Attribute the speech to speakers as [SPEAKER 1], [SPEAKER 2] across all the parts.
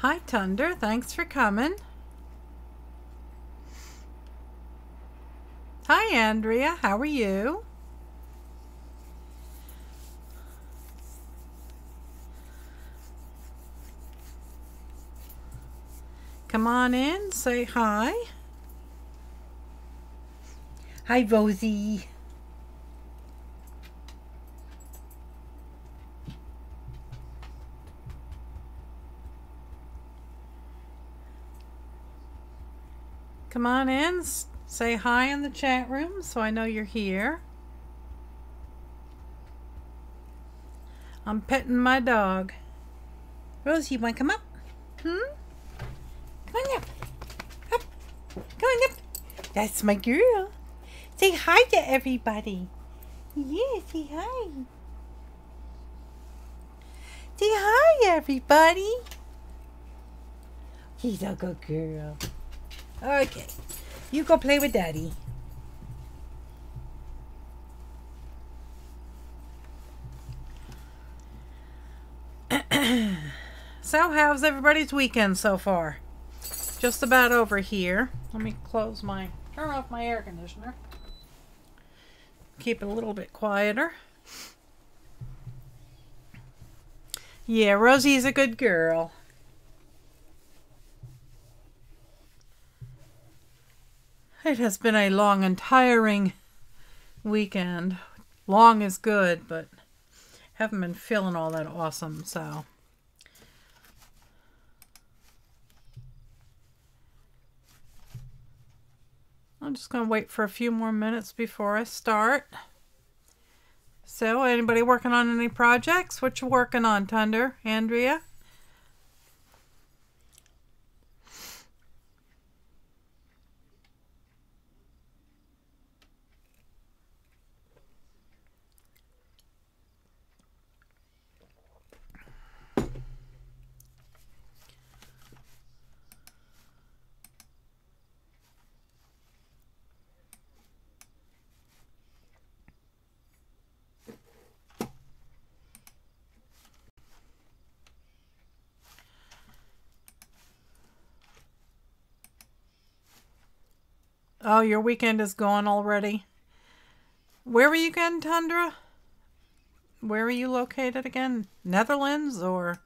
[SPEAKER 1] Hi, Thunder. Thanks for coming. Hi, Andrea. How are you? Come on in. Say hi. Hi, Rosie. Come on in. Say hi in the chat room so I know you're here. I'm petting my dog. Rosie, you want to come up? Come on up. Up. Come on up. That's my girl. Say hi to everybody. Yeah, say hi. Say hi, everybody. She's a good girl. Okay. You go play with Daddy. So, how's everybody's weekend so far? Just about over here. Let me turn off my air conditioner. Keep it a little bit quieter. Yeah, Rosie's a good girl. It has been a long and tiring weekend. Long is good, but haven't been feeling all that awesome, so. I'm just going to wait for a few more minutes before I start. So, anybody working on any projects? What you working on, Thunder? Andrea? Oh, your weekend is gone already. Where were you again, Tundra? Where are you located again? Netherlands or?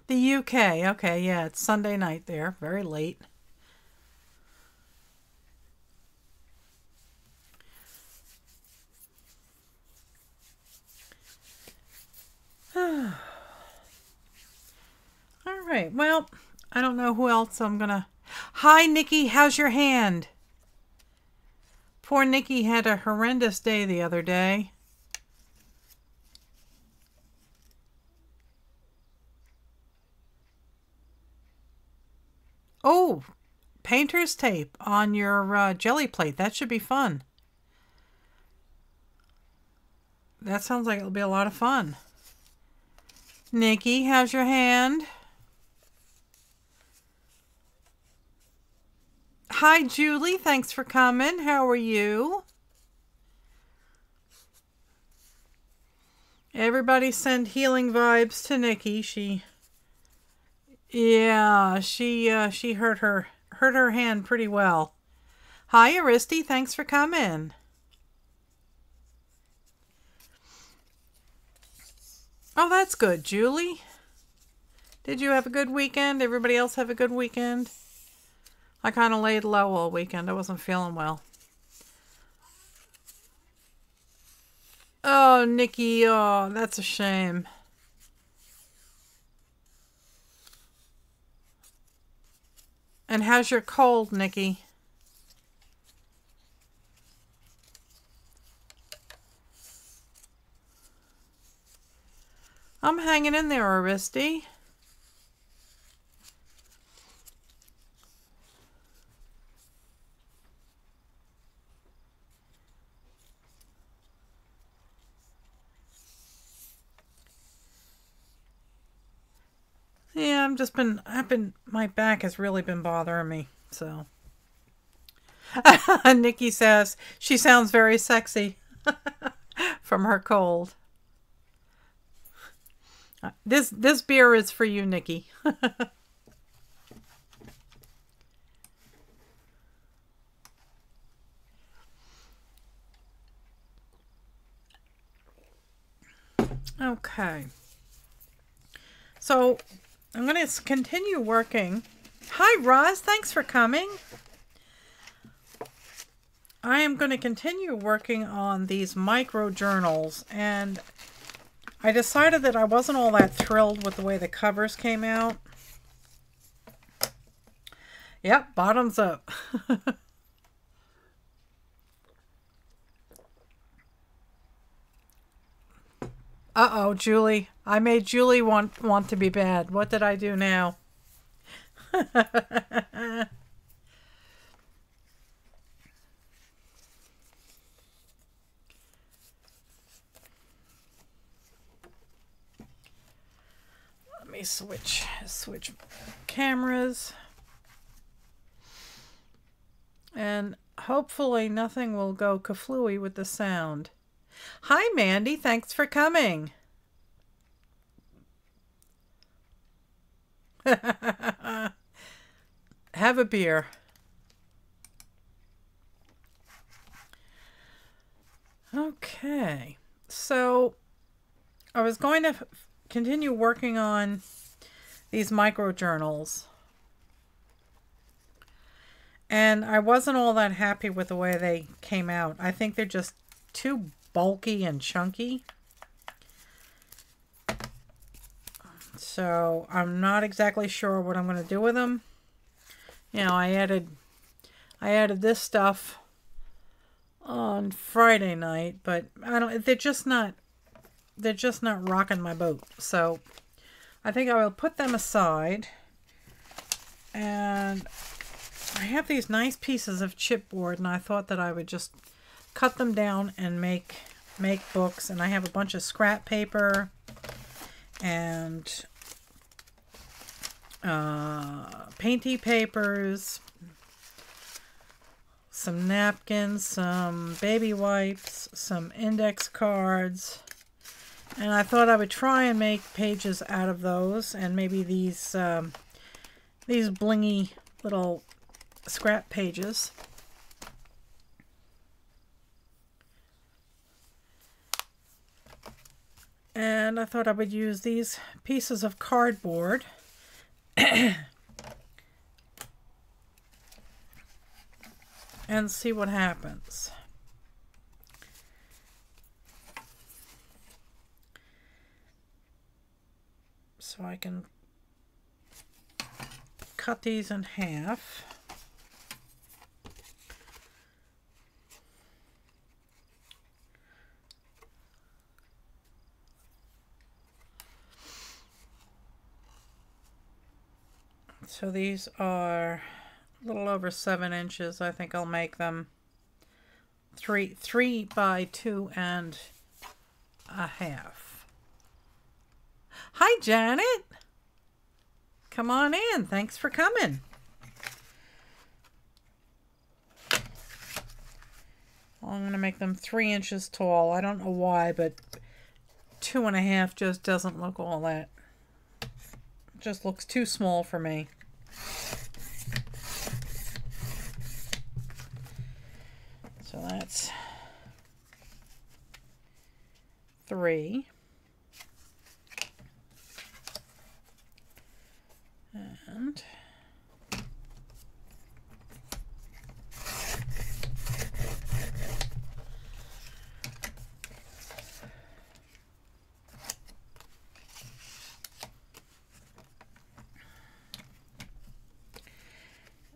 [SPEAKER 1] The UK. Okay, yeah, it's Sunday night there. Very late. All right, well, I don't know who else I'm gonna... Hi, Nikki, how's your hand? Poor Nikki had a horrendous day the other day. Oh, painter's tape on your jelly plate. That should be fun. That sounds like it'll be a lot of fun. Nikki, how's your hand? Hi, Julie. Thanks for coming. How are you? Everybody send healing vibes to Nikki. She hurt her hand pretty well. Hi, Aristi. Thanks for coming. Oh, that's good, Julie. Did you have a good weekend? Everybody else have a good weekend? I kind of laid low all weekend. I wasn't feeling well. Oh, Nikki. Oh, that's a shame. And how's your cold, Nikki? I'm hanging in there, Aristi. Yeah, my back has really been bothering me, so. Nikki says she sounds very sexy from her cold. This beer is for you, Nikki. Okay. So I'm going to continue working. Hi, Roz. Thanks for coming. I am going to continue working on these micro journals, and I decided that I wasn't all that thrilled with the way the covers came out. Yep, bottoms up. Uh-oh, Julie. I made Julie want to be bad. What did I do now? Let me switch cameras. And hopefully nothing will go kaflooey with the sound. Hi, Mandy. Thanks for coming. Have a beer. Okay. So I was going to continue working on these micro journals. And I wasn't all that happy with the way they came out. I think they're just too bulky and chunky. So I'm not exactly sure what I'm going to do with them. You know, I added this stuff on Friday night, but they're just not rocking my boat. So I think I will put them aside. And I have these nice pieces of chipboard, and I thought that I would just cut them down and make books. And I have a bunch of scrap paper and painty papers, some napkins, some baby wipes, some index cards, and I thought I would try and make pages out of those, and maybe these blingy little scrap pages. And I thought I would use these pieces of cardboard and see what happens. So I can cut these in half. So these are a little over 7 inches. I think I'll make them 3 by 2.5. Hi, Janet. Come on in. Thanks for coming. Well, I'm going to make them 3 inches tall. I don't know why, but 2.5 just doesn't look all that. It just looks too small for me. So that's 3.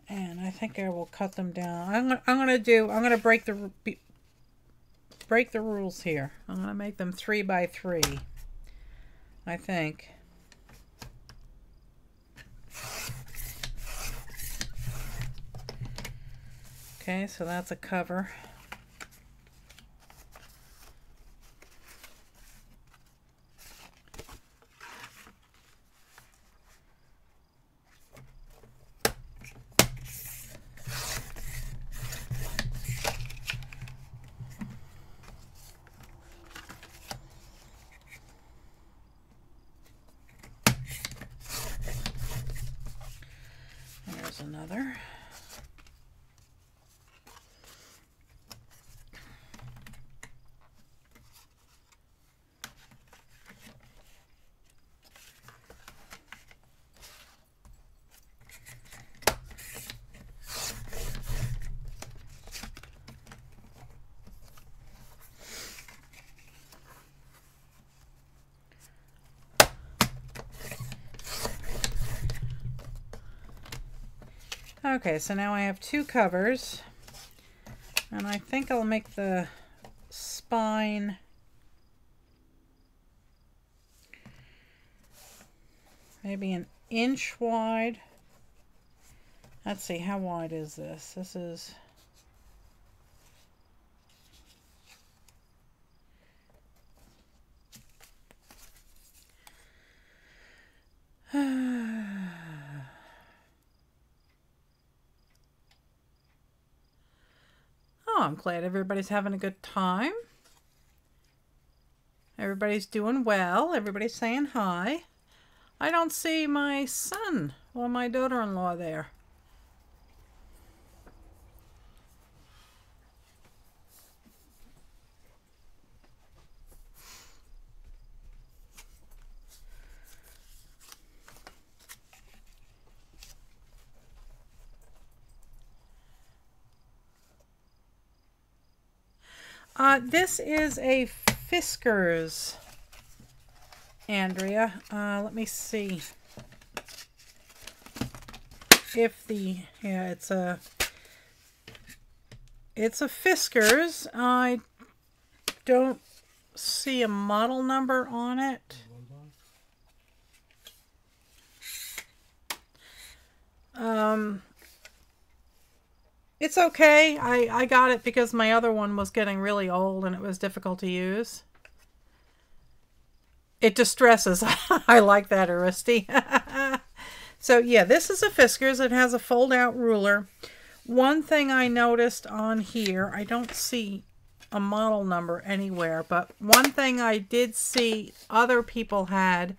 [SPEAKER 1] And I think I will cut them down. I'm gonna break the rules here. I'm gonna make them 3 by 3. I think. Okay, so that's a cover. another. Okay, so now I have two covers, and I think I'll make the spine maybe an inch wide. Let's see, how wide is this? This is Oh, I'm glad everybody's having a good time. Everybody's doing well. Everybody's saying hi. I don't see my son or my daughter-in-law there. This is a Fiskars, Andrea. Let me see if it's a Fiskars. I don't see a model number on it. It's okay. I got it because my other one was getting really old and it was difficult to use. It distresses. I like that, Aristi. So yeah, this is a Fiskars. It has a fold-out ruler. One thing I noticed on here, I don't see a model number anywhere, but one thing I did see other people had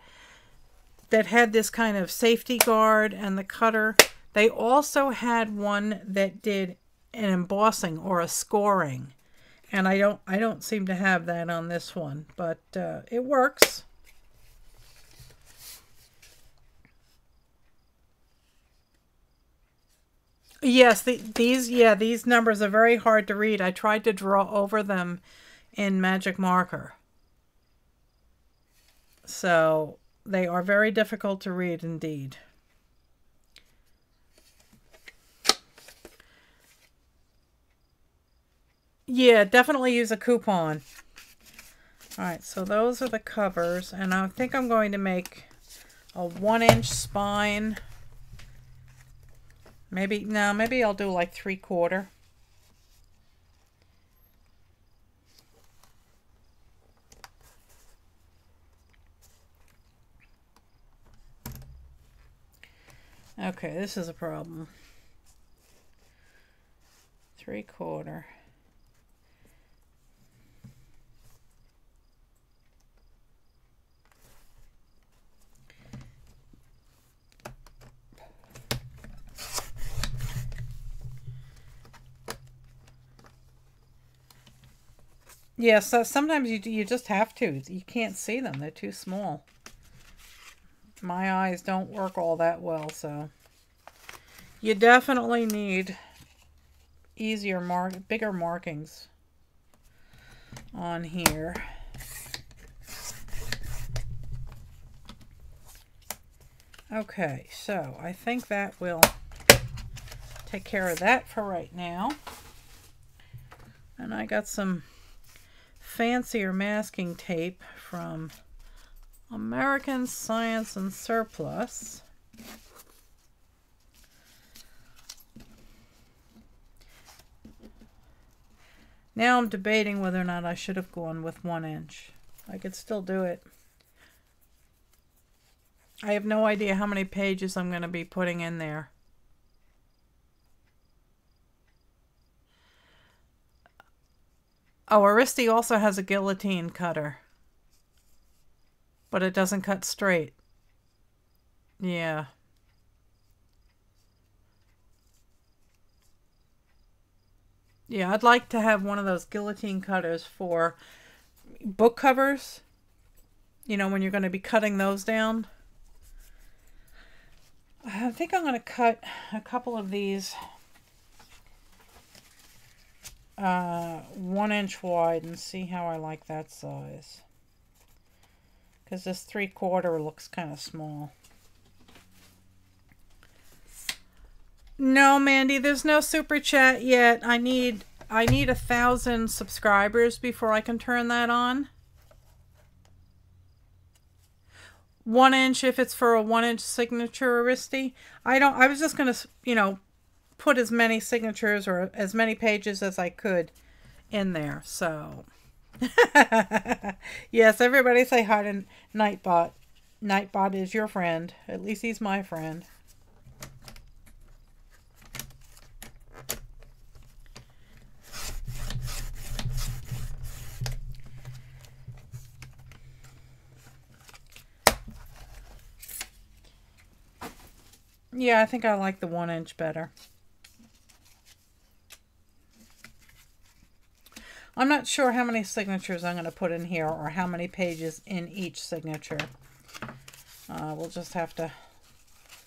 [SPEAKER 1] that had this kind of safety guard and the cutter. They also had one that did an embossing or a scoring, and I don't seem to have that on this one, but it works. Yes, these numbers are very hard to read. I tried to draw over them in magic marker, so they are very difficult to read indeed. Yeah, definitely use a coupon. All right, so those are the covers, and I think I'm going to make a 1-inch spine. Maybe I'll do like 3/4. Okay, this is a problem. 3/4. Yes, so sometimes you just have to. You can't see them. They're too small. My eyes don't work all that well, so you definitely need bigger markings on here. Okay, so I think that will take care of that for right now. And I got some fancier masking tape from American Science and Surplus. Now I'm debating whether or not I should have gone with 1 inch. I could still do it. I have no idea how many pages I'm going to be putting in there. Oh, Aristi also has a guillotine cutter, but it doesn't cut straight. Yeah. Yeah, I'd like to have one of those guillotine cutters for book covers. You know, when you're going to be cutting those down. I think I'm going to cut a couple of these 1 inch wide and see how I like that size. Because this 3/4 looks kind of small. No, Mandy, there's no super chat yet. I need 1,000 subscribers before I can turn that on. 1 inch if it's for a 1 inch signature, Aristi. I was just gonna, you know, put as many signatures or as many pages as I could in there. So yes, everybody say hi to Nightbot. Nightbot is your friend. At least he's my friend. Yeah, I think I like the 1 inch better. I'm not sure how many signatures I'm going to put in here or how many pages in each signature. We'll just have to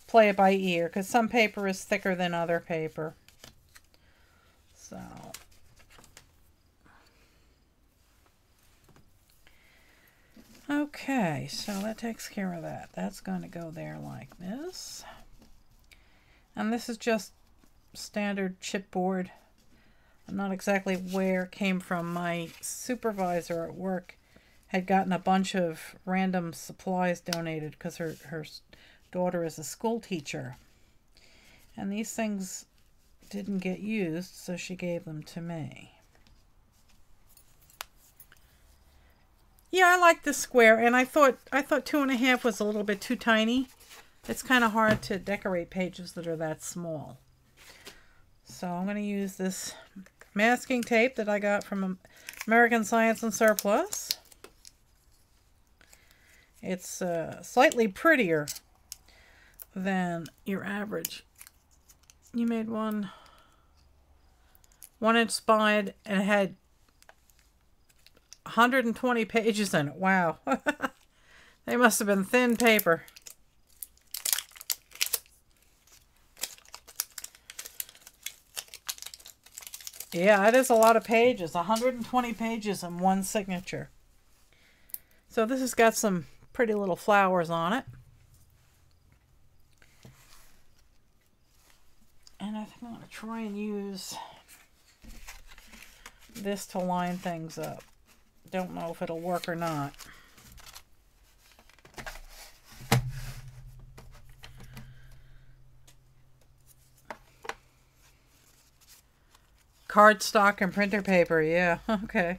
[SPEAKER 1] play it by ear because some paper is thicker than other paper. So, okay, so that takes care of that. That's going to go there like this. And this is just standard chipboard. I'm not exactly where it came from. My supervisor at work had gotten a bunch of random supplies donated because her daughter is a school teacher. And these things didn't get used, so she gave them to me. Yeah, I like this square, and I thought 2.5 was a little bit too tiny. It's kind of hard to decorate pages that are that small. So I'm going to use this masking tape that I got from American Science and Surplus. It's slightly prettier than your average. You made one 1 inch spine and it had 120 pages in it. Wow. They must have been thin paper. Yeah, it is a lot of pages. 120 pages in one signature. So this has got some pretty little flowers on it. And I think I'm going to try and use this to line things up. Don't know if it'll work or not. Cardstock and printer paper, yeah, okay.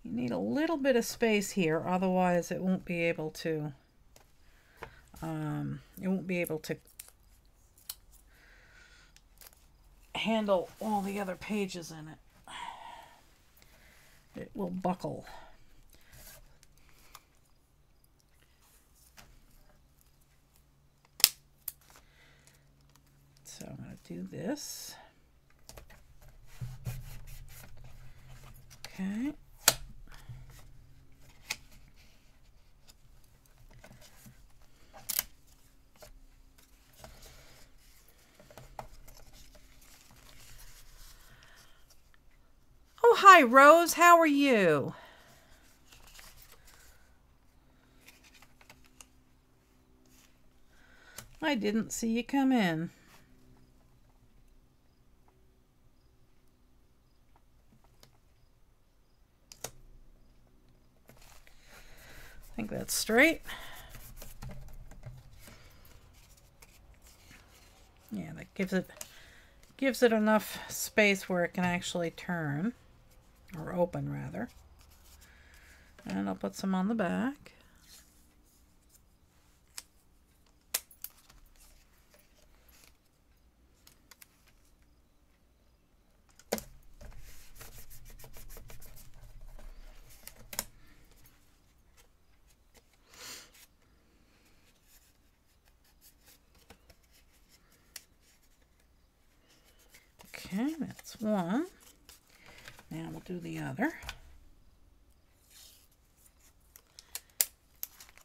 [SPEAKER 1] You need a little bit of space here, otherwise it won't be able to handle all the other pages in it. It will buckle. So I'm going to do this. Okay. Oh, hi, Rose. How are you? I didn't see you come in. I think that's straight. Yeah, that gives it enough space where it can actually turn, or open rather. And I'll put some on the back. Okay, that's one. Now we'll do the other.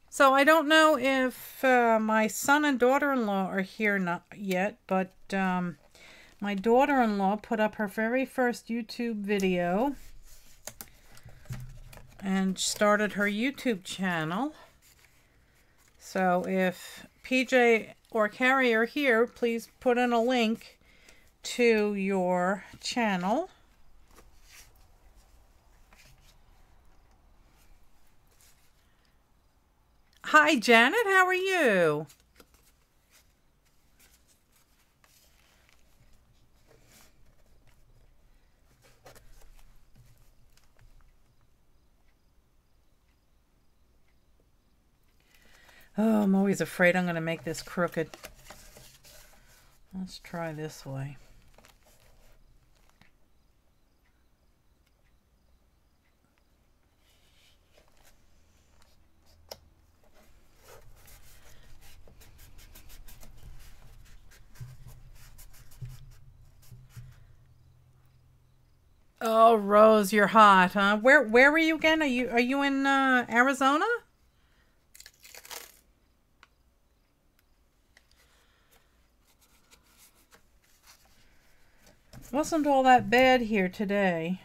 [SPEAKER 1] So I don't know if my son and daughter-in-law are here not yet, but my daughter-in-law put up her very first YouTube video and started her YouTube channel. So if PJ or Carrie are here, please put in a link to your channel. Hi, Janet. How are you? Oh, I'm always afraid I'm going to make this crooked. Let's try this way. Oh, Rose, you're hot, huh? Where were you again? Are you in Arizona? Wasn't all that bad here today.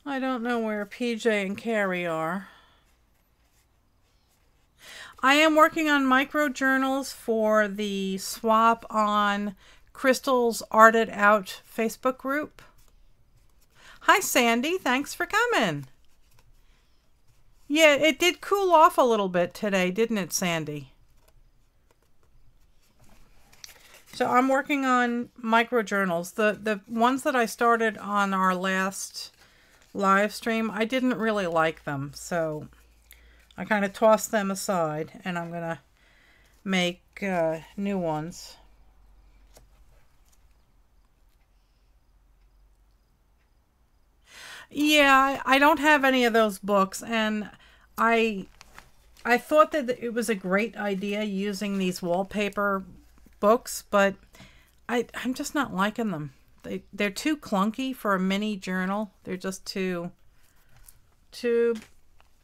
[SPEAKER 1] I don't know where PJ and Carrie are. I am working on micro journals for the swap on Crystal's Art It Out Facebook group. Hi, Sandy. Thanks for coming. Yeah, it did cool off a little bit today, didn't it, Sandy? So I'm working on micro journals. The ones that I started on our last live stream, I didn't really like them, so I kind of tossed them aside, and I'm gonna make new ones. Yeah, I don't have any of those books, and I thought that it was a great idea using these wallpaper books, but I'm just not liking them. They're too clunky for a mini journal. They're just too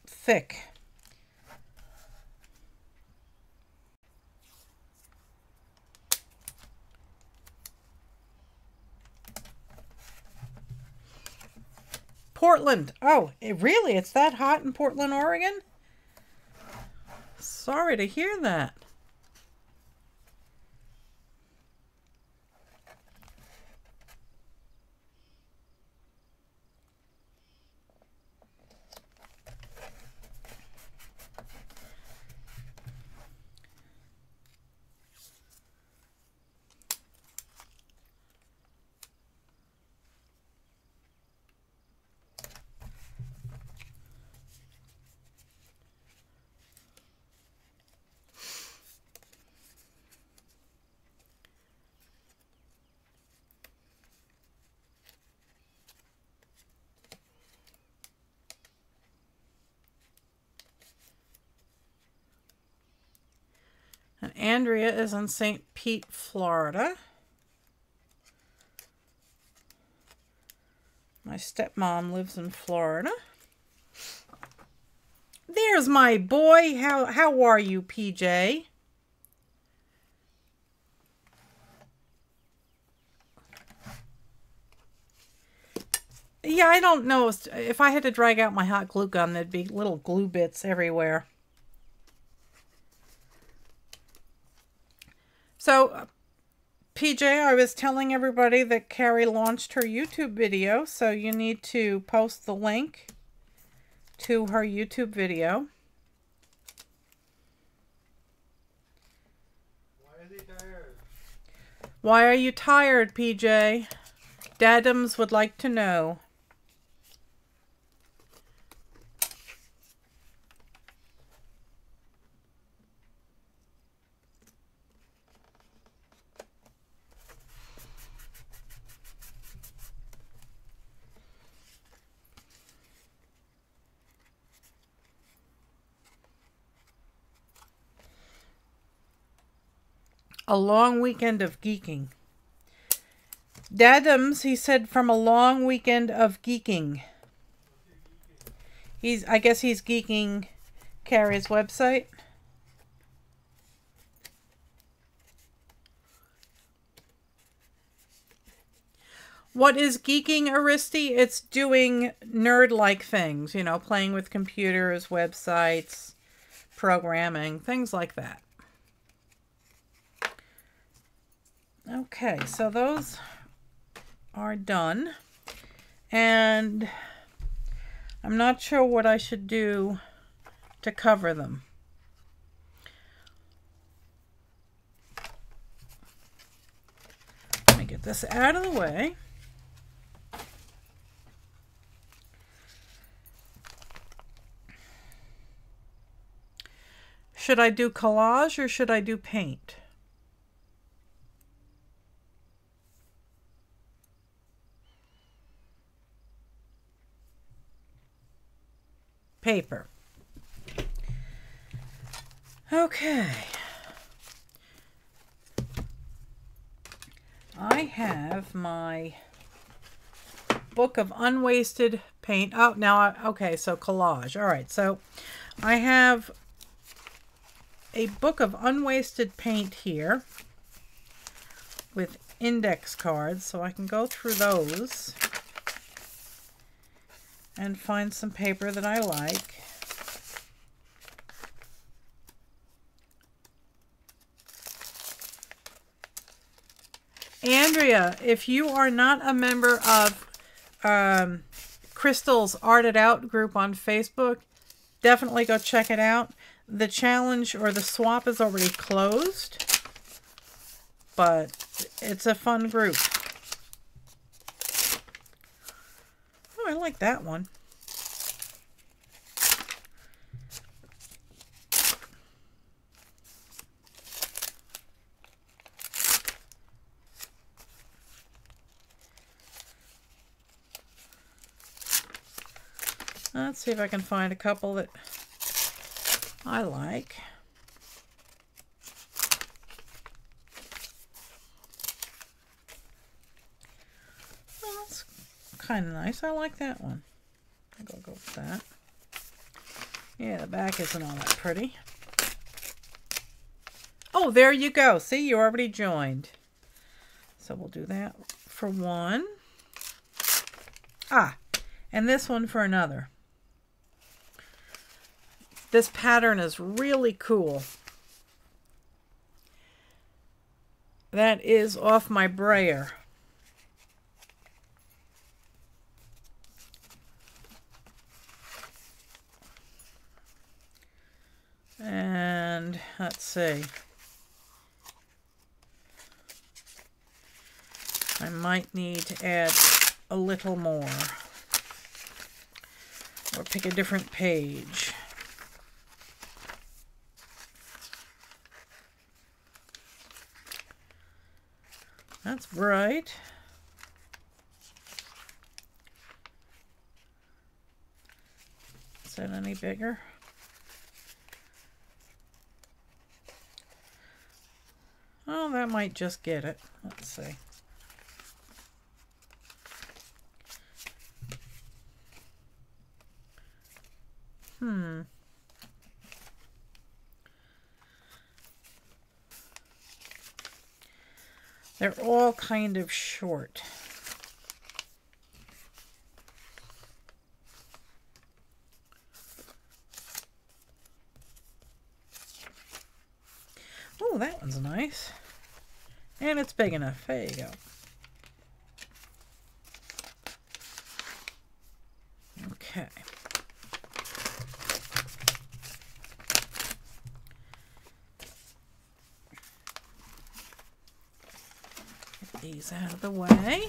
[SPEAKER 1] thick. Portland. Oh, it's that hot in Portland, Oregon? Sorry to hear that. And Andrea is in St. Pete, Florida. My stepmom lives in Florida. There's my boy. How are you, PJ? Yeah, I don't know. If I had to drag out my hot glue gun, there'd be little glue bits everywhere. So, PJ, I was telling everybody that Carrie launched her YouTube video, so you need to post the link to her YouTube video.
[SPEAKER 2] Why is he tired?
[SPEAKER 1] Why are you tired, PJ? Dadums would like to know. A long weekend of geeking. Dadums, he said, from a long weekend of geeking. I guess he's geeking Carrie's website. What is geeking, Aristi? It's doing nerd-like things, you know, playing with computers, websites, programming, things like that. Okay, so those are done. And I'm not sure what I should do to cover them. Let me get this out of the way. Should I do collage or should I do paint? Paper. Okay. I have my book of unwasted paint. Oh, now, okay, so collage. All right, so I have a book of unwasted paint here with index cards, so I can go through those and find some paper that I like. Andrea, if you are not a member of Crystal's Art It Out group on Facebook, definitely go check it out. The challenge or the swap is already closed, but it's a fun group. Oh, I like that one. Let's see if I can find a couple that I like. Oh, that's kind of nice. I like that one. I'll go with that. Yeah, the back isn't all that pretty. Oh, there you go. See, you already joined. So we'll do that for one. Ah, and this one for another. This pattern is really cool. That is off my brayer. And let's see. I might need to add a little more. Or pick a different page. That's bright. Is that any bigger? Oh, that might just get it. Let's see. They're all kind of short. Oh, that one's nice. And it's big enough. There you go. Okay. Get these out of the way.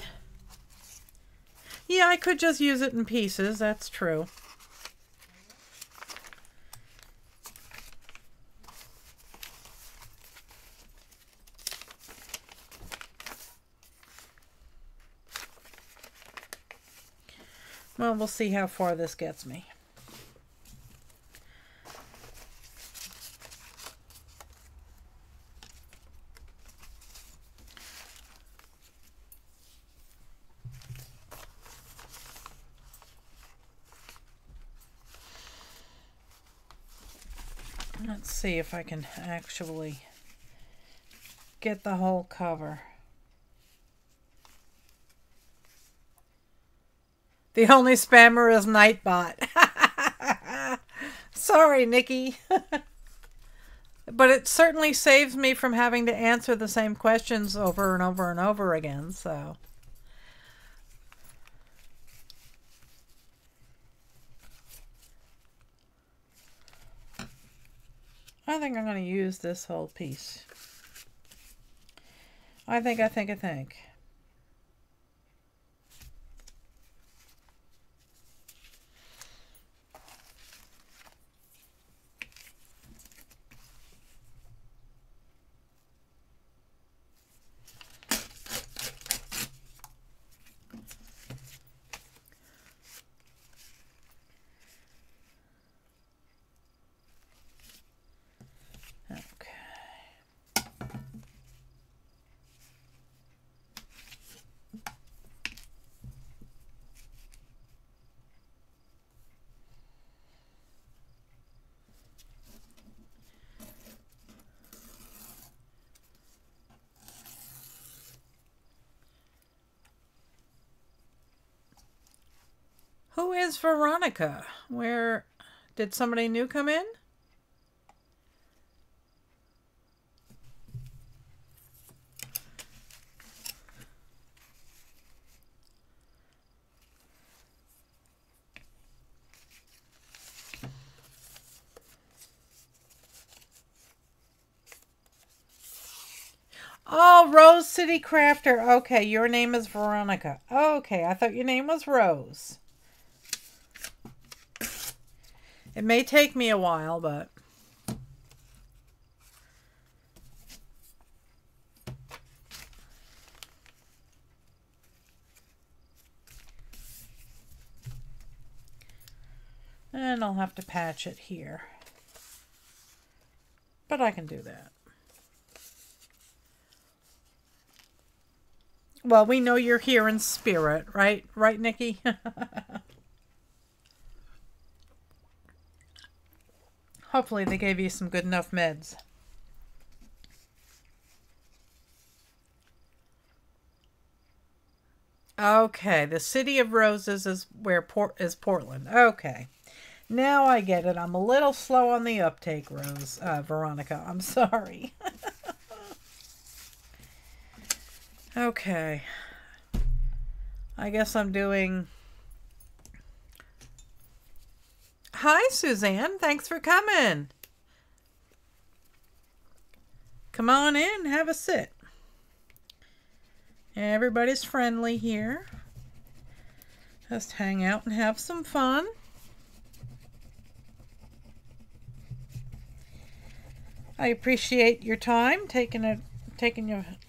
[SPEAKER 1] Yeah, I could just use it in pieces. That's true. Well, we'll see how far this gets me. Let's see if I can actually get the whole cover. The only spammer is Nightbot. Sorry, Nikki. But it certainly saves me from having to answer the same questions over and over and over again, so. I think I'm going to use this whole piece. I think. Who is Veronica? Where did somebody new come in? Oh, Rose City Crafter. Okay, your name is Veronica. Okay, I thought your name was Rose. It may take me a while, but... And I'll have to patch it here. But I can do that. Well, we know you're here in spirit, right? Right, Nikki? Hopefully they gave you some good enough meds. Okay, the City of Roses is where Portland. Okay. Now I get it. I'm a little slow on the uptake, Veronica. I'm sorry. Okay. I guess I'm doing... Hi, Suzanne. Thanks for coming. Come on in. Have a sit. Everybody's friendly here. Just hang out and have some fun. I appreciate your time, taking a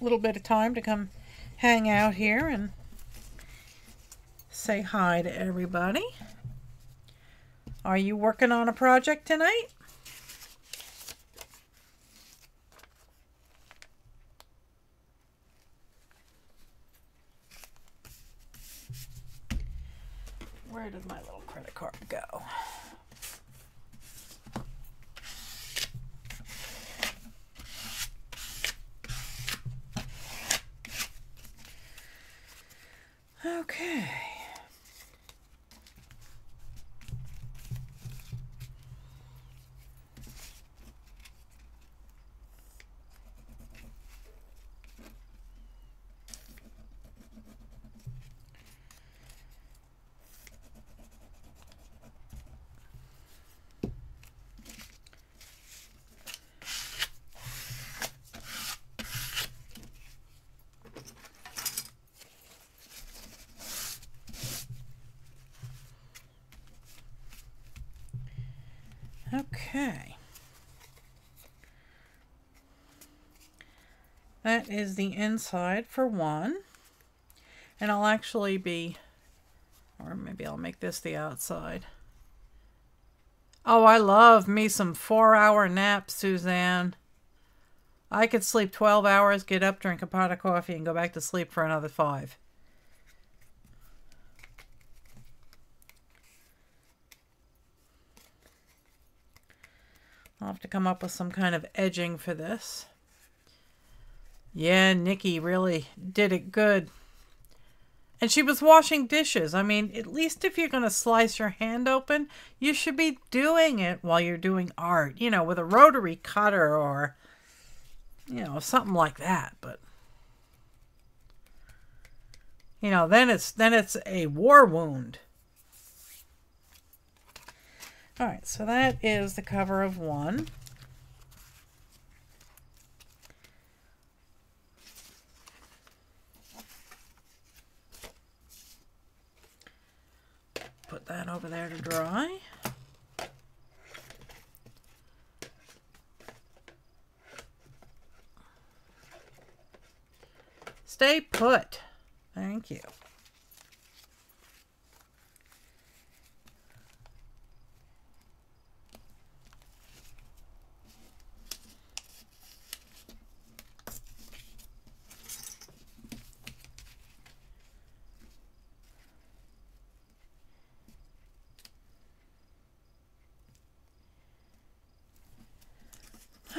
[SPEAKER 1] little bit of time to come hang out here and say hi to everybody. Are you working on a project tonight? Where did my little credit card go? Okay. Okay. That is the inside for one. And I'll actually be, or maybe I'll make this the outside. Oh, I love me some 4-hour naps, Suzanne. I could sleep 12 hours, get up, drink a pot of coffee, and go back to sleep for another 5. I'll have to come up with some kind of edging for this. Yeah, Nikki really did it good. And she was washing dishes. I mean, at least if you're going to slice your hand open, you should be doing it while you're doing art. You know, with a rotary cutter or, you know, something like that. But, you know, then it's a war wound. All right, so that is the cover of one. Put that over there to dry. Stay put. Thank you.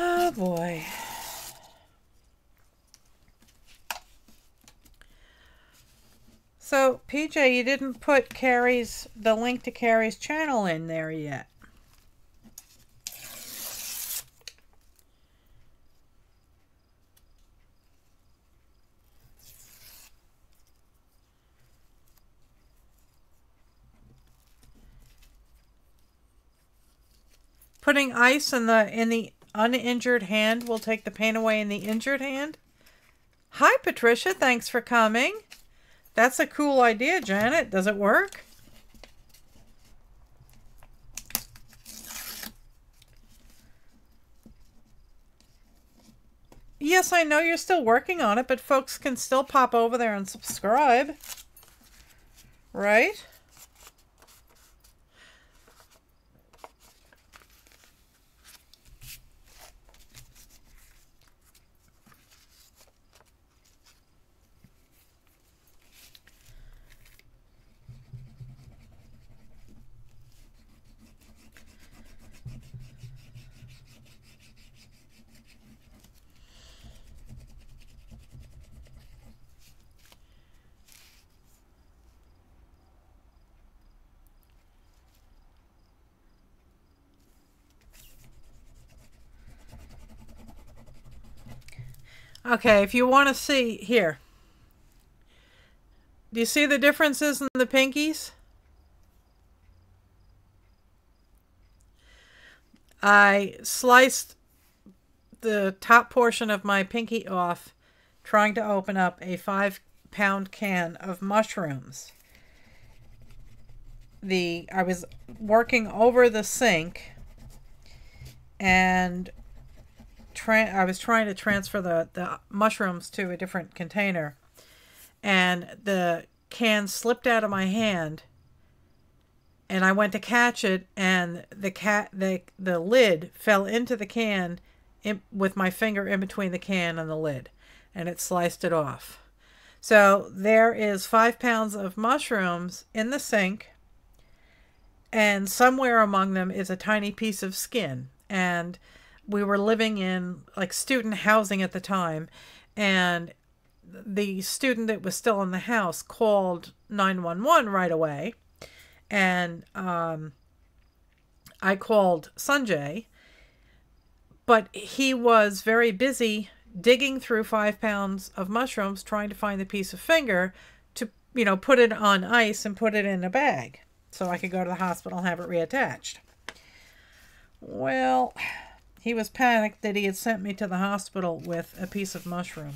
[SPEAKER 1] Oh boy. So, PJ, you didn't put the link to Carrie's channel in there yet. Putting ice in the uninjured hand will take the pain away in the injured hand. Hi, Patricia. Thanks for coming. That's a cool idea, Janet. Does it work? Yes, I know you're still working on it, but folks can still pop over there and subscribe. Right? Okay, if you want to see here. Do you see the differences in the pinkies? I sliced the top portion of my pinky off trying to open up a 5-pound can of mushrooms. I was working over the sink and I was trying to transfer the mushrooms to a different container, and the can slipped out of my hand, and I went to catch it, and the lid fell into the can with my finger in between the can and the lid, and it sliced it off. So there is 5 pounds of mushrooms in the sink, and somewhere among them is a tiny piece of skin. And we were living in like student housing at the time, and the student that was still in the house called 911 right away, and I called Sanjay, but he was very busy digging through 5 pounds of mushrooms trying to find the piece of finger to, you know, put it on ice and put it in a bag so I could go to the hospital and have it reattached. Well, he was panicked that he had sent me to the hospital with a piece of mushroom.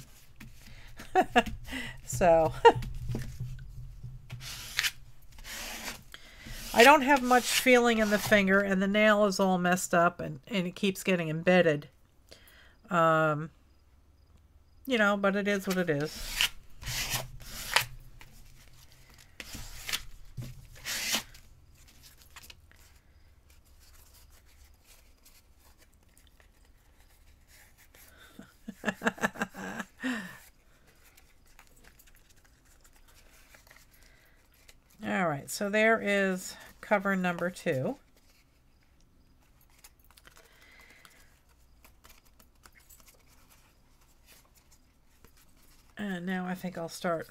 [SPEAKER 1] So, I don't have much feeling in the finger, and the nail is all messed up, and it keeps getting embedded. You know, but it is what it is. All right, so there is cover number 2. And now I think I'll start.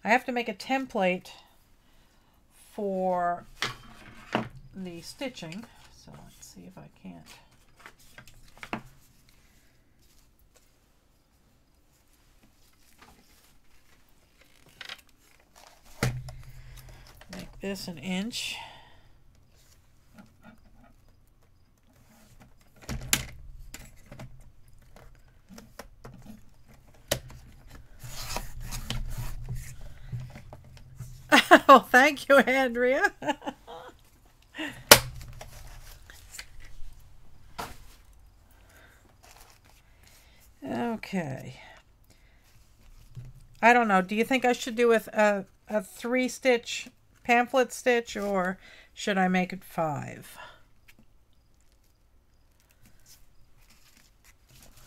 [SPEAKER 1] I have to make a template for the stitching. So let's see if I can't. Make this 1 inch. Oh, thank you, Andrea. Okay. I don't know. Do you think I should do with a 3-stitch pamphlet stitch, or should I make it 5?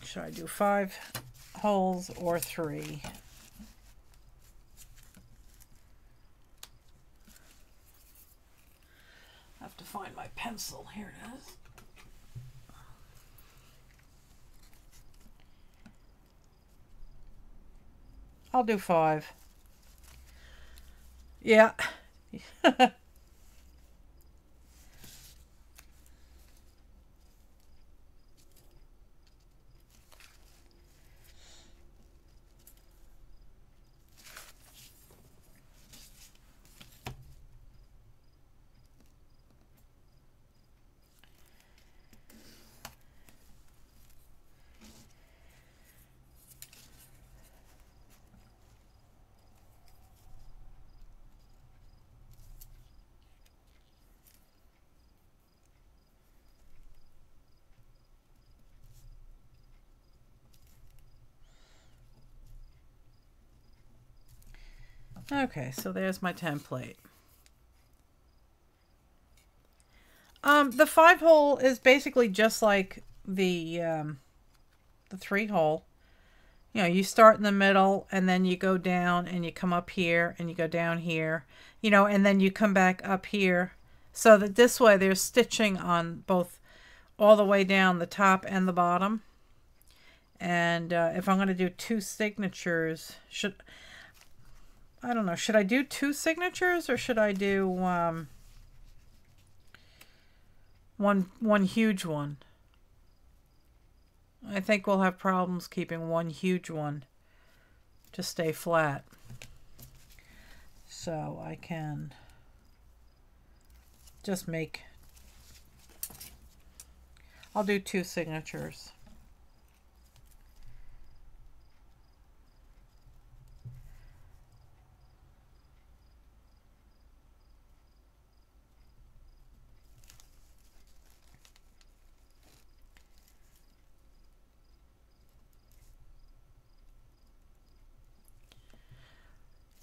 [SPEAKER 1] Should I do 5 holes or 3? I have to find my pencil. Here it is. I'll do 5. Yeah. Okay, so there's my template. The 5 hole is basically just like the 3 hole. You know, you start in the middle and then you go down and you come up here and you go down here, you know, and then you come back up here, so that this way there's stitching on both, all the way down the top and the bottom. And if I'm going to do 2 signatures, I don't know, should I do 2 signatures or should I do one huge one? I think we'll have problems keeping one huge one to stay flat. So I can just I'll do 2 signatures.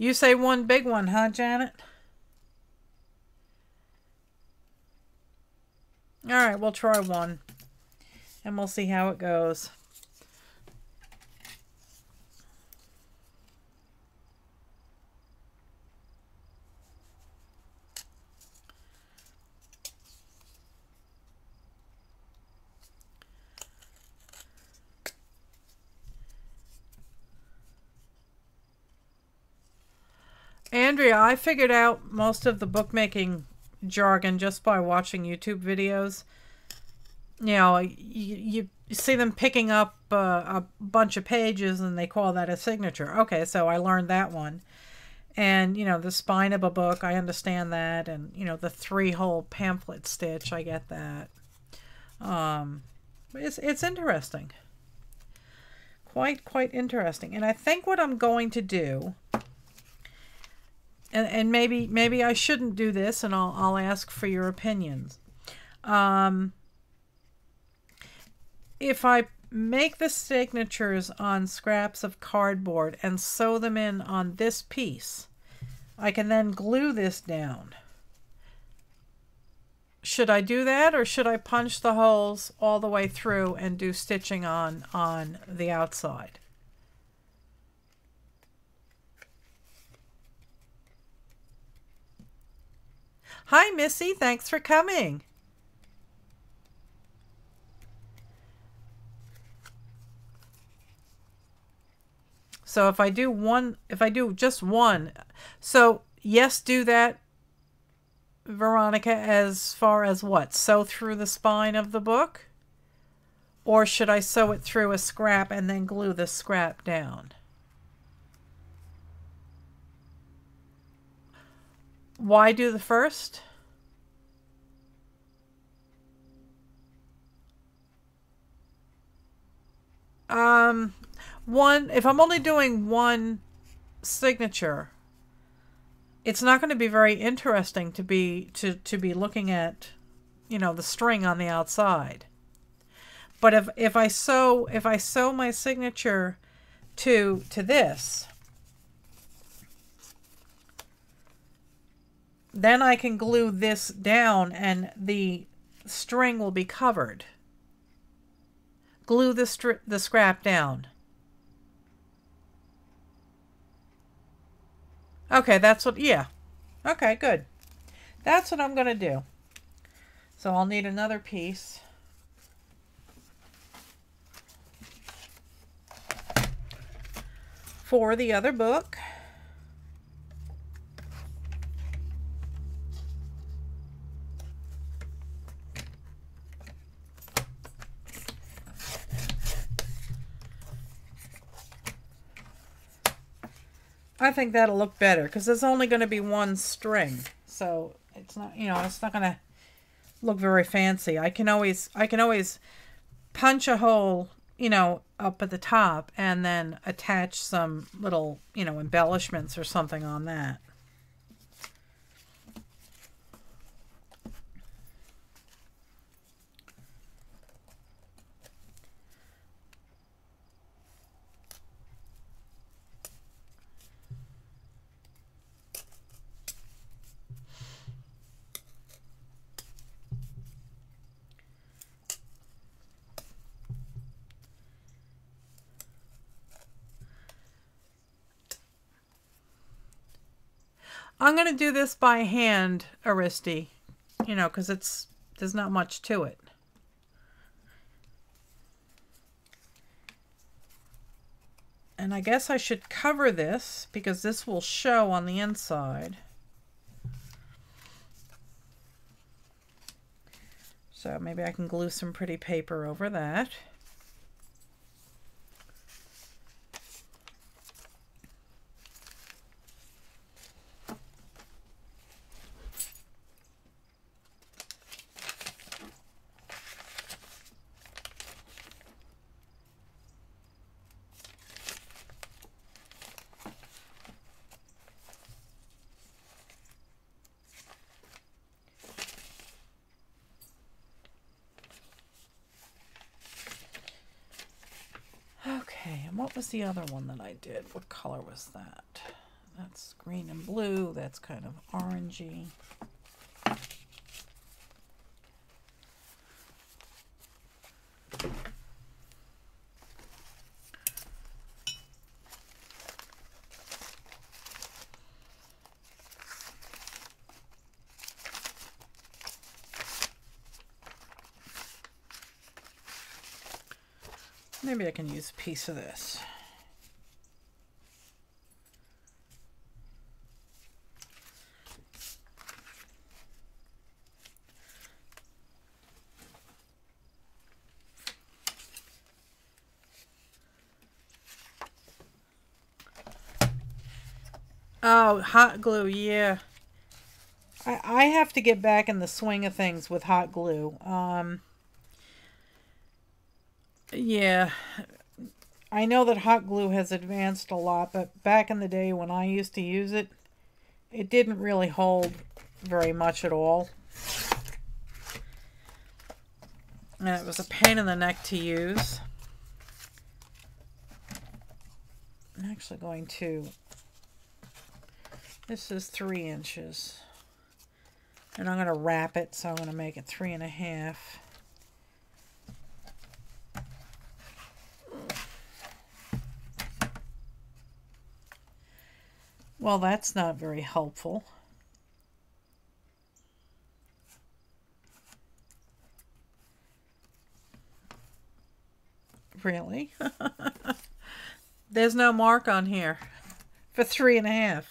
[SPEAKER 1] You say one big one, huh, Janet? All right, we'll try one, and we'll see how it goes. Andrea, I figured out most of the bookmaking jargon just by watching YouTube videos. You know, you see them picking up a bunch of pages and they call that a signature. Okay, so I learned that one. And, you know, the spine of a book, I understand that. And, you know, the 3-hole pamphlet stitch, I get that. It's interesting. Quite interesting. And I think what I'm going to do, and maybe I shouldn't do this, and I'll ask for your opinions. If I make the signatures on scraps of cardboard and sew them in on this piece, I can then glue this down. Should I do that, or should I punch the holes all the way through and do stitching on the outside? Hi, Missy. Thanks for coming. So if I do just one, so yes, do that, Veronica, as far as what? Sew through the spine of the book? Or should I sew it through a scrap and then glue the scrap down? Why do the first? If I'm only doing one signature, it's not going to be very interesting to be looking at, the string on the outside. But if I sew my signature to this, then I can glue this down and the string will be covered. Glue the scrap down. Okay, that's what, yeah. Okay, good. That's what I'm going to do. So I'll need another piece. For the other book. I think that'll look better because there's only going to be one string. So it's not, it's not going to look very fancy. I can always punch a hole, up at the top and then attach some little, embellishments or something on that. I'm going to do this by hand, Aristi, because there's not much to it. And I guess I should cover this because this will show on the inside. So maybe I can glue some pretty paper over that. Okay, and what was the other one that I did? What color was that? That's green and blue. That's kind of orangey. Maybe I can use a piece of this. Oh, hot glue, yeah. I have to get back in the swing of things with hot glue. Yeah, I know that hot glue has advanced a lot, but back in the day when I used to use it, it didn't really hold very much at all. And it was a pain in the neck to use. I'm actually going to, this is 3 inches. And I'm going to wrap it, so I'm going to make it 3.5. Well, that's not very helpful. Really? There's no mark on here for 3.5.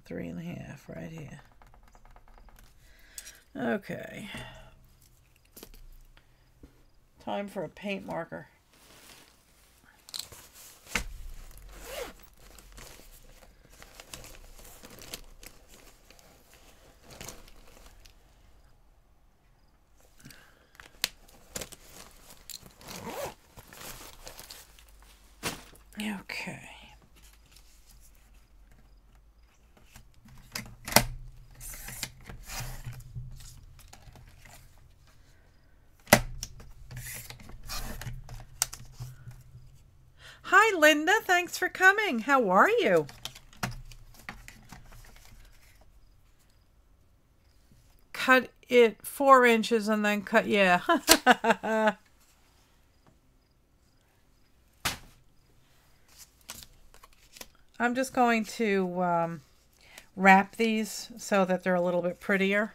[SPEAKER 1] Three and a half right here. Okay. Time for a paint marker. Okay. Hi, Linda. Thanks for coming. How are you? Cut it 4 inches and then cut, yeah. I'm just going to wrap these so that they're a little bit prettier.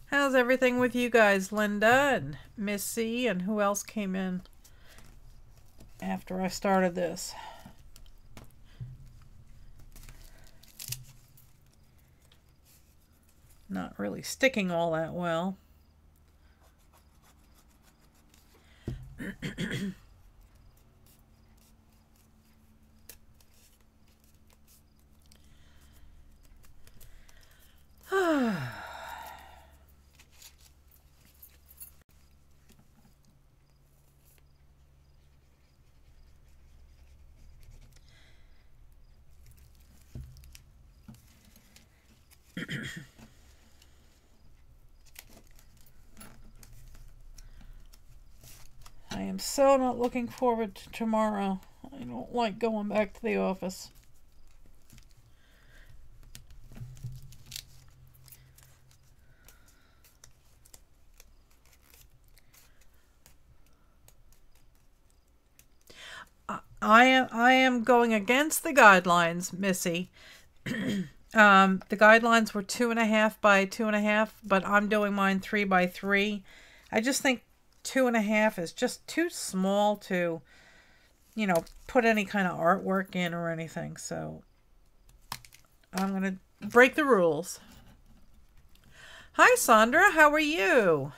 [SPEAKER 1] How's everything with you guys, Linda and Missy, and who else came in after I started this? Not really sticking all that well. I am so not looking forward to tomorrow. I don't like going back to the office. I am going against the guidelines, Missy. The guidelines were 2.5 by 2.5, but I'm doing mine 3 by 3. I just think 2.5 is just too small to, you know, put any kind of artwork in or anything. So I'm going to break the rules. Hi, Sandra. How are you?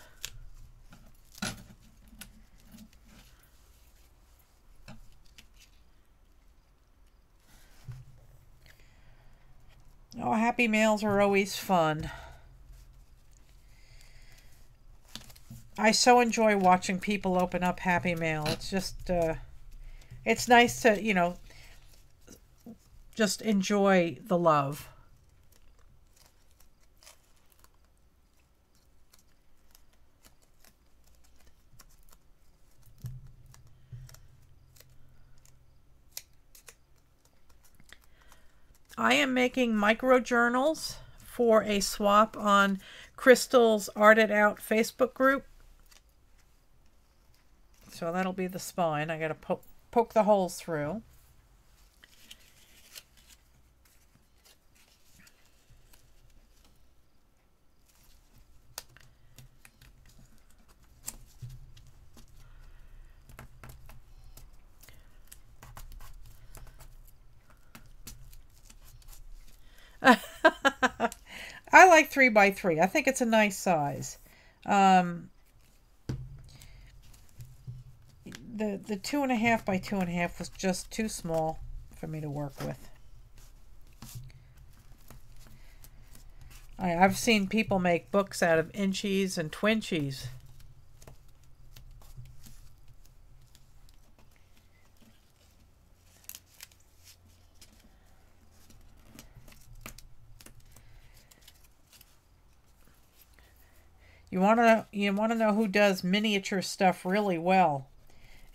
[SPEAKER 1] Oh, happy mails are always fun. I so enjoy watching people open up happy mail. It's just, it's nice to, you know, just enjoy the love. I am making micro journals for a swap on Crystal's Art It Out Facebook group So that'll be the spine. I got to poke the holes through. I like 3x3. I think it's a nice size. The 2.5 by 2.5 was just too small for me to work with. I've seen people make books out of inchies and twinchies. You want to know who does miniature stuff really well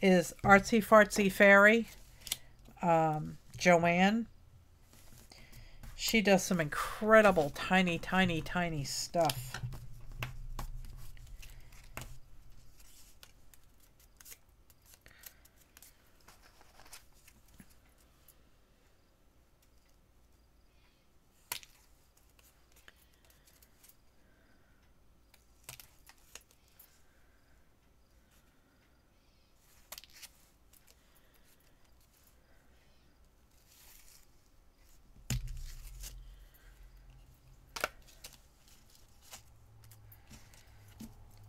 [SPEAKER 1] is Artsy Fartsy Fairy, Joanne. She does some incredible tiny stuff.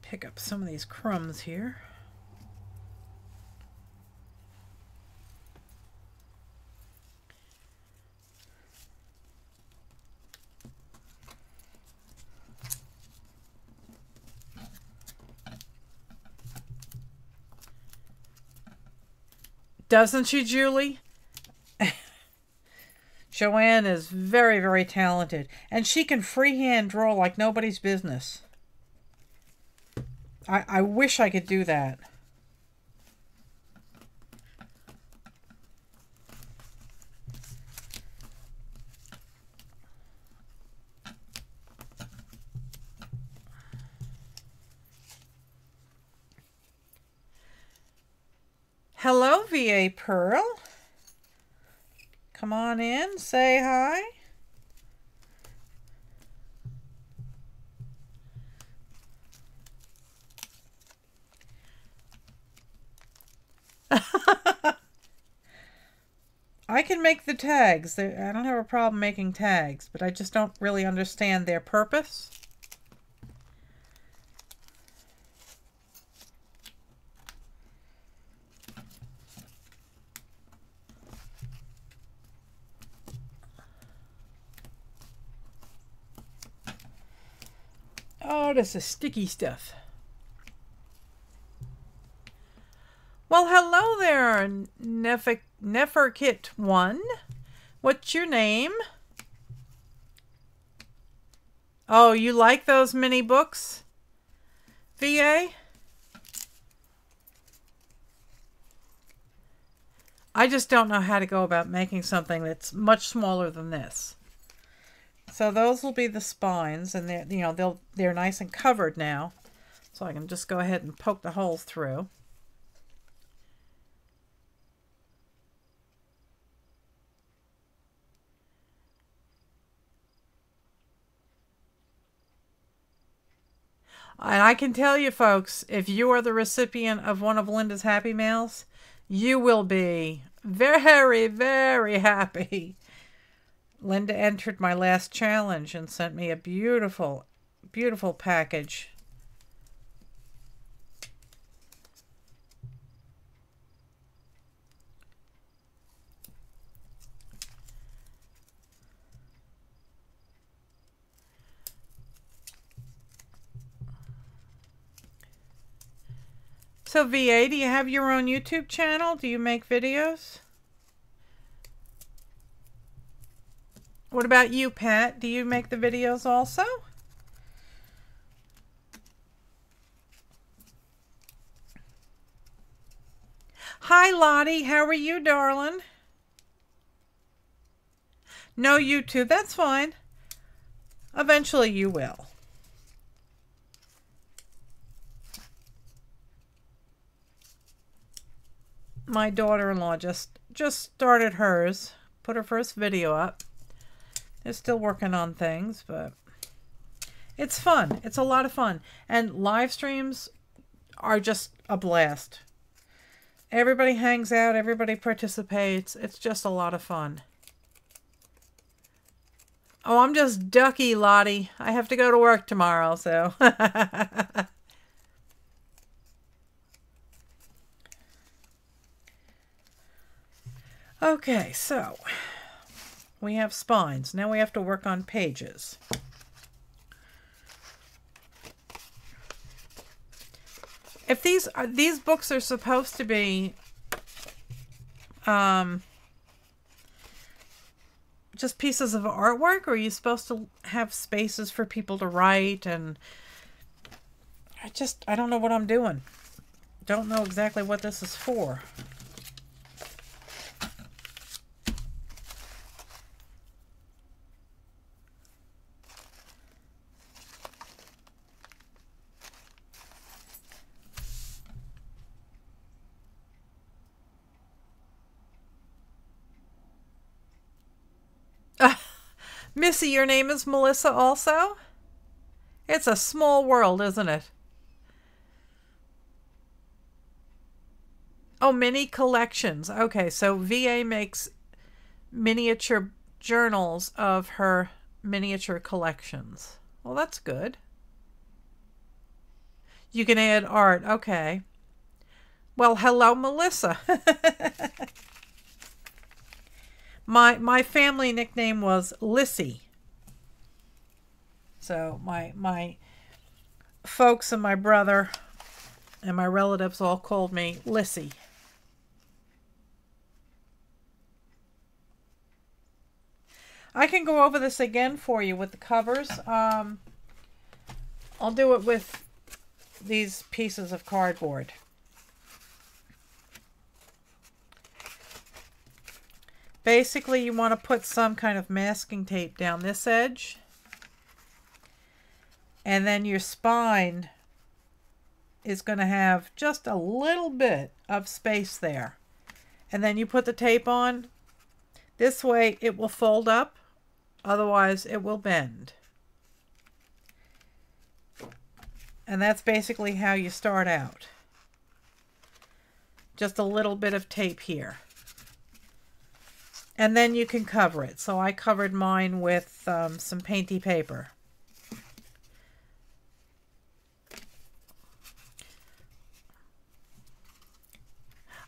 [SPEAKER 1] Pick up some of these crumbs here. Doesn't she, Julie? Joanne is very, very talented. And she can freehand draw like nobody's business. I wish I could do that. Hello, VA Pearl. Come on in, say hi. I can make the tags. I don't have a problem making tags, but I just don't really understand their purpose. Oh, this is sticky stuff. Well, hello there, Neferkit1. What's your name? Oh, you like those mini books, VA? I just don't know how to go about making something that's much smaller than this. So those will be the spines, and they're nice and covered now. So I can just go ahead and poke the holes through. And I can tell you, folks, if you are the recipient of one of Linda's Happy Mails, you will be very, very happy. Linda entered my last challenge and sent me a beautiful, beautiful package. So VA, do you have your own YouTube channel? Do you make videos? What about you, Pat? Do you make the videos also? Hi, Lottie. How are you, darling? No YouTube. That's fine. Eventually you will. my daughter-in-law just started hers, put her first video up. They're still working on things, but it's fun. It's a lot of fun. And live streams are just a blast. Everybody hangs out, everybody participates. It's just a lot of fun. Oh, I'm just ducky, Lottie. I have to go to work tomorrow, so. Okay, so we have spines. Now we have to work on pages. If these books are supposed to be just pieces of artwork, or are you supposed to have spaces for people to write? And I don't know what I'm doing. Don't know exactly what this is for. Missy, your name is Melissa also? It's a small world, isn't it? Oh, mini collections. Okay, so VA makes miniature journals of her miniature collections. Well, that's good. You can add art. Okay. Well, hello, Melissa. My family nickname was Lissy. So my folks and my brother and my relatives all called me Lissy. I can go over this again for you with the covers. I'll do it with these pieces of cardboard. Basically, you want to put some kind of masking tape down this edge. And then your spine is going to have just a little bit of space there. And then you put the tape on. This way it will fold up. Otherwise, it will bend. And that's basically how you start out. Just a little bit of tape here. And then you can cover it. So I covered mine with some painty paper.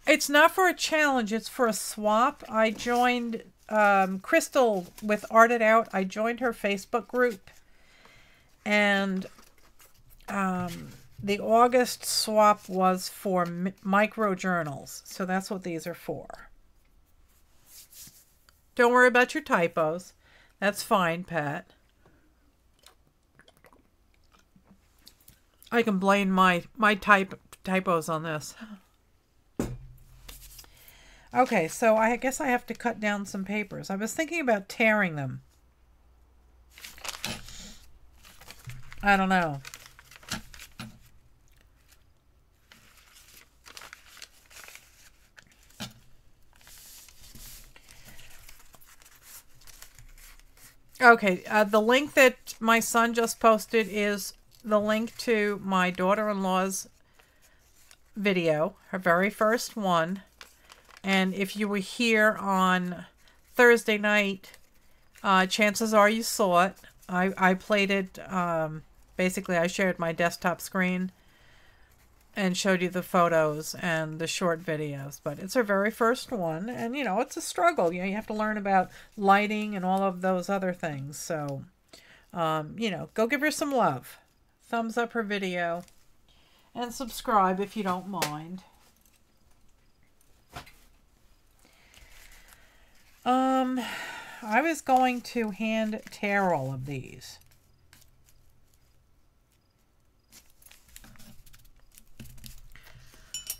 [SPEAKER 1] It's not for a challenge, it's for a swap. I joined Crystal with Art It Out. I joined her Facebook group. And the August swap was for micro journals. So that's what these are for. Don't worry about your typos. That's fine, Pat. I can blame my typos on this. Okay, so I guess I have to cut down some papers. I was thinking about tearing them. I don't know. Okay, the link that my son just posted is the link to my daughter-in-law's video, her very first one. And if you were here on Thursday night, chances are you saw it. I played it, basically I shared my desktop screen and showed you the photos and the short videos. But it's her very first one, and you know, it's a struggle. You know, you have to learn about lighting and all of those other things. So, you know, go give her some love. Thumbs up her video and subscribe if you don't mind. I was going to hand tear all of these.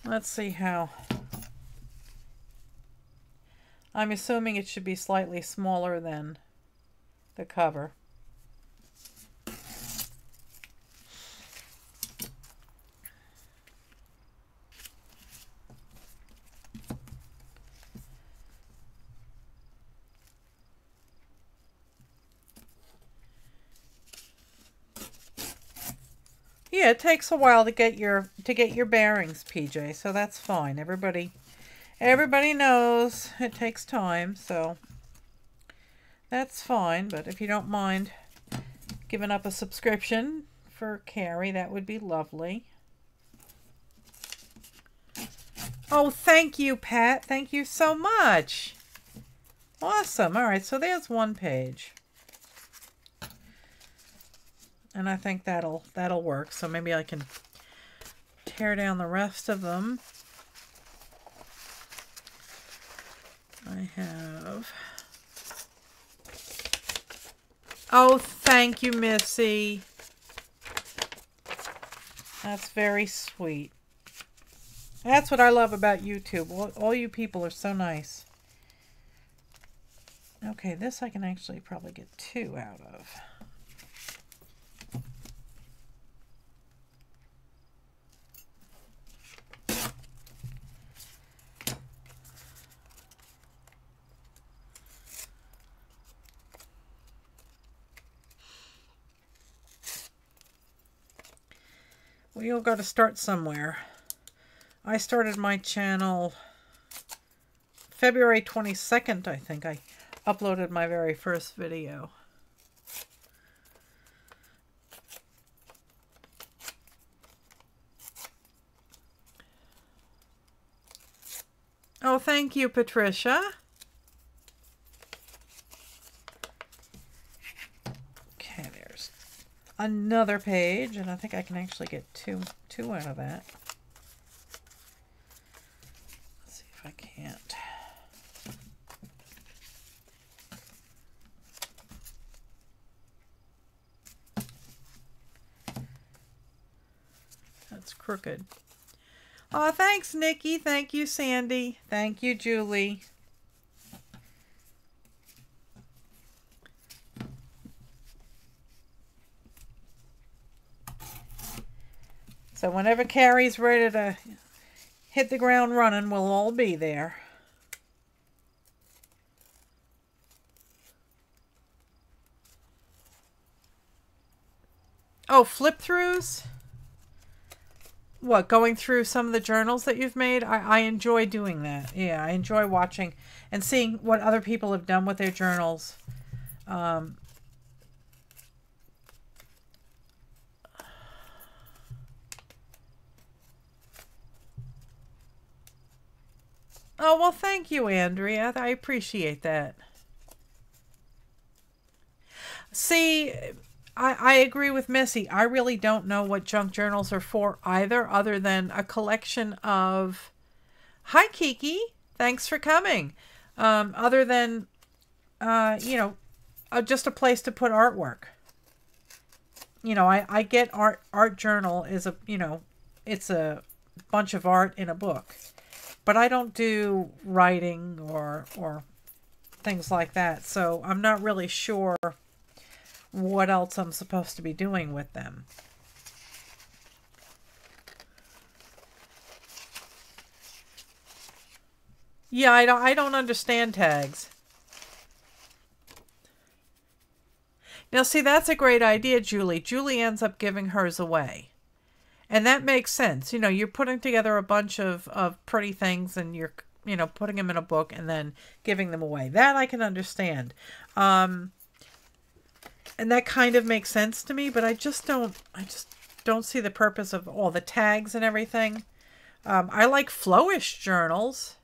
[SPEAKER 1] Let's see how. I'm assuming it should be slightly smaller than the cover. Yeah, it takes a while to get your bearings, PJ, so that's fine. Everybody knows it takes time, so that's fine. But if you don't mind giving up a subscription for Carrie, that would be lovely. Oh, thank you, Pat. Thank you so much. Awesome. All right, so there's one page. And I think that'll work. So maybe I can tear down the rest of them. I have... Oh, thank you, Missy. That's very sweet. That's what I love about YouTube. All you people are so nice. Okay, this I can actually probably get 2 out of. We all got to start somewhere. I started my channel February 22nd, I think. I uploaded my very first video. Oh, thank you, Patricia. Okay, there's another page, and I think I can actually get two out of that. Let's see if I can't. That's crooked. Oh, thanks, Nikki. Thank you, Sandy. Thank you, Julie. So whenever Carrie's ready to hit the ground running, we'll all be there. Oh, flip-throughs? What, going through some of the journals that you've made? I enjoy doing that. Yeah, I enjoy watching and seeing what other people have done with their journals. Oh, well, thank you, Andrea. I appreciate that. See, I agree with Missy. I really don't know what junk journals are for either, other than a collection of... Hi, Kiki. Thanks for coming. Other than, you know, just a place to put artwork. You know, I get art journal is a, you know, it's a bunch of art in a book. But I don't do writing or things like that. So I'm not really sure what else I'm supposed to be doing with them. Yeah, I don't understand tags. Now, see, that's a great idea, Julie. Julie ends up giving hers away. And that makes sense. You know, you're putting together a bunch of pretty things and you're, you know, putting them in a book and then giving them away. That I can understand. And that kind of makes sense to me, but I just don't see the purpose of all the tags and everything. I like flowish journals.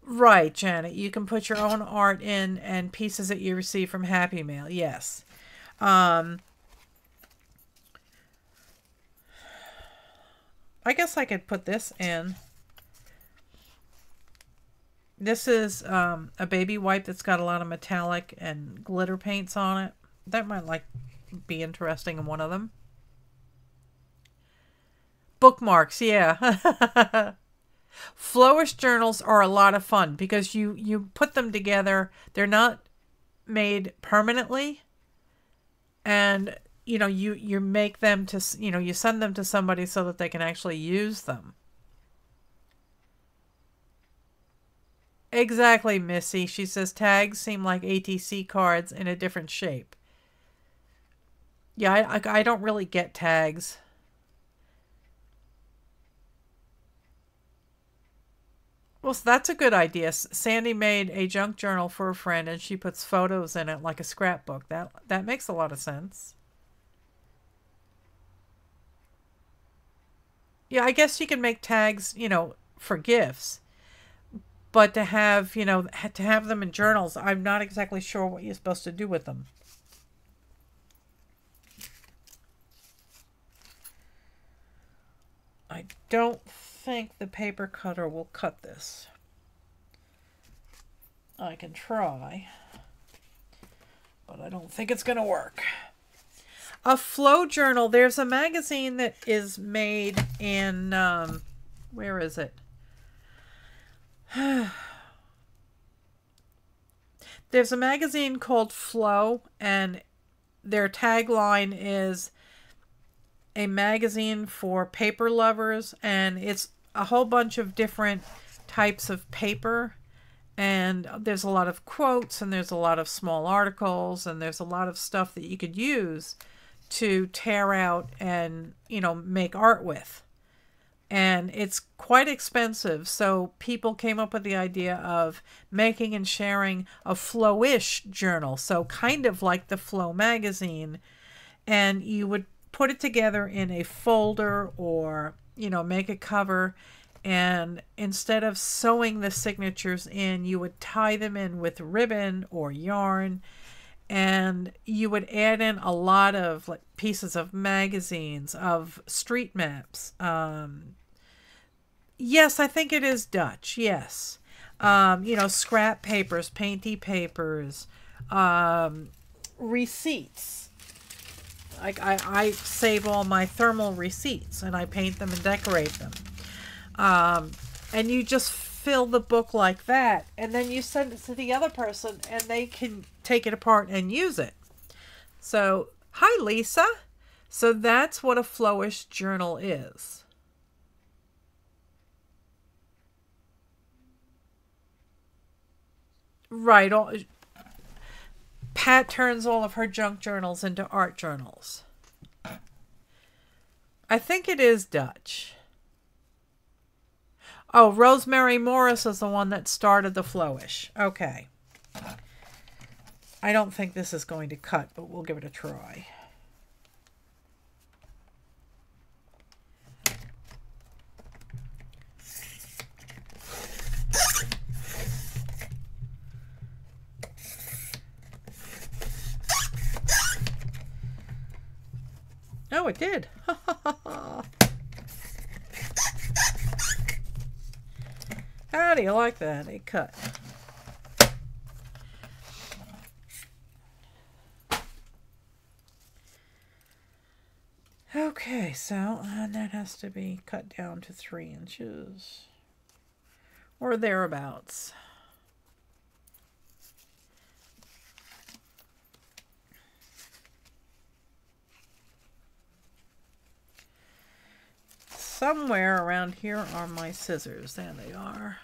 [SPEAKER 1] Right, Janet. You can put your own art in and pieces that you receive from Happy Mail. Yes. I guess I could put this in. This is a baby wipe that's got a lot of metallic and glitter paints on it. That might be interesting in one of them. Bookmarks, yeah. Flowish journals are a lot of fun because you put them together. They're not made permanently. And, you know, you make them to, you know, you send them to somebody so that they can actually use them. Exactly, Missy. She says tags seem like ATC cards in a different shape. Yeah, I don't really get tags. Well, so that's a good idea. Sandy made a junk journal for a friend, and she puts photos in it like a scrapbook. That makes a lot of sense. Yeah, I guess you can make tags, for gifts, but to have, to have them in journals, I'm not exactly sure what you're supposed to do with them. I don't think the paper cutter will cut this. I can try, but I don't think it's going to work. A flow journal. There's a magazine that is made in, where is it? There's a magazine called Flow, and their tagline is a magazine for paper lovers, and it's a whole bunch of different types of paper, and there's a lot of quotes, and there's a lot of small articles, and there's a lot of stuff that you could use to tear out and make art with. And it's quite expensive, so people came up with the idea of making and sharing a flow-ish journal, so kind of like the Flow magazine, and you would put it together in a folder or make a cover, and instead of sewing the signatures in, you would tie them in with ribbon or yarn, and you would add in a lot of pieces of magazines, of street maps. Yes, I think it is Dutch. Yes. Scrap papers, painty papers, receipts. I save all my thermal receipts and I paint them and decorate them. And you just fill the book like that, and then you send it to the other person and they can take it apart and use it. So, hi Lisa. So that's what a flowish journal is. Right. Pat turns all of her junk journals into art journals. I think it is Dutch. Oh, Rosemary Morris is the one that started the flowish. Okay. I don't think this is going to cut, but we'll give it a try. Oh, it did. How do you like that? It cut. Okay, so that has to be cut down to 3 inches or thereabouts. Somewhere around here are my scissors. There they are.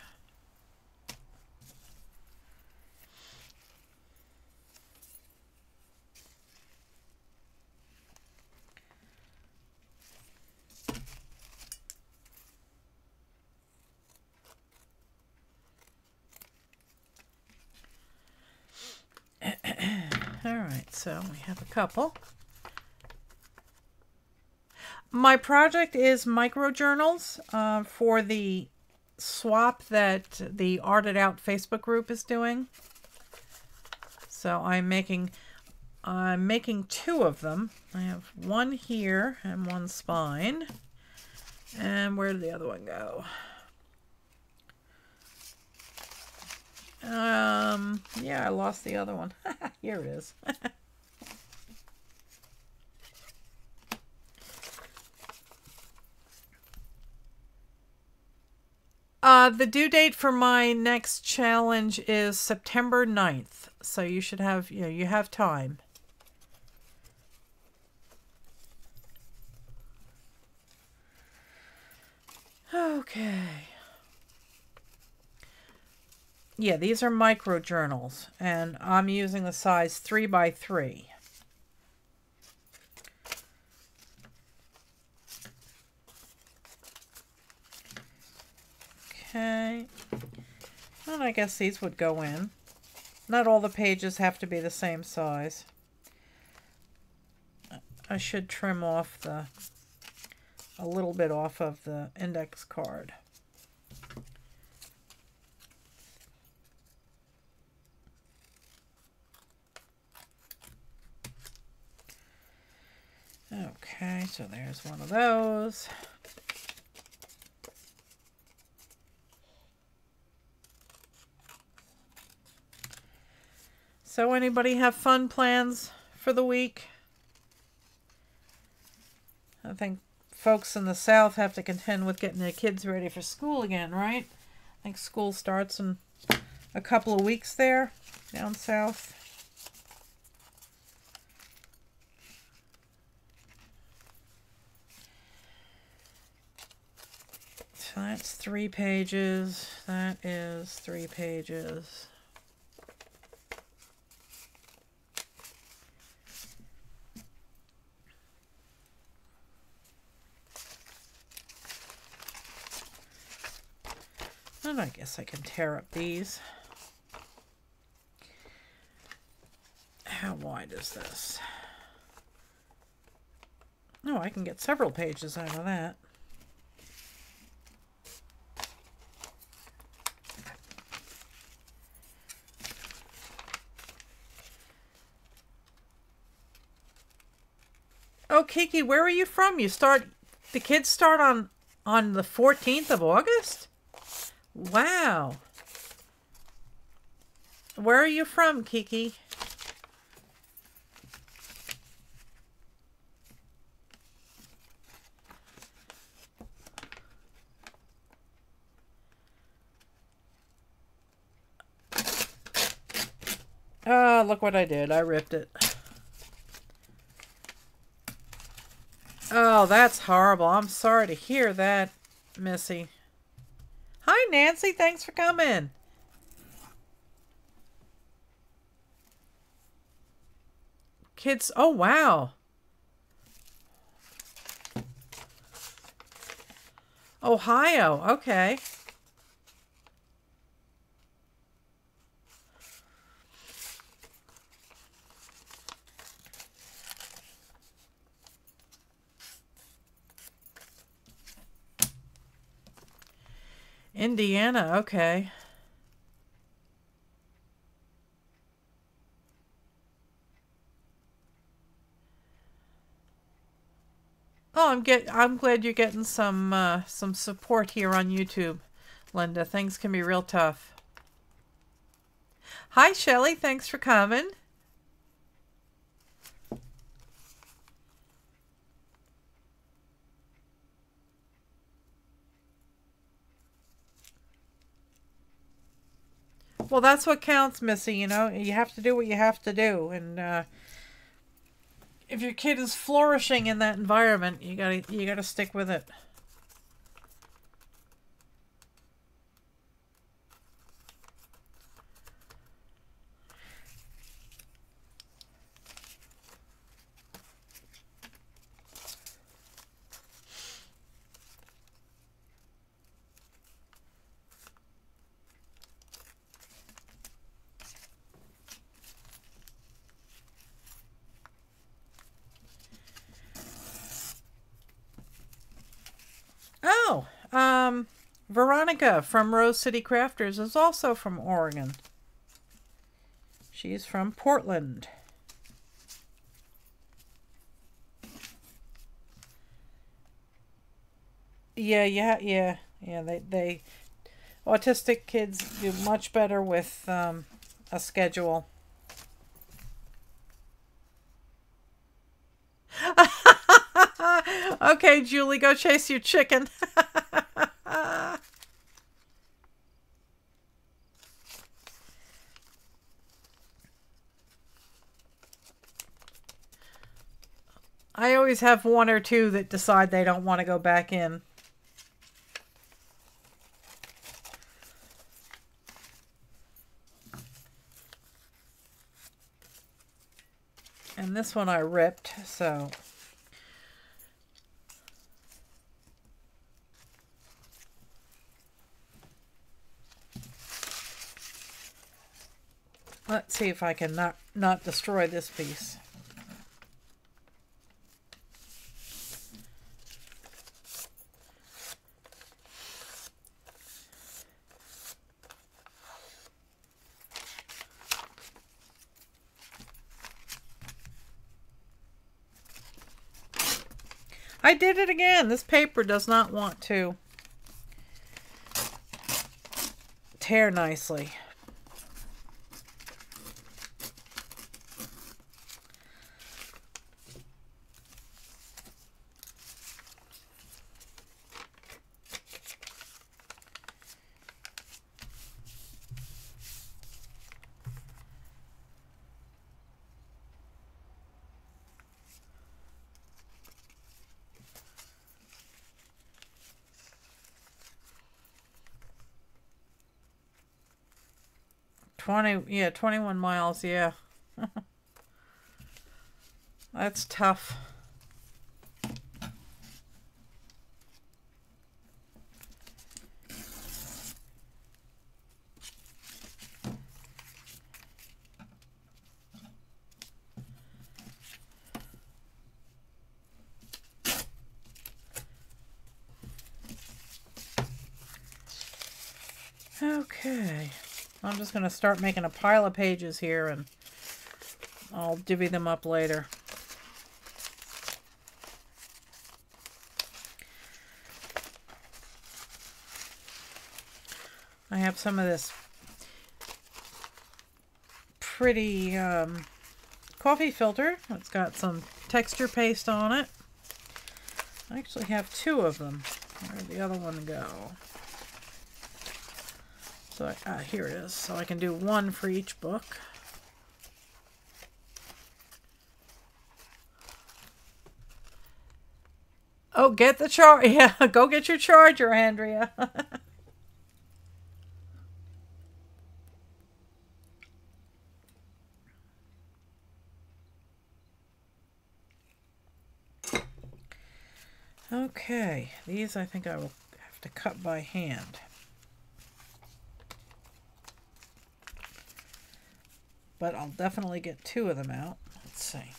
[SPEAKER 1] All right, so we have a couple. My project is micro journals for the swap that the Art It Out Facebook group is doing. So I'm making 2 of them. I have one here and one spine. And where did the other one go? Yeah, I lost the other one. Here it is. The due date for my next challenge is September 9th. So you should have, you have time. Okay. Yeah, these are micro journals, and I'm using the size 3 by 3. Okay. And I guess these would go in. Not all the pages have to be the same size. I should trim off a little bit off of the index card. Okay, so there's one of those. So anybody have fun plans for the week? I think folks in the South have to contend with getting their kids ready for school again, right? I think school starts in a couple of weeks there, down south. So that's 3 pages. That is 3 pages. And I guess I can tear up these. How wide is this? Oh, I can get several pages out of that. Oh, Kiki, where are you from? The kids start on the 14th of August? Wow. Where are you from, Kiki? Oh, look what I did. I ripped it. Oh, that's horrible. I'm sorry to hear that, Missy. Hi, Nancy. Thanks for coming. Kids. Oh, wow. Ohio. Okay. Indiana. Okay. Oh, I'm glad you're getting some support here on YouTube, Linda. Things can be real tough. Hi, Shelley. Thanks for coming. Well, that's what counts, Missy. You know, you have to do what you have to do, and if your kid is flourishing in that environment, you gotta stick with it. Oh, Veronica from Rose City Crafters is also from Oregon. She's from Portland. Yeah. They autistic kids do much better with a schedule. Okay, Julie, go chase your chicken. I always have one or two that decide they don't want to go back in. And this one I ripped, so... Let's see if I can not destroy this piece. I did it again. This paper does not want to tear nicely. Yeah, 21 miles, yeah. That's tough. Okay. I'm just going to start making a pile of pages here and I'll divvy them up later. I have some of this pretty coffee filter. It's got some texture paste on it. I actually have two of them. Where'd the other one go? So here it is. So I can do one for each book. Oh, get the charger. Yeah, go get your charger, Andrea. Okay, these I think I will have to cut by hand. But I'll definitely get two of them out. Let's see.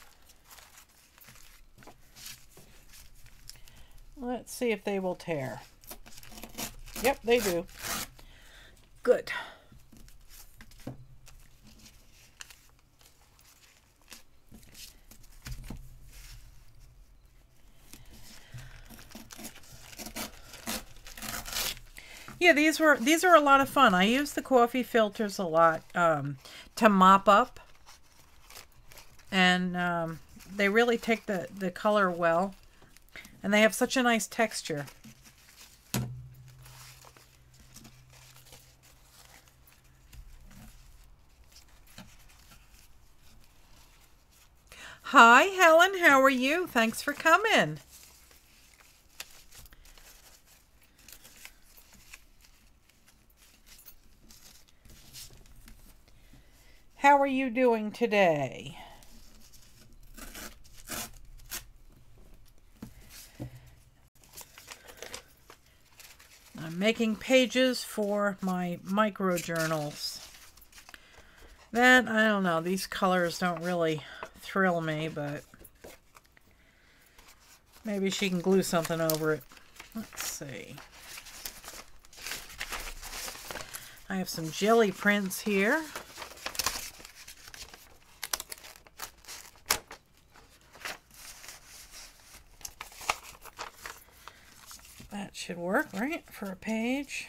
[SPEAKER 1] Let's see if they will tear. Yep, they do. Good. Yeah, these are a lot of fun. I use the coffee filters a lot to mop up, and they really take the color well, and they have such a nice texture. Hi, Helen. How are you? Thanks for coming. How are you doing today? I'm making pages for my micro journals. That, I don't know, these colors don't really thrill me, but maybe she can glue something over it. Let's see. I have some jelly prints here. That should work, right, for a page.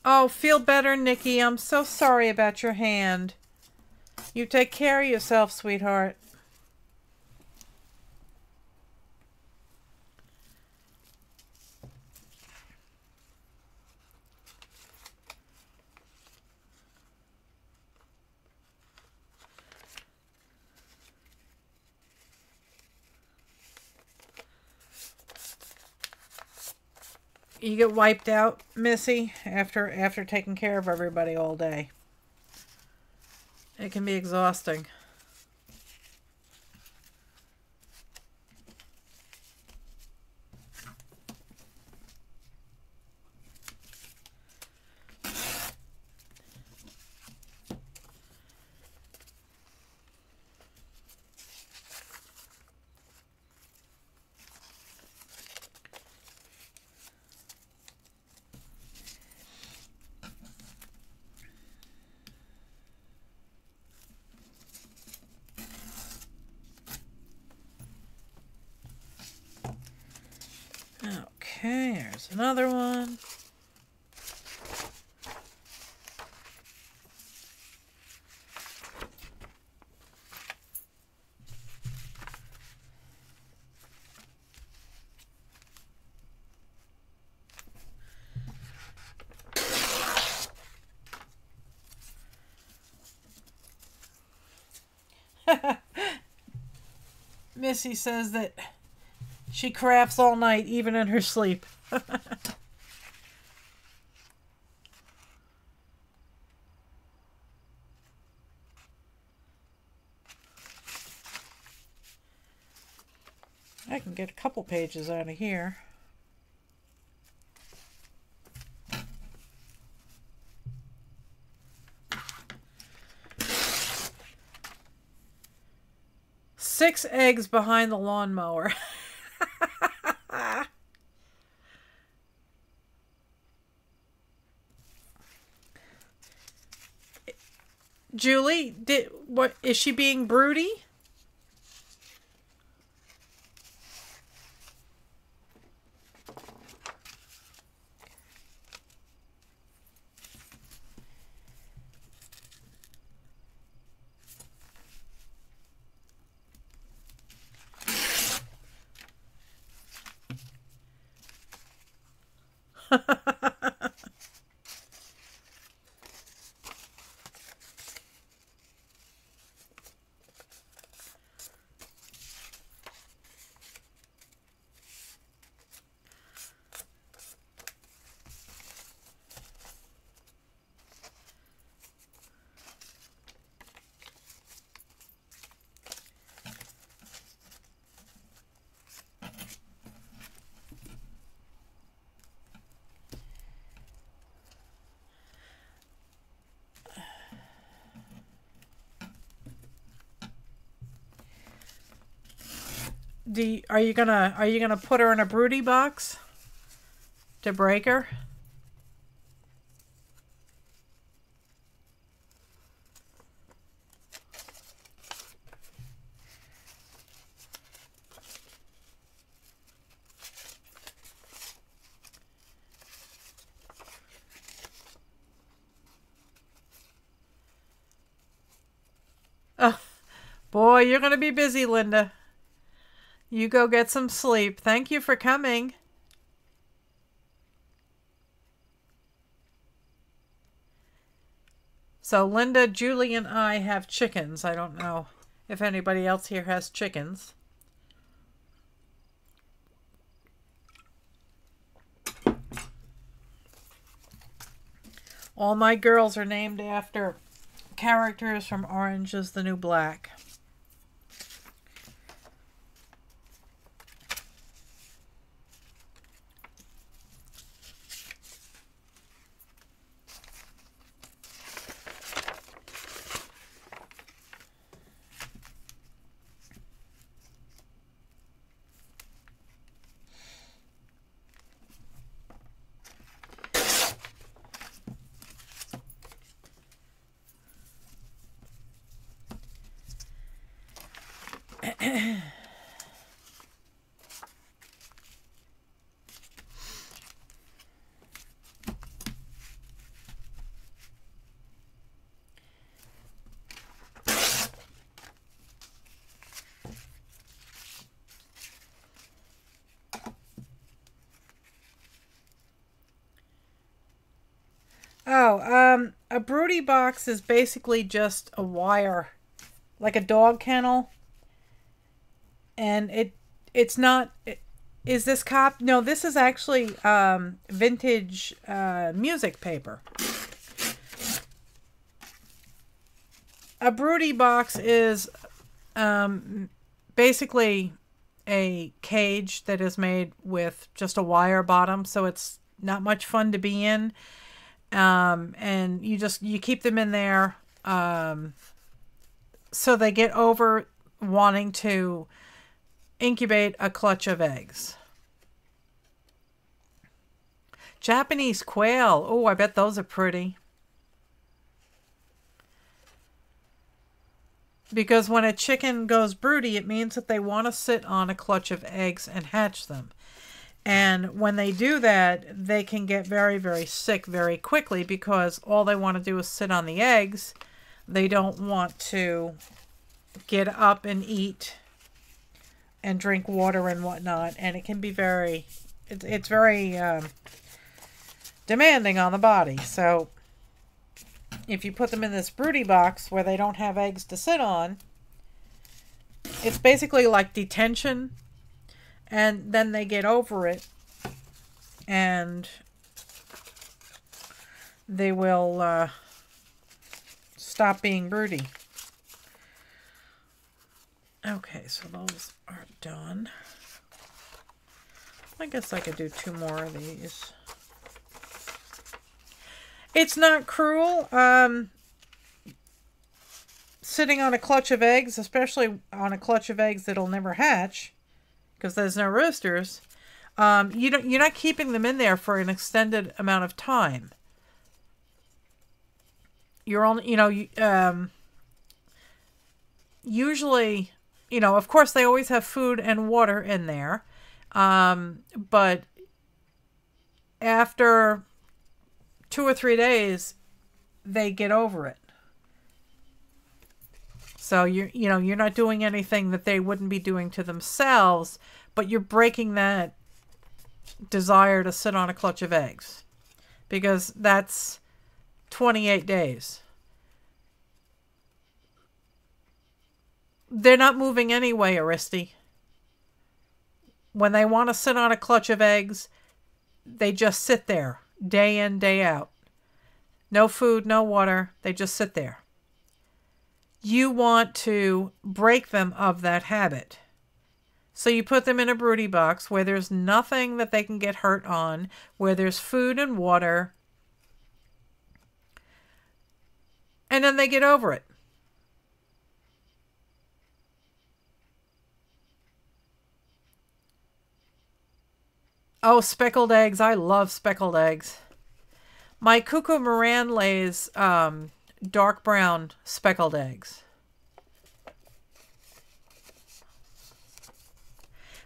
[SPEAKER 1] Oh, feel better, Nikki. I'm so sorry about your hand. You take care of yourself, sweetheart. You get wiped out, Missy, after taking care of everybody all day. It can be exhausting. another one. Missy says that she crafts all night, even in her sleep. I can get a couple pages out of here. Six eggs behind the lawnmower. Julie, what is she being broody? Are you gonna put her in a broody box to break her? Oh, boy, you're gonna be busy, Linda. You go get some sleep. Thank you for coming. So Linda, Julie, and I have chickens. I don't know if anybody else here has chickens. All my girls are named after characters from Orange is the New Black. A broody box is basically just a wire, like a dog kennel. And it's not, is this no, this is actually vintage music paper. A broody box is basically a cage that is made with just a wire bottom, so it's not much fun to be in. And you keep them in there so they get over wanting to incubate a clutch of eggs. Japanese quail. Oh, I bet those are pretty. Because when a chicken goes broody, it means that they want to sit on a clutch of eggs and hatch them. And when they do that, they can get very, very sick very quickly because all they want to do is sit on the eggs. They don't want to get up and eat and drink water and whatnot. And it can be very, it's very demanding on the body. So if you put them in this broody box where they don't have eggs to sit on, it's basically like detention. And then they get over it, and they will stop being broody. Okay, so those are done. I guess I could do 2 more of these. It's not cruel. Sitting on a clutch of eggs, especially on a clutch of eggs that'll never hatch, because there's no roosters, you're not keeping them in there for an extended amount of time. You're only, usually, of course they always have food and water in there, but after 2 or 3 days, they get over it. So you're not doing anything that they wouldn't be doing to themselves, but you're breaking that desire to sit on a clutch of eggs, because that's 28 days. They're not moving anyway, Aristi. When they want to sit on a clutch of eggs, they just sit there day in, day out. No food, no water. They just sit there. You want to break them of that habit. So you put them in a broody box where there's nothing that they can get hurt on, where there's food and water, and then they get over it. Oh, speckled eggs. I love speckled eggs. My Cuckoo Moran lays dark brown speckled eggs.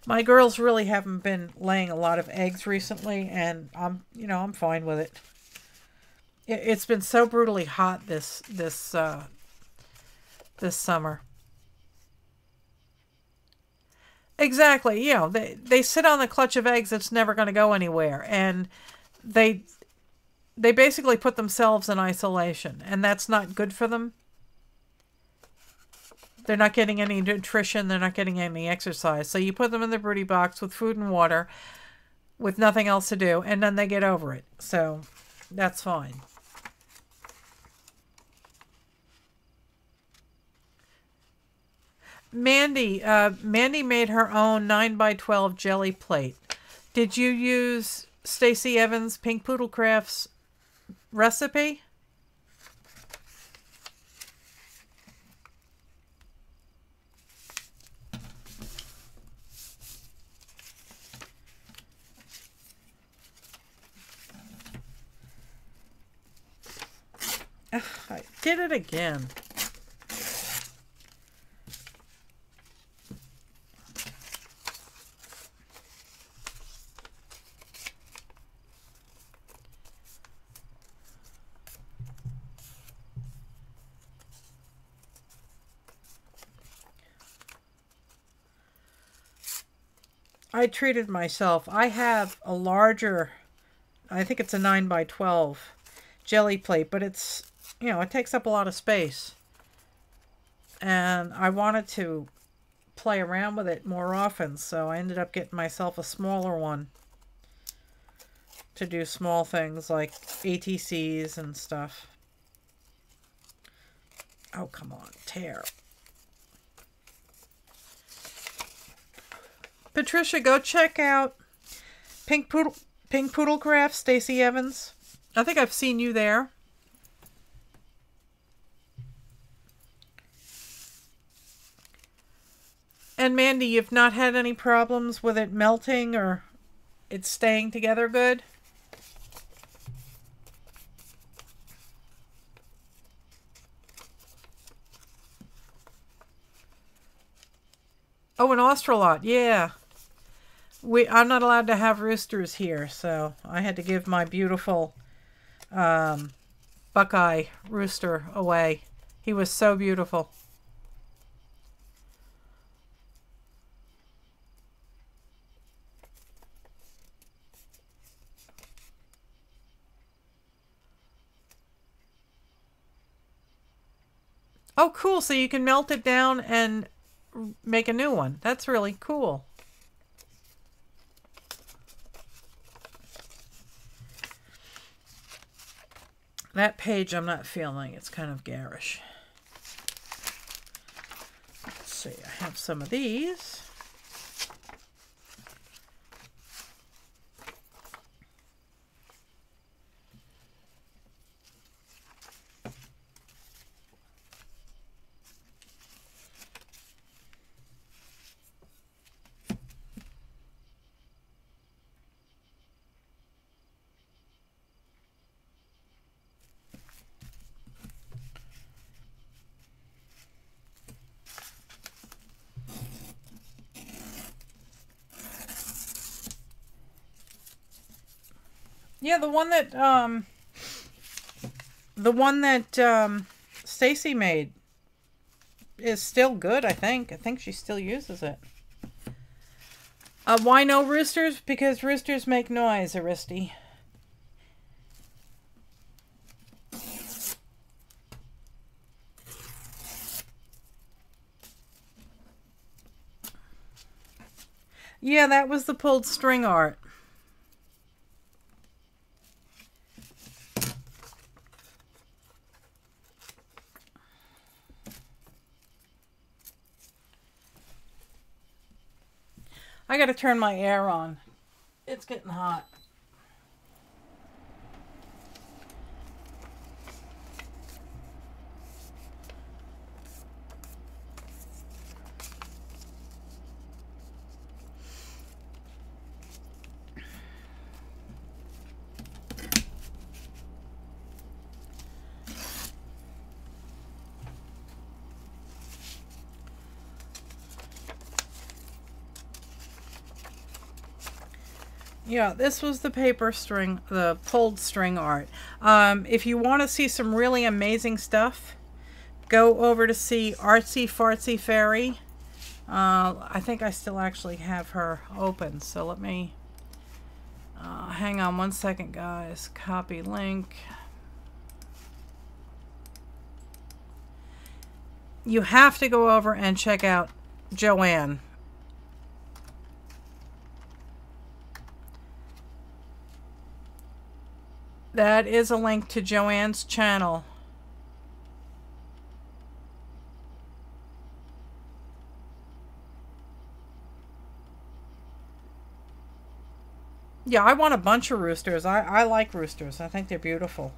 [SPEAKER 1] My girls really haven't been laying a lot of eggs recently, and I'm fine with it. It's been so brutally hot this summer. Exactly. They sit on the clutch of eggs that's never going to go anywhere, and they basically put themselves in isolation, and that's not good for them. They're not getting any nutrition. They're not getting any exercise. So you put them in the broody box with food and water, with nothing else to do, and then they get over it. So that's fine. Mandy made her own 9x12 jelly plate. Did you use Stacey Evans' Pink Poodle Crafts recipe? Ugh, I did it again. I treated myself. I have a larger, I think it's a 9x12 jelly plate, but it's, it takes up a lot of space. And I wanted to play around with it more often, so I ended up getting myself a smaller one to do small things like ATCs and stuff. Oh, come on, tear. Patricia, go check out Pink Poodle Crafts, Stacey Evans. I think I've seen you there. And Mandy, you've not had any problems with it melting or it staying together good? Oh, an Australot, yeah. I'm not allowed to have roosters here, so I had to give my beautiful Buckeye rooster away. He was so beautiful. Oh, cool. So you can melt it down and make a new one. That's really cool. That page I'm not feeling. It's kind of garish. Let's see. I have some of these. Yeah, the one that Stacy made is still good, I think. I think she still uses it. Why no roosters? Because roosters make noise, Aristi. Yeah, that was the pulled string art. I gotta turn my air on. It's getting hot. Yeah, this was the paper string, the pulled string art. If you want to see some really amazing stuff, go over to see Artsy Fartsy Fairy. I think I still actually have her open, so let me hang on one second, guys. Copy link. You have to go over and check out Joanne. That is a link to Joanne's channel. Yeah, I want a bunch of roosters. I like roosters. I think they're beautiful.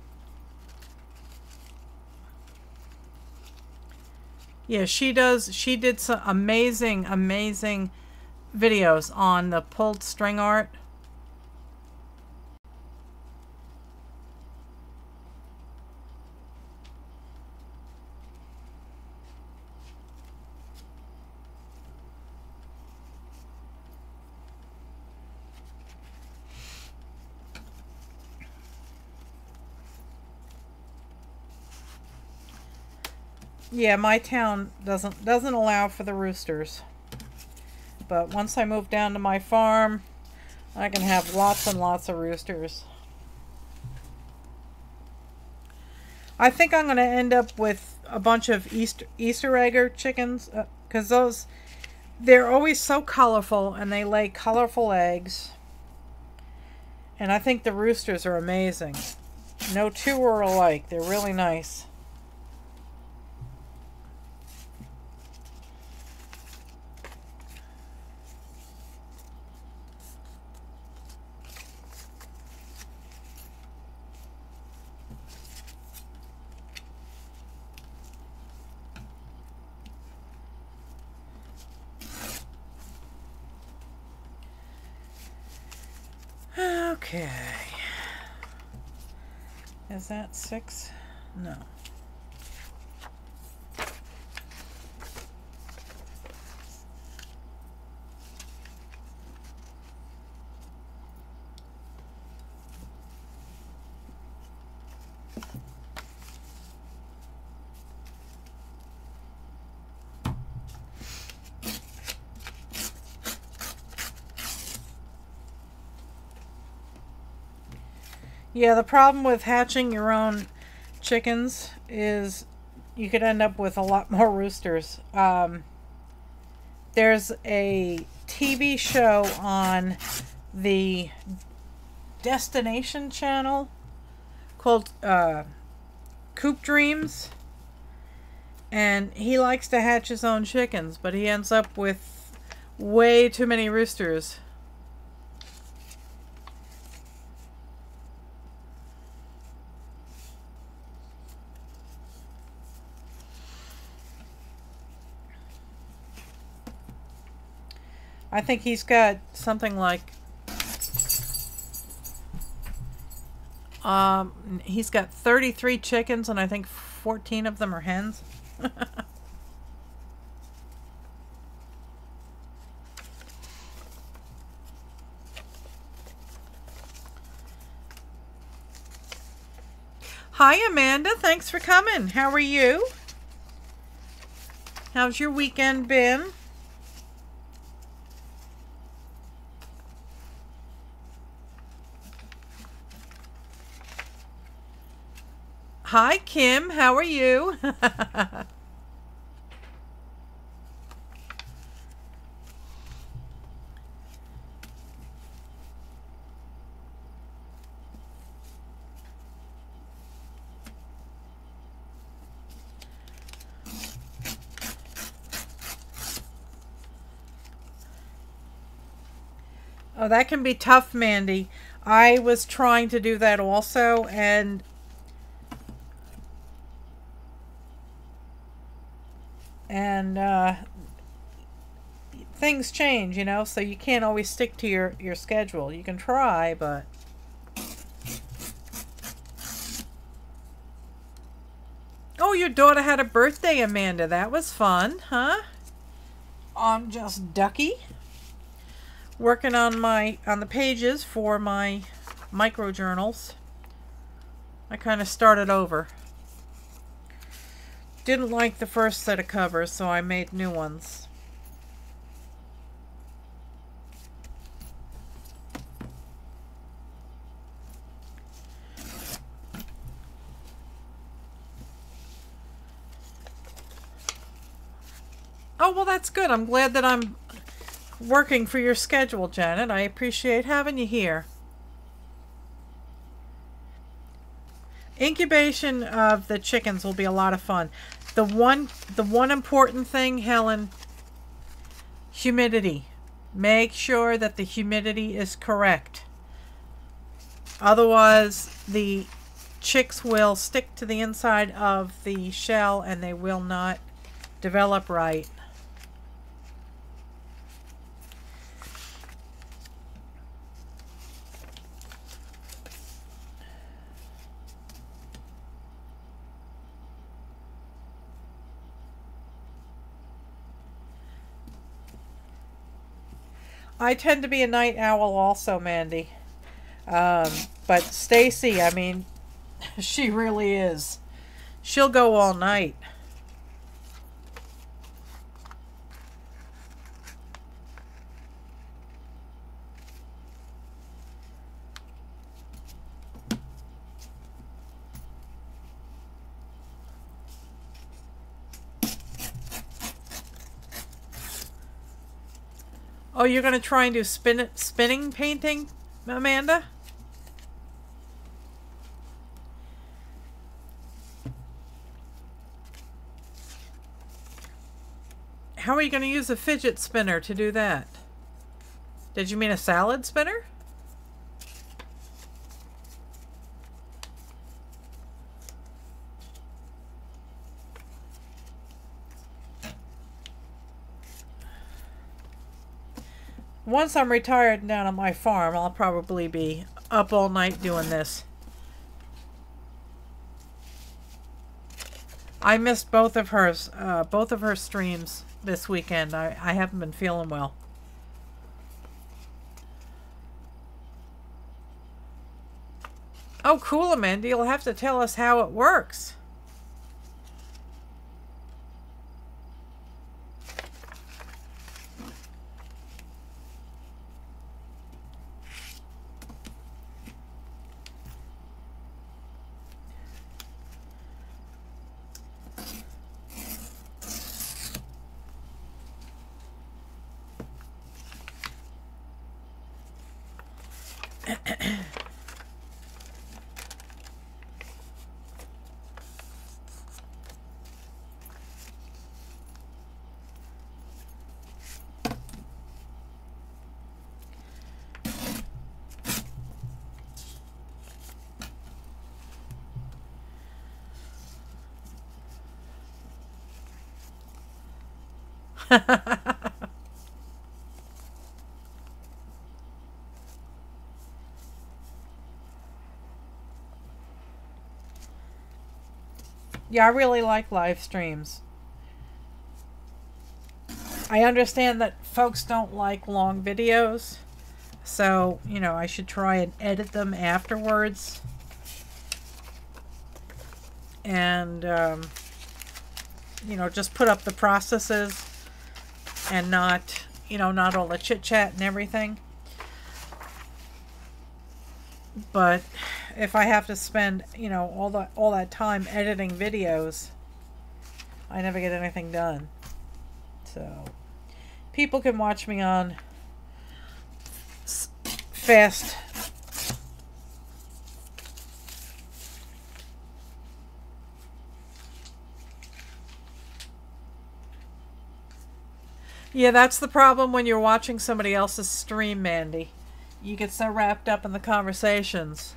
[SPEAKER 1] Yeah, she does. She did some amazing, amazing videos on the pulled string art. Yeah, my town doesn't allow for the roosters. But once I move down to my farm, I can have lots and lots of roosters. I think I'm going to end up with a bunch of Easter egger chickens, because they're always so colorful and they lay colorful eggs. And I think the roosters are amazing. No two are alike. They're really nice. Okay. Is that 6? No. Yeah, the problem with hatching your own chickens is you could end up with a lot more roosters. There's a TV show on the Destination Channel called Coop Dreams, and he likes to hatch his own chickens, but he ends up with way too many roosters. I think he's got something like he's got 33 chickens, and I think 14 of them are hens. Hi, Amanda. Thanks for coming. How are you? How's your weekend been? Hi, Kim. How are you? Oh, that can be tough, Mandy. I was trying to do that also, and things change, you know, so you can't always stick to your schedule. You can try, but oh, your daughter had a birthday, Amanda. That was fun, huh? I'm just ducky. Working on the pages for my micro journals. I kind of started over. Didn't like the first set of covers, so I made new ones. Oh, well, that's good. I'm glad that I'm working for your schedule, Janet. I appreciate having you here. Incubation of the chickens will be a lot of fun. The one important thing, Helen, humidity. Make sure that the humidity is correct. Otherwise, the chicks will stick to the inside of the shell and they will not develop right. I tend to be a night owl also, Mandy. But Stacy, I mean, she really is. She'll go all night. Oh, you're going to try and do spinning painting, Amanda? How are you going to use a fidget spinner to do that? Did you mean a salad spinner? Once I'm retired down on my farm, I'll probably be up all night doing this. I missed both of her streams this weekend. I haven't been feeling well. Oh, cool, Amanda. You'll have to tell us how it works. Yeah, I really like live streams. I understand that folks don't like long videos, so, you know, I should try and edit them afterwards. And, you know, just put up the processes and not, you know, not all the chit-chat and everything. But if I have to spend, you know, all that time editing videos, I never get anything done. So people can watch me on fast. Yeah, that's the problem when you're watching somebody else's stream, Mandy. You get so wrapped up in the conversations.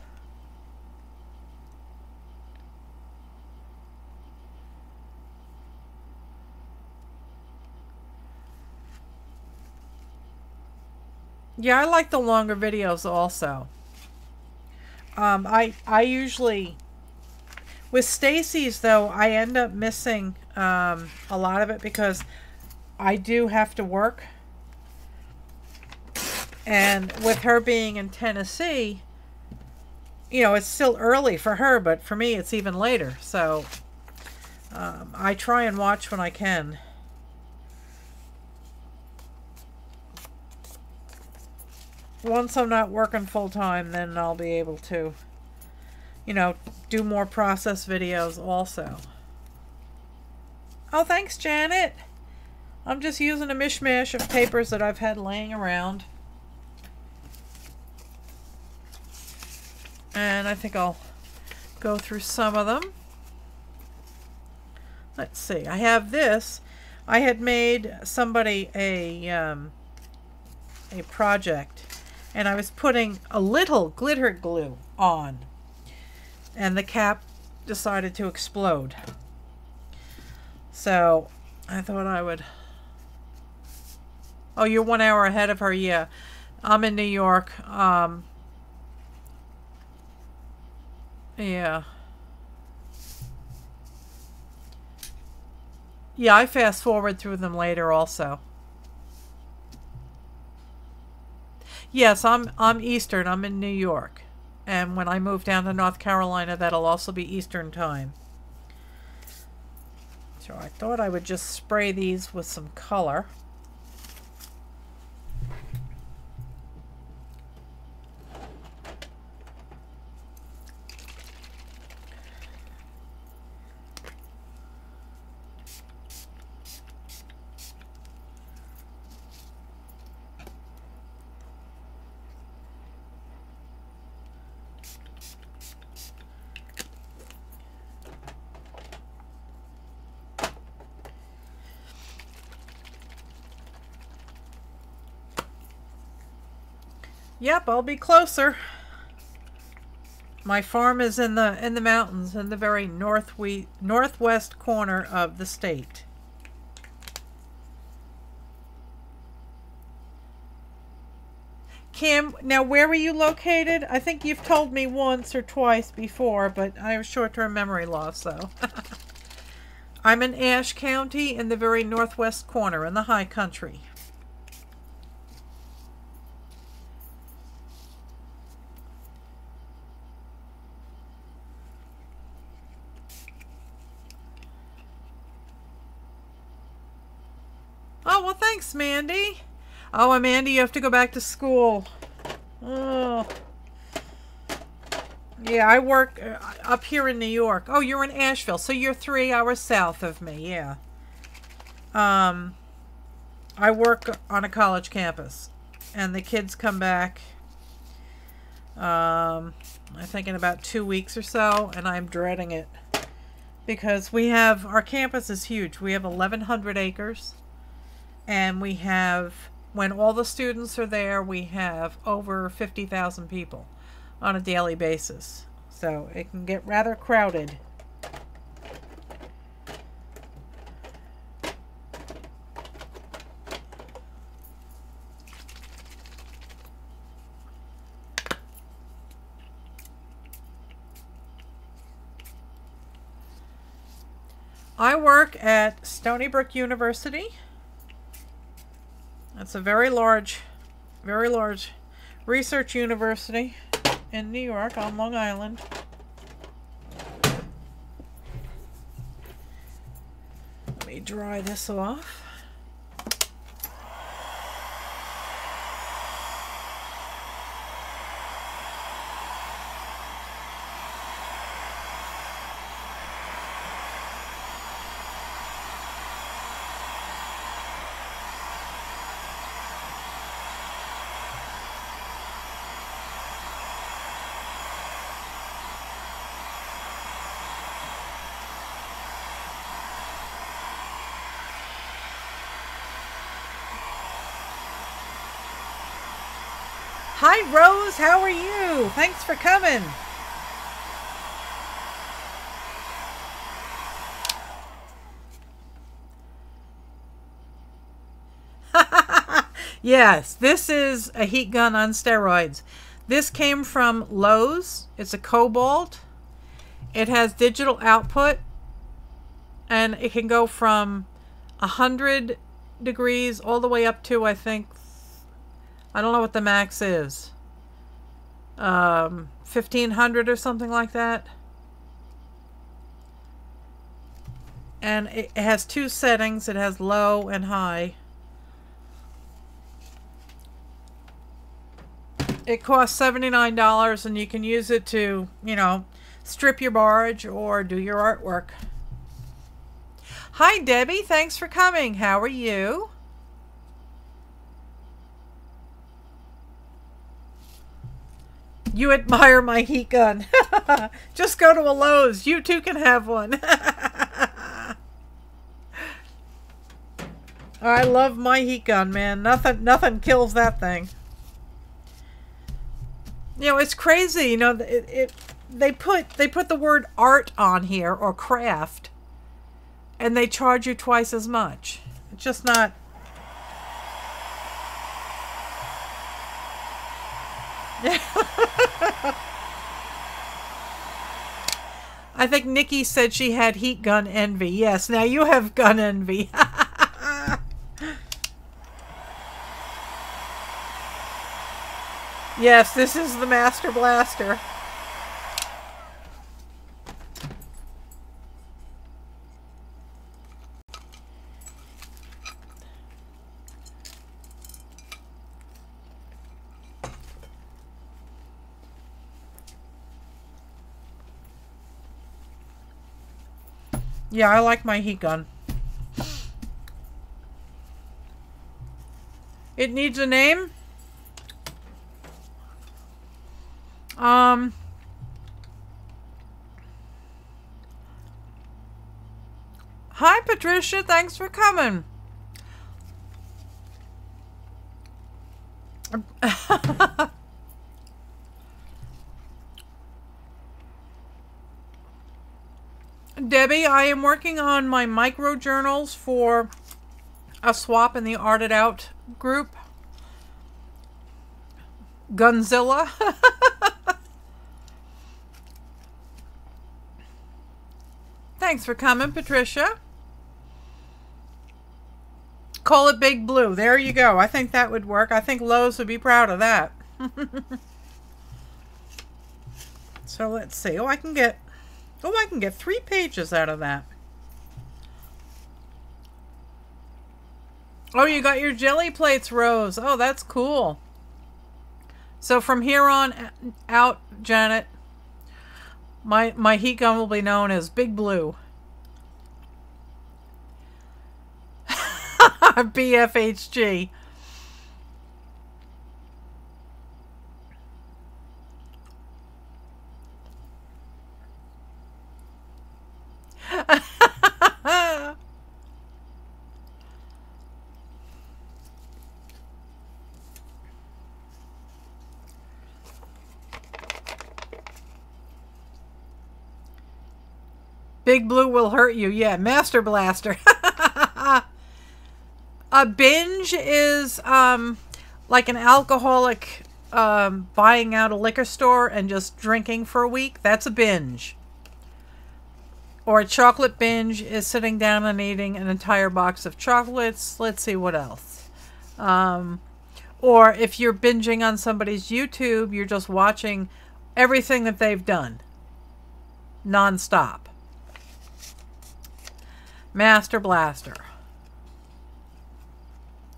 [SPEAKER 1] Yeah, I like the longer videos also. I usually, with Stacy's though, I end up missing a lot of it because I do have to work. And with her being in Tennessee, you know, it's still early for her, but for me it's even later. So I try and watch when I can. Once I'm not working full time, then I'll be able to, you know, do more process videos also. Oh, thanks, Janet. I'm just using a mishmash of papers that I've had laying around. And I think I'll go through some of them. Let's see. I have this. I had made somebody a project, and I was putting a little glitter glue on, and the cap decided to explode. So I thought I would... Oh, you're 1 hour ahead of her. Yeah, I'm in New York. Yeah. Yeah, I fast forward through them later also. Yes, I'm Eastern. I'm in New York. And when I move down to North Carolina, that'll also be Eastern time. So I thought I would just spray these with some color. Yep, I'll be closer. My farm is in the mountains, in the very northwest corner of the state. Kim, now where were you located? I think you've told me once or twice before, but I have short-term memory loss, so. I'm in Ashe County in the very northwest corner in the high country. Oh, well, thanks, Mandy. Oh, Amanda, you have to go back to school. Oh. Yeah, I work up here in New York. Oh, you're in Asheville, so you're 3 hours south of me, yeah. I work on a college campus, and the kids come back I think in about 2 weeks or so, and I'm dreading it because we have, our campus is huge. We have 1,100 acres, and we have, when all the students are there, we have over 50,000 people on a daily basis. So it can get rather crowded. I work at Stony Brook University. It's a very large research university in New York on Long Island. Let me dry this off. Hi, Rose. How are you? Thanks for coming. Yes, this is a heat gun on steroids. This came from Lowe's. It's a Cobalt. It has digital output, and it can go from 100 degrees all the way up to, I think, I don't know what the max is. 1,500 or something like that. And it has two settings. It has low and high. It costs $79, and you can use it to, you know, strip your barge or do your artwork. Hi, Debbie. Thanks for coming. How are you? You admire my heat gun. Just go to a Lowe's. You too can have one. I love my heat gun, man. Nothing kills that thing. You know, it's crazy. You know, they put the word art on here, or craft, and they charge you twice as much. It's just not. I think Nikki said she had heat gun envy. Yes, now you have gun envy. Yes, this is the Master Blaster. Yeah, I like my heat gun. It needs a name. Hi, Patricia. Thanks for coming. Debbie, I am working on my micro journals for a swap in the Art It Out group. Gunzilla. Thanks for coming, Patricia. Call it Big Blue. There you go. I think that would work. I think Lowe's would be proud of that. So let's see. I can get 3 pages out of that. Oh, you got your jelly plates, Rose. Oh, that's cool. So from here on out, Janet, my heat gun will be known as Big Blue. BFHG. Big Blue will hurt you. Yeah, Master Blaster. A binge is like an alcoholic buying out a liquor store and just drinking for a week. That's a binge. Or a chocolate binge is sitting down and eating an entire box of chocolates. Let's see what else. Or if you're binging on somebody's YouTube, you're just watching everything that they've done. Non-stop. Master Blaster.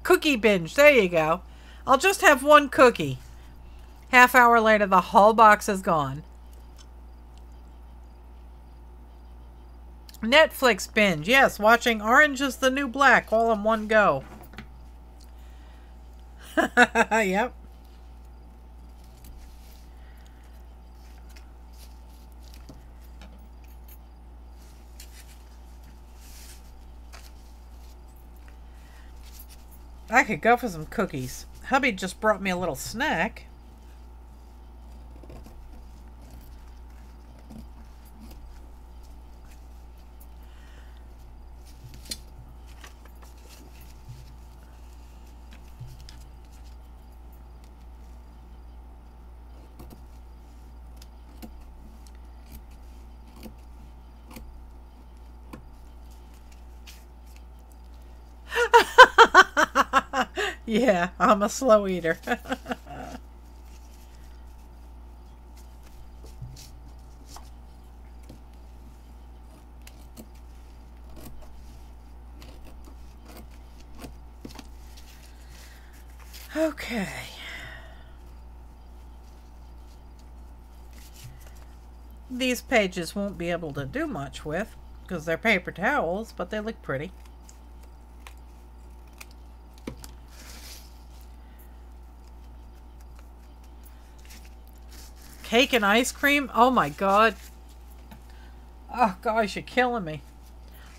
[SPEAKER 1] Cookie binge. There you go. I'll just have one cookie. Half hour later, the whole box is gone. Netflix binge. Yes, watching Orange is the New Black all in one go. Yep. I could go for some cookies. Hubby just brought me a little snack. Yeah, I'm a slow eater. Okay. These pages won't be able to do much with because they're paper towels, but they look pretty. Cake and ice cream? Oh my god. Oh gosh, you're killing me.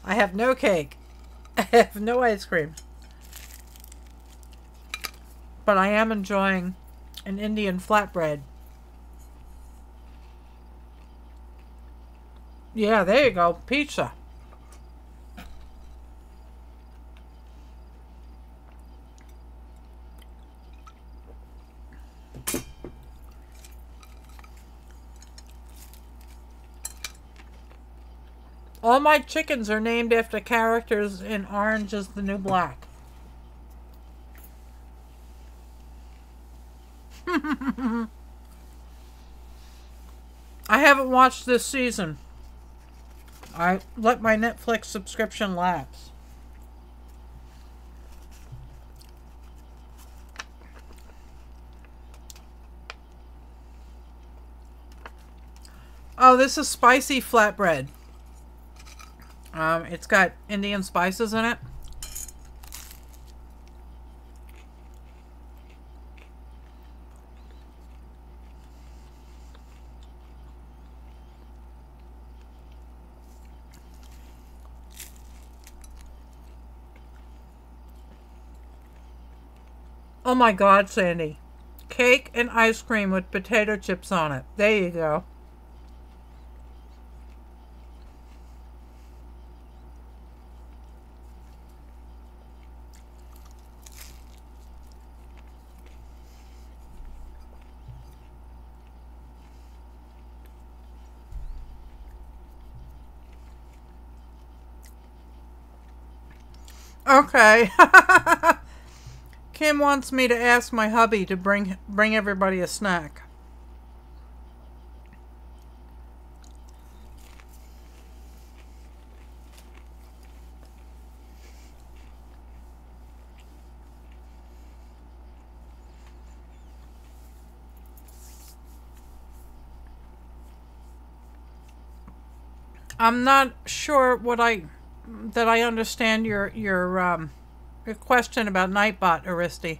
[SPEAKER 1] I have no cake. I have no ice cream. But I am enjoying an Indian flatbread. Yeah, there you go. Pizza. All my chickens are named after characters in Orange is the New Black. I haven't watched this season. I let my Netflix subscription lapse. Oh, this is spicy flatbread. It's got Indian spices in it. Oh my god, Sandy. Cake and ice cream with potato chips on it. There you go. Okay. Kim wants me to ask my hubby to bring everybody a snack. I'm not sure that I understand your question about Nightbot, Aristi.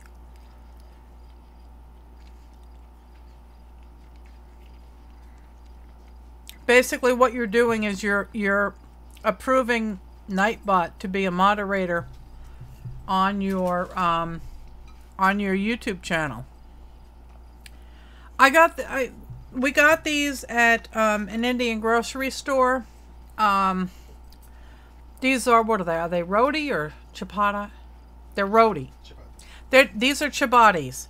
[SPEAKER 1] Basically, what you're doing is you're approving Nightbot to be a moderator on your YouTube channel. We got these at an Indian grocery store. These are, what are they? Are they roti or chapata? They're roti. These are chabatis.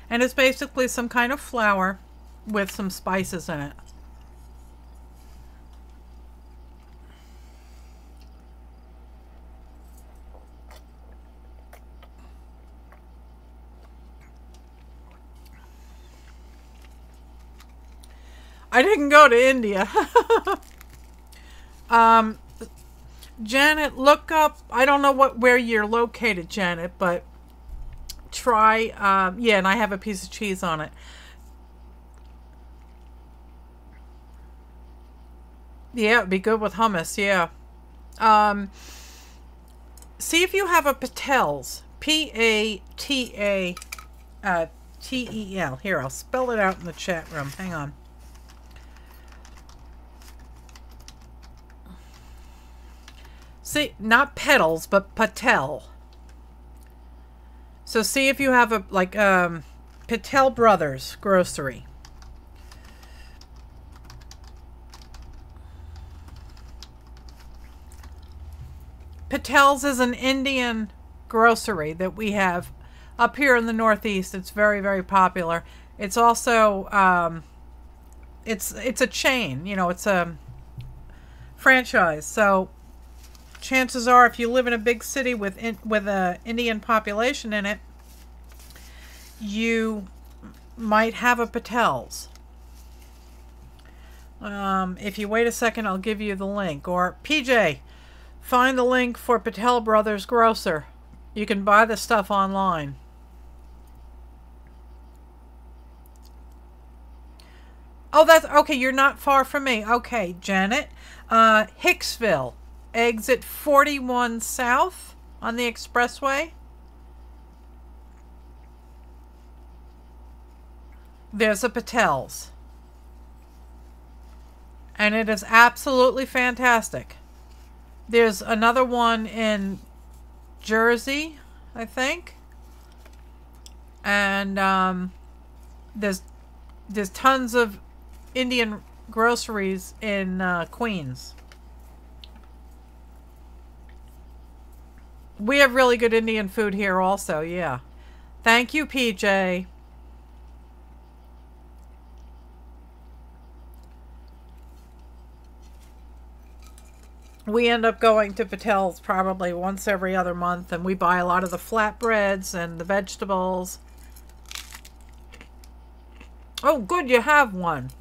[SPEAKER 1] And it's basically some kind of flour with some spices in it. I didn't go to India. Janet, look up, I don't know where you're located, Janet, but try, yeah, and I have a piece of cheese on it. Yeah, it'd be good with hummus, yeah. See if you have a Patel's. P-A-T-A-T-E-L. Here, I'll spell it out in the chat room. Hang on. See, not petals, but Patel. So see if you have a, like, Patel Brothers grocery. Patel's is an Indian grocery that we have up here in the Northeast. It's very, very popular. It's also, it's a chain, you know, it's a franchise. So chances are, if you live in a big city with a Indian population in it, you might have a Patel's. If you wait a second, I'll give you the link. Or PJ, find the link for Patel Brothers Grocer. You can buy the stuff online. Oh, that's okay. You're not far from me. Okay, Janet. Hicksville. Exit 41 South on the expressway. There's a Patel's. And it is absolutely fantastic. There's another one in Jersey, I think. And there's tons of Indian groceries in Queens. We have really good Indian food here also, yeah. Thank you, PJ. We end up going to Patel's probably once every other month, and we buy a lot of the flatbreads and the vegetables. Oh, good, you have one.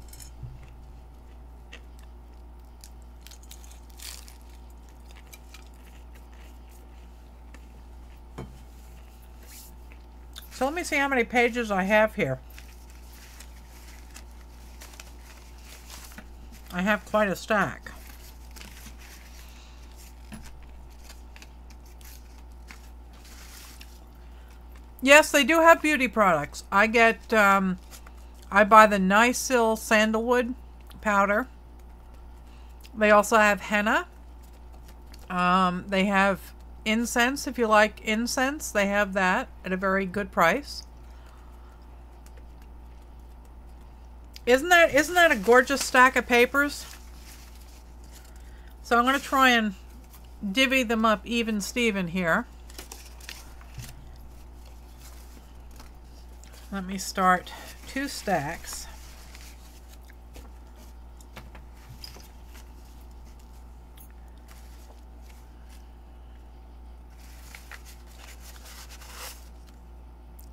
[SPEAKER 1] So let me see how many pages I have here. I have quite a stack. Yes, they do have beauty products. I get, I buy the Nicyl sandalwood powder. They also have henna. They have incense. If you like incense, they have that at a very good price. Isn't that a gorgeous stack of papers? So I'm going to try and divvy them up even Steven here. Let me start 2 stacks.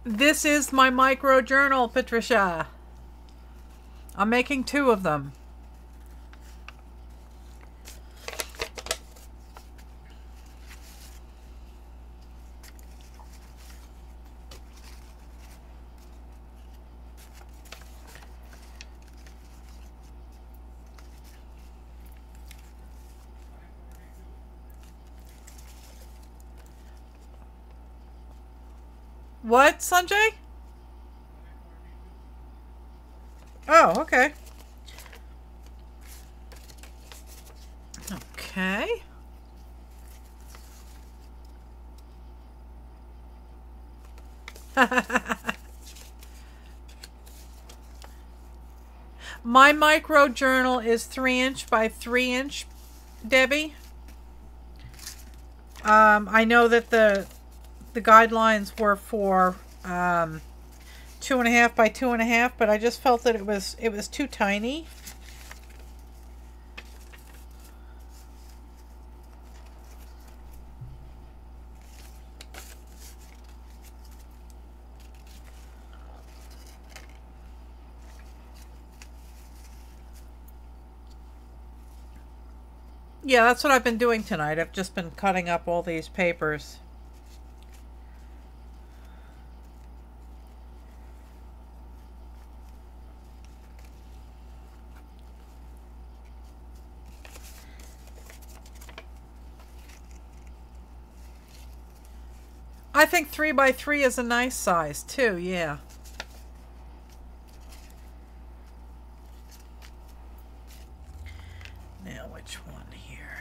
[SPEAKER 1] This is my micro journal, Patricia. I'm making 2 of them. What, Sanjay? Oh, okay. Okay. My micro journal is 3" by 3" Debbie. I know that the guidelines were for 2.5 by 2.5, but I just felt that it was too tiny. Yeah, that's what I've been doing tonight. I've just been cutting up all these papers. I think 3 by 3 is a nice size too, yeah. Now which one here?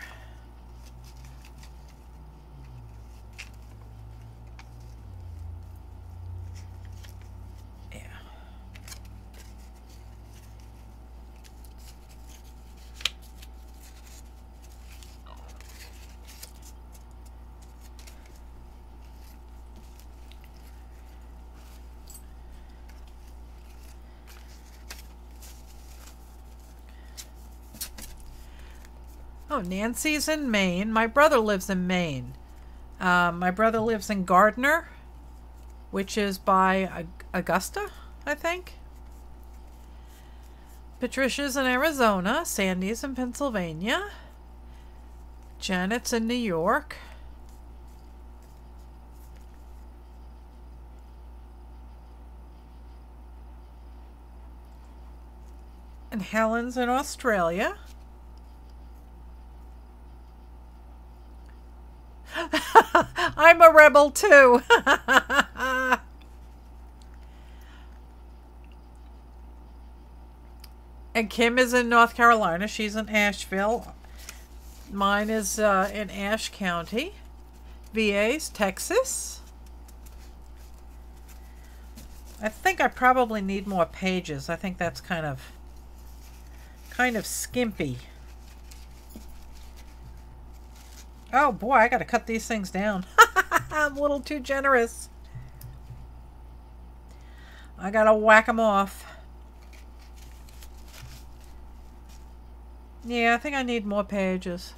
[SPEAKER 1] Yeah. Oh, Nancy's in Maine. My brother lives in Maine. My brother lives in Gardner, which is by Augusta, I think. Patricia's in Arizona. Sandy's in Pennsylvania. Janet's in New York. And Helen's in Australia. I'm a rebel too. And Kim is in North Carolina. She's in Asheville. Mine is in Ashe County. VA's Texas. I think I probably need more pages. I think that's kind of skimpy. Oh boy, I gotta cut these things down. I'm a little too generous. I gotta whack them off. Yeah, I think I need more pages.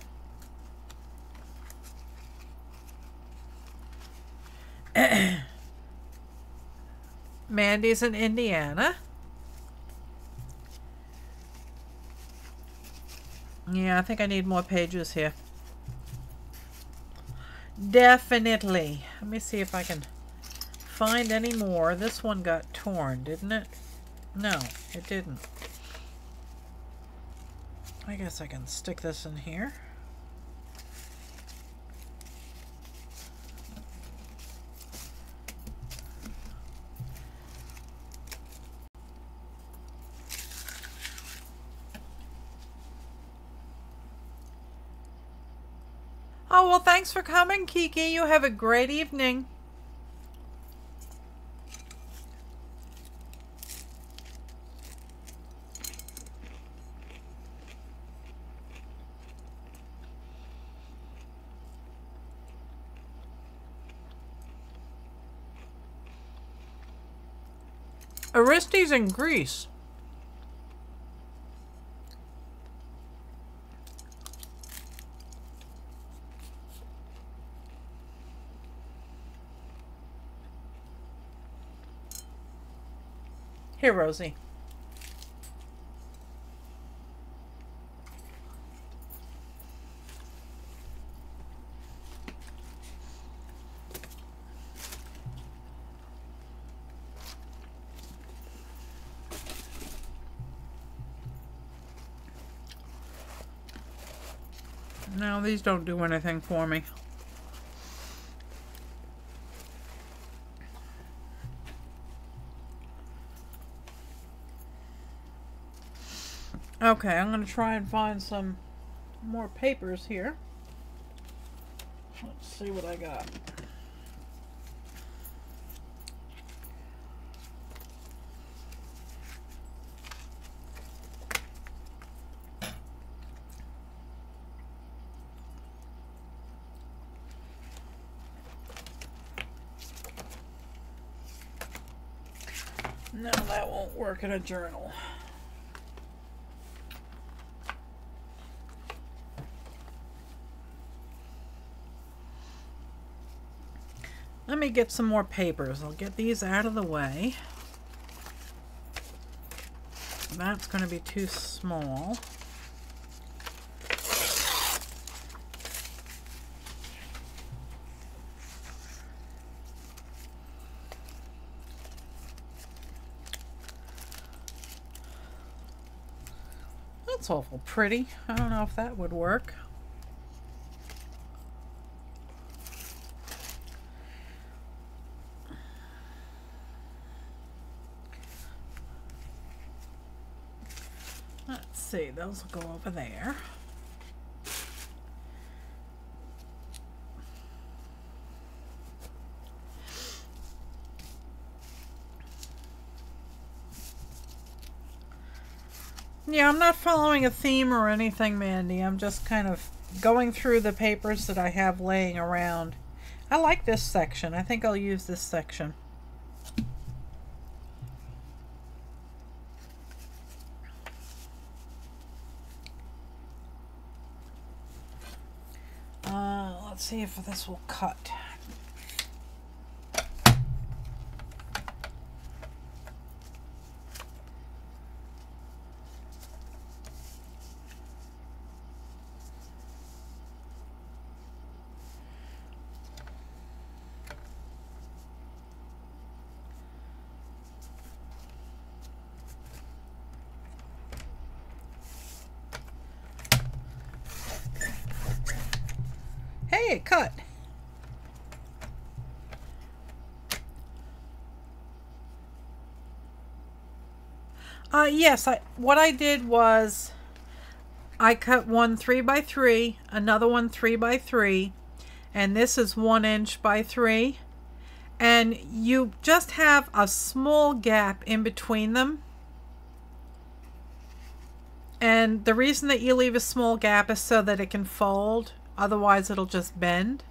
[SPEAKER 1] Mandy's in Indiana. Yeah, I think I need more pages here. Definitely. Let me see if I can find any more. This one got torn, didn't it? No, it didn't. I guess I can stick this in here. Oh, well, thanks for coming, Kiki. You have a great evening. Aristides in Greece. Here, Rosie. No, these don't do anything for me. Okay, I'm going to try and find some more papers here. Let's see what I got. No, that won't work in a journal. Let me get some more papers. I'll get these out of the way. That's going to be too small. That's awful pretty. I don't know if that would work. Let's see, those will go over there. Yeah, I'm not following a theme or anything, Mandy. I'm just kind of going through the papers that I have laying around. I like this section. I think I'll use this section. Let's see if this will cut. Hey, it cut. Yes, what I did was I cut one 3x3, another one 3x3, and this is 1 inch by 3. And you just have a small gap in between them. And the reason that you leave a small gap is so that it can fold. Otherwise, it'll just bend.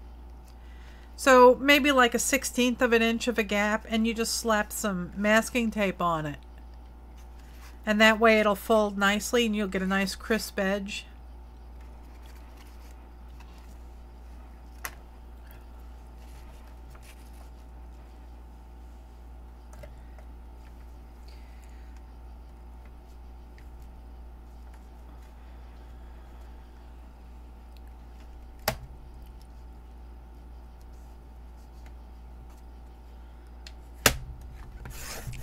[SPEAKER 1] So maybe like a 1/16 of an inch of a gap, and you just slap some masking tape on it. And that way it'll fold nicely and you'll get a nice crisp edge.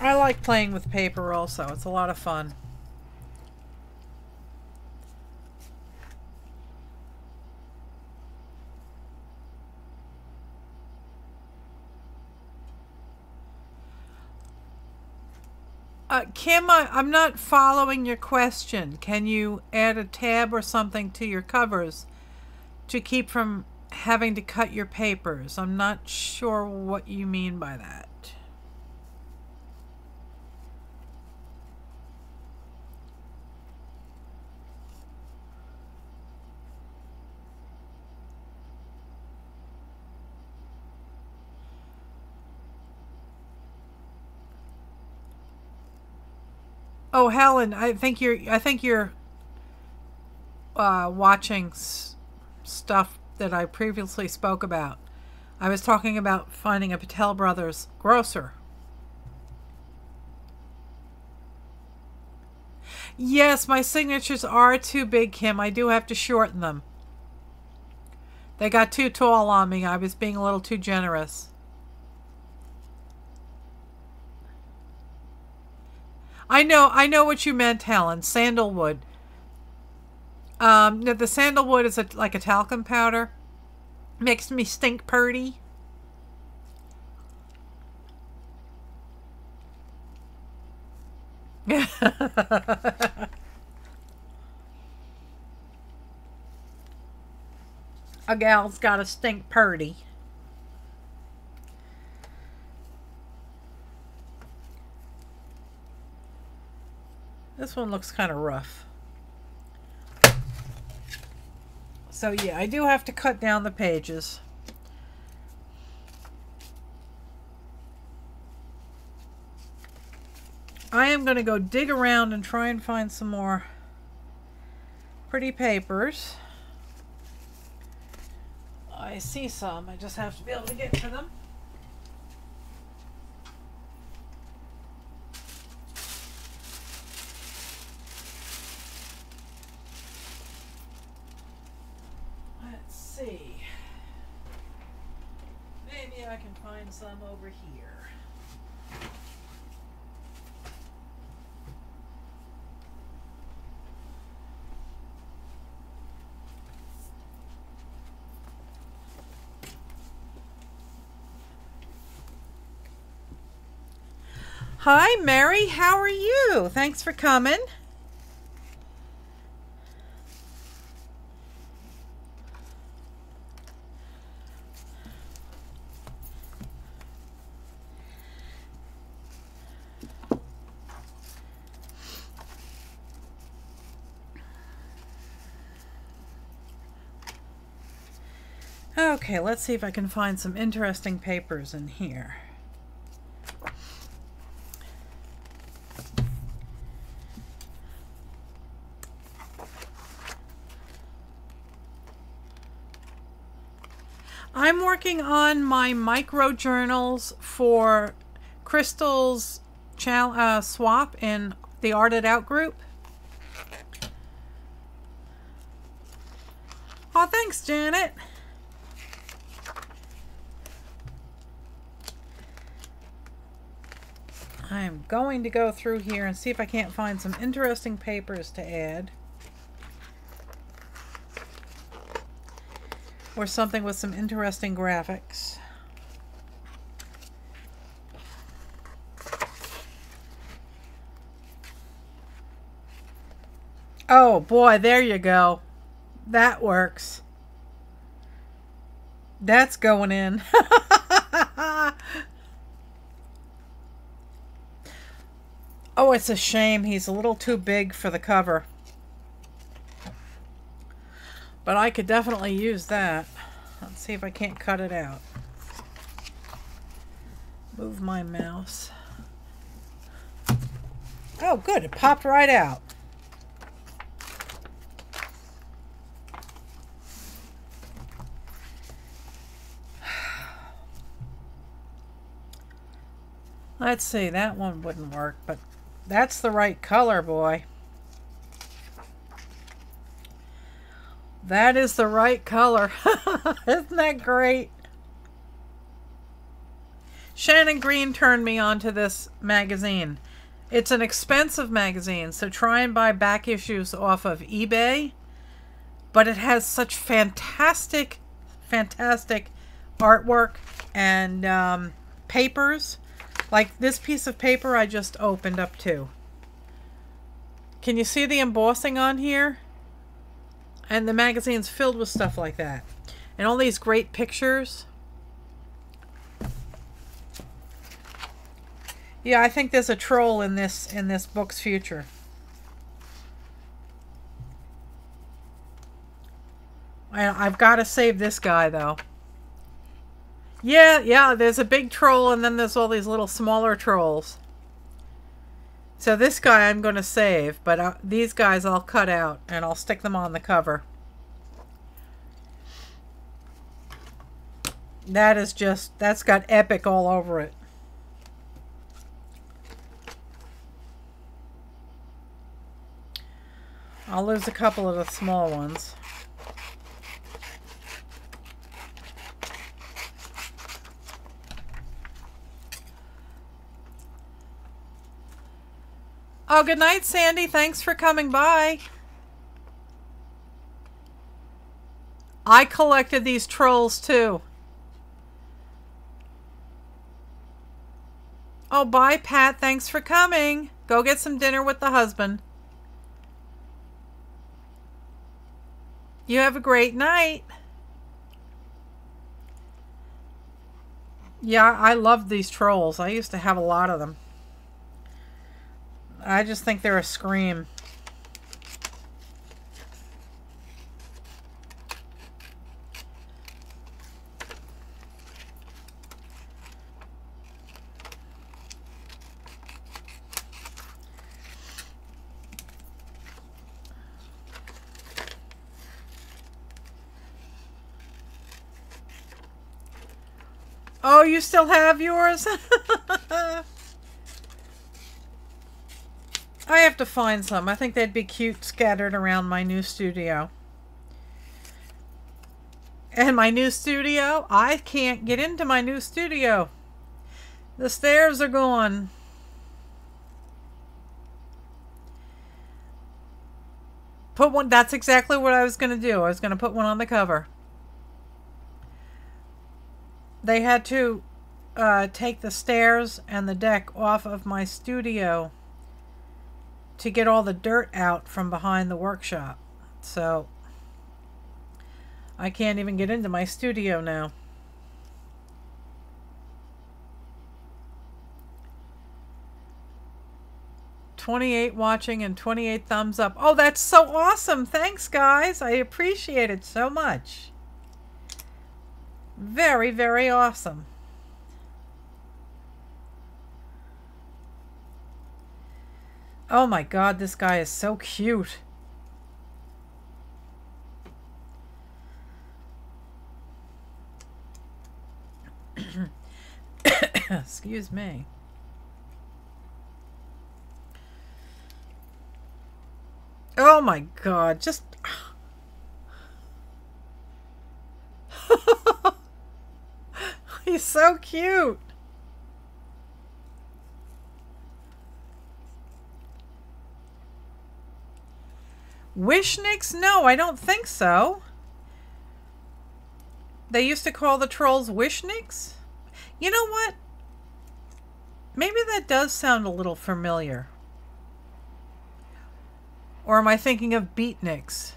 [SPEAKER 1] I like playing with paper also. It's a lot of fun. Kim, I'm not following your question. Can you add a tab or something to your covers to keep from having to cut your papers? I'm not sure what you mean by that. Oh, Helen, I think you're watching stuff that I previously spoke about. I was talking about finding a Patel Brothers grocer. Yes, my signatures are too big, Kim. I do have to shorten them. They got too tall on me. I was being a little too generous. I know what you meant, Helen. Sandalwood. The sandalwood is like a talcum powder. Makes me stink purty. A gal's gotta stink purty. This one looks kind of rough. So yeah, I do have to cut down the pages. I am going to go dig around and try and find some more pretty papers. I see some. I just have to be able to get to them. Let's see. Maybe I can find some over here. Hi, Mary. How are you? Thanks for coming. Okay, let's see if I can find some interesting papers in here. I'm working on my micro journals for Crystal's swap in the Art It Out group. Oh, thanks, Janet. I'm going to go through here and see if I can't find some interesting papers to add. Or something with some interesting graphics. Oh boy, there you go. That works. That's going in. Oh, it's a shame. He's a little too big for the cover. But I could definitely use that. Let's see if I can't cut it out. Move my mouse. Oh, good. It popped right out. Let's see. That one wouldn't work, but that's the right color, boy. That is the right color. Isn't that great? Shannon Green turned me on to this magazine. It's an expensive magazine, so try and buy back issues off of eBay. But it has such fantastic, fantastic artwork and papers. Like this piece of paper I just opened up too. Can you see the embossing on here? And the magazine's filled with stuff like that. And all these great pictures. Yeah, I think there's a troll in this book's future. And I've got to save this guy though. Yeah, there's a big troll and then there's all these little smaller trolls. So this guy I'm going to save, but these guys I'll cut out and I'll stick them on the cover. That is just, that's got epic all over it. I'll lose a couple of the small ones. Oh, good night, Sandy. Thanks for coming by. I collected these trolls too. Oh, bye, Pat. Thanks for coming. Go get some dinner with the husband. You have a great night. Yeah, I love these trolls. I used to have a lot of them. I just think they're a scream. Oh, you still have yours? I have to find some. I think they'd be cute scattered around my new studio. And my new studio, I can't get into my new studio. The stairs are gone. Put one, that's exactly what I was going to do. I was going to put one on the cover. They had to take the stairs and the deck off of my studio to get all the dirt out from behind the workshop. So I can't even get into my studio now. $28 watching and 28 thumbs up. Oh, that's so awesome. Thanks, guys. I appreciate it so much. Very, very awesome. Oh my God, this guy is so cute. Excuse me. Oh my God, just... He's so cute. Wishnicks? No, I don't think so. They used to call the trolls Wishnicks? You know what? Maybe that does sound a little familiar. Or am I thinking of beatniks?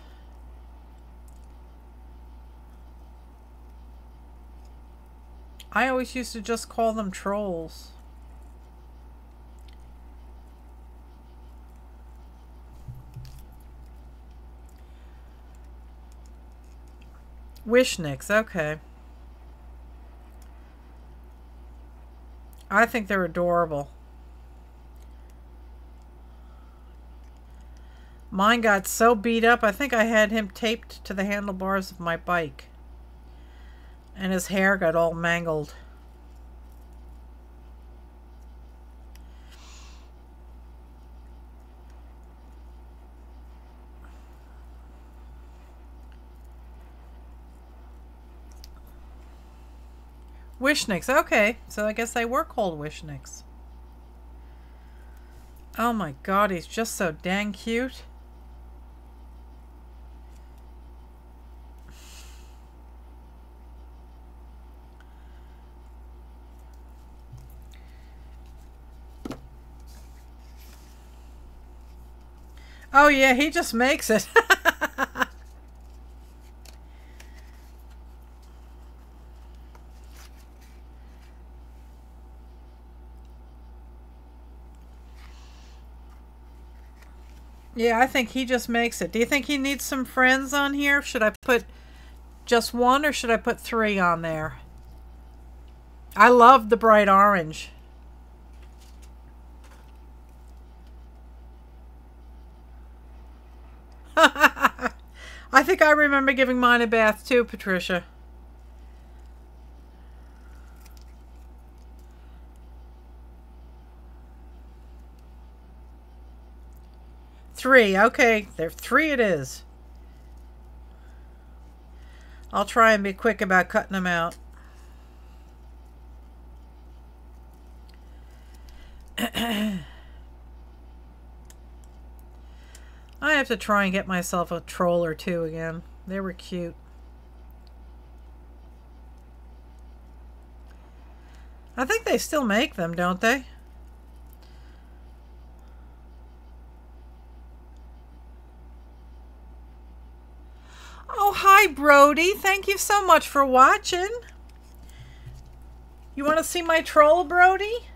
[SPEAKER 1] I always used to just call them trolls. Wishnicks, okay. I think they're adorable. Mine got so beat up, I think I had him taped to the handlebars of my bike. And his hair got all mangled. Wishnicks, okay. So I guess they were called Wishnicks. Oh my God, he's just so dang cute. Oh yeah, he just makes it. Yeah, I think he just makes it. Do you think he needs some friends on here? Should I put just one or should I put 3 on there? I love the bright orange. I think I remember giving mine a bath too, Patricia. Three, okay, there 3 it is. I'll try and be quick about cutting them out. I have to try and get myself a troll or 2 again. They were cute. I think they still make them, don't they? Oh, hi, Brody. Thank you so much for watching. You want to see my troll, Brody?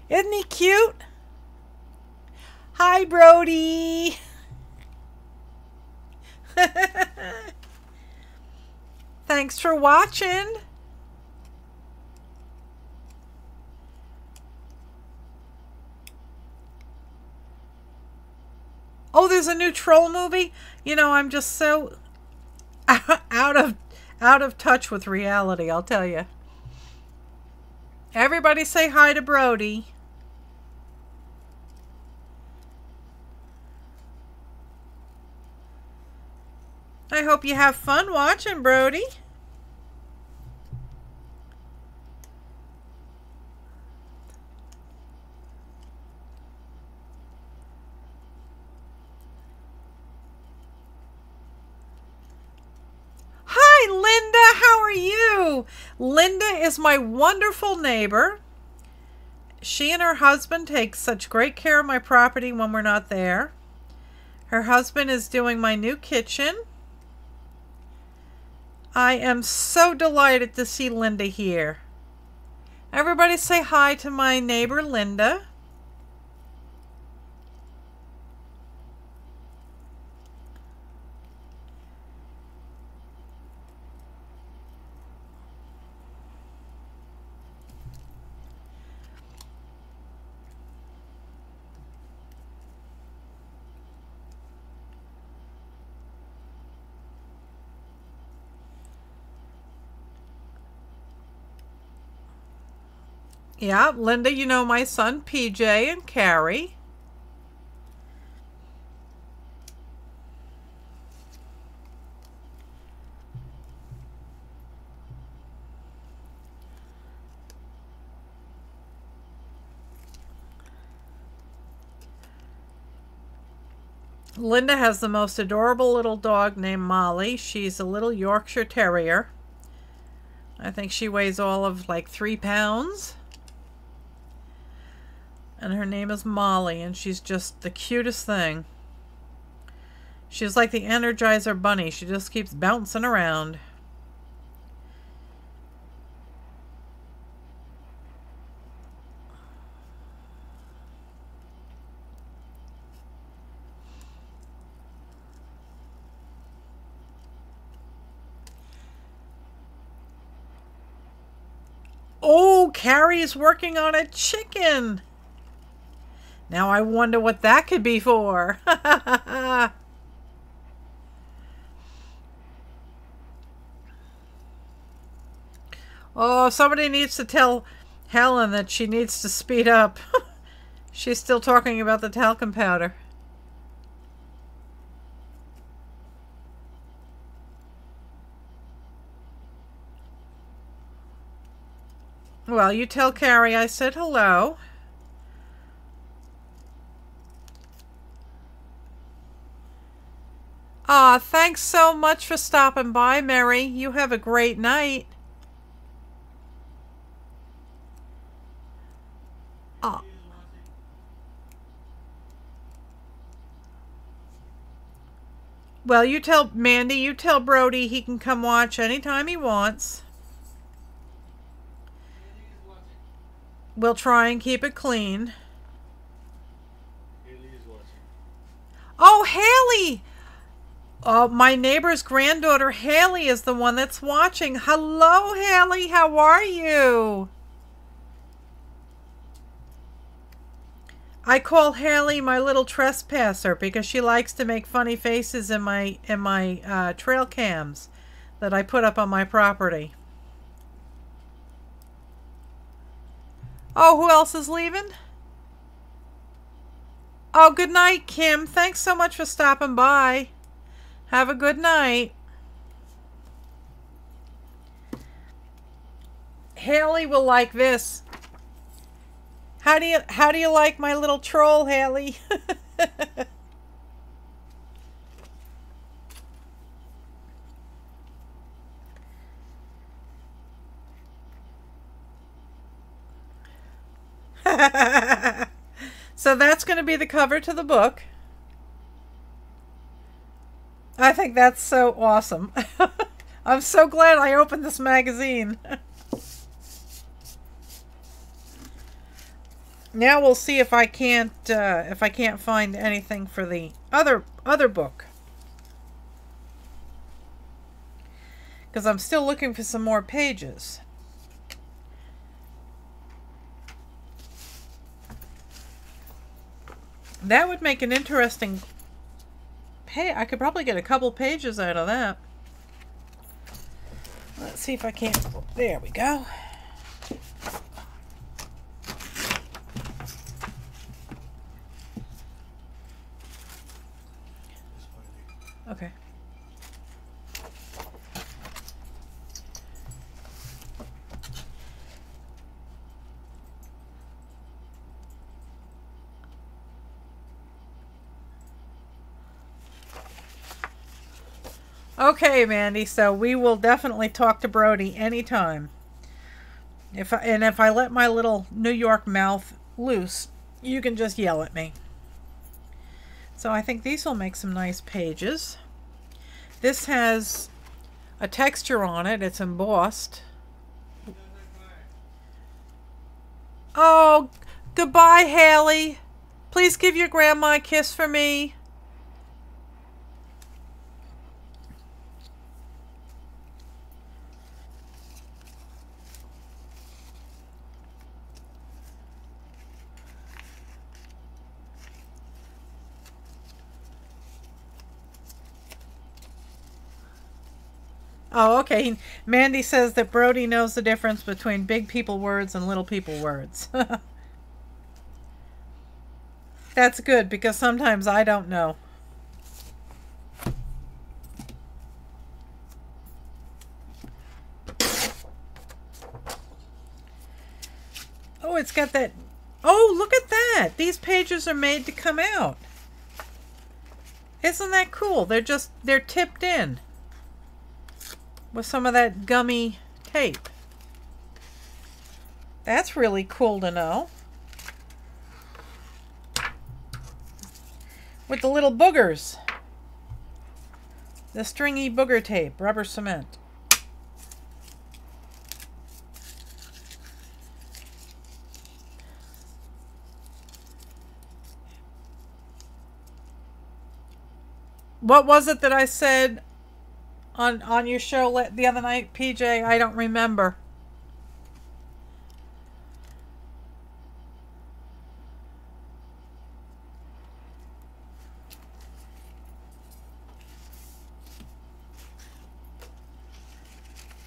[SPEAKER 1] Isn't he cute? Hi, Brody. Thanks for watching. Oh, there's a new troll movie? You know, I'm just so out out of touch with reality, I'll tell you. Everybody say hi to Brody. I hope you have fun watching, Brody. Hi, Linda. How are you? Linda is my wonderful neighbor. She and her husband take such great care of my property when we're not there. Her husband is doing my new kitchen. I am so delighted to see Linda here. Everybody say hi to my neighbor, Linda. Yeah, Linda, you know my son PJ and Carrie. Linda has the most adorable little dog named Molly. She's a little Yorkshire Terrier. I think she weighs all of like 3 pounds. And her name is Molly, and she's just the cutest thing. She's like the Energizer Bunny. She just keeps bouncing around. Oh, Carrie's working on a chicken. Now I wonder what that could be for. Oh, somebody needs to tell Helen that she needs to speed up. She's still talking about the talcum powder. Well, you tell Carrie I said hello. Aw, thanks so much for stopping by, Mary. You have a great night. Aw. Well, you tell Mandy, you tell Brody he can come watch anytime he wants. We'll try and keep it clean. Oh, Haley! Oh, my neighbor's granddaughter, Haley, is the one that's watching. Hello, Haley. How are you? I call Haley my little trespasser because she likes to make funny faces in my trail cams that I put up on my property. Oh, who else is leaving? Oh, good night, Kim. Thanks so much for stopping by. Have a good night. Haley will like this. How do you like my little troll, Haley? So that's going to be the cover to the book. I think that's so awesome. I'm so glad I opened this magazine. Now we'll see if I can't find anything for the other book, because I'm still looking for some more pages. That would make an interesting. Hey, I could probably get a couple pages out of that. Let's see if I can't. There we go. Okay. Okay, Mandy, so we will definitely talk to Brody anytime. If I let my little New York mouth loose, you can just yell at me. So I think these will make some nice pages. This has a texture on it. It's embossed. Oh, goodbye, Haley. Please give your grandma a kiss for me. Oh, okay. Mandy says that Brody knows the difference between big people words and little people words. That's good, because sometimes I don't know. Oh, it's got that. Oh, look at that. These pages are made to come out. Isn't that cool? They're tipped in with some of that gummy tape. That's really cool to know. With the little boogers. The stringy booger tape, rubber cement. What was it that I said on your show the other night, PJ? I don't remember.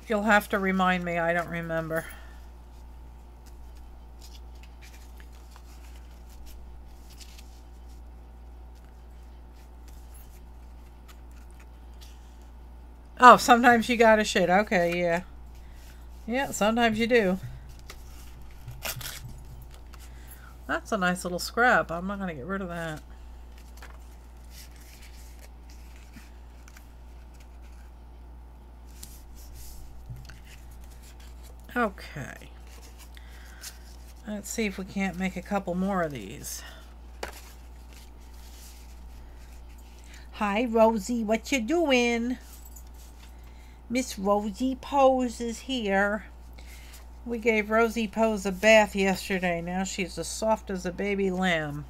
[SPEAKER 1] You'll have to remind me. I don't remember. Oh, sometimes you gotta shit. Okay, yeah. Yeah, sometimes you do. That's a nice little scrap. I'm not gonna get rid of that. Okay. Let's see if we can't make a couple more of these. Hi, Rosie. What you doing? Miss Rosie Pose is here. We gave Rosie Pose a bath yesterday. Now she's as soft as a baby lamb.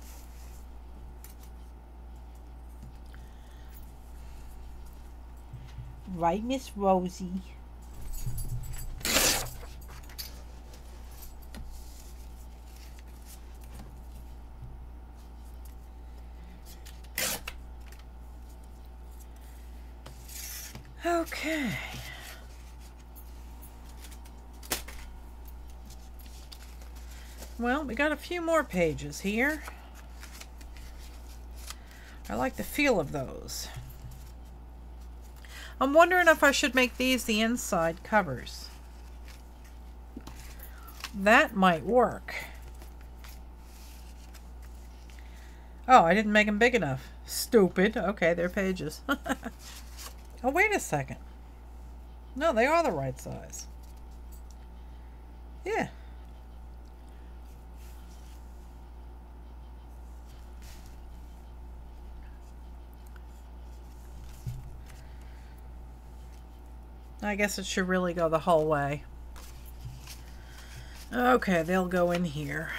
[SPEAKER 1] Right, Miss Rosie? Okay. Well, we got a few more pages here. I like the feel of those. I'm wondering if I should make these the inside covers. That might work. Oh, I didn't make them big enough. Stupid. Okay, they're pages. Oh, wait a second. No, they are the right size. Yeah. I guess it should really go the whole way. Okay, they'll go in here.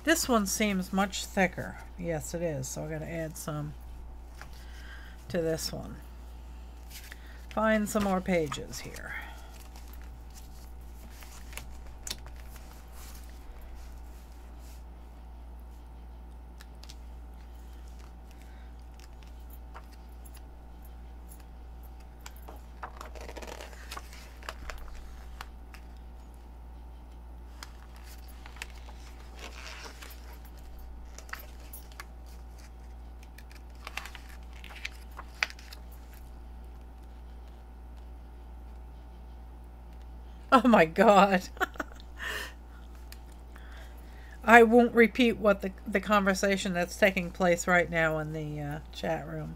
[SPEAKER 1] This one seems much thicker. Yes, it is. So I'm going to add some to this one. Find some more pages here. Oh my God. I won't repeat what the conversation that's taking place right now in the chat room.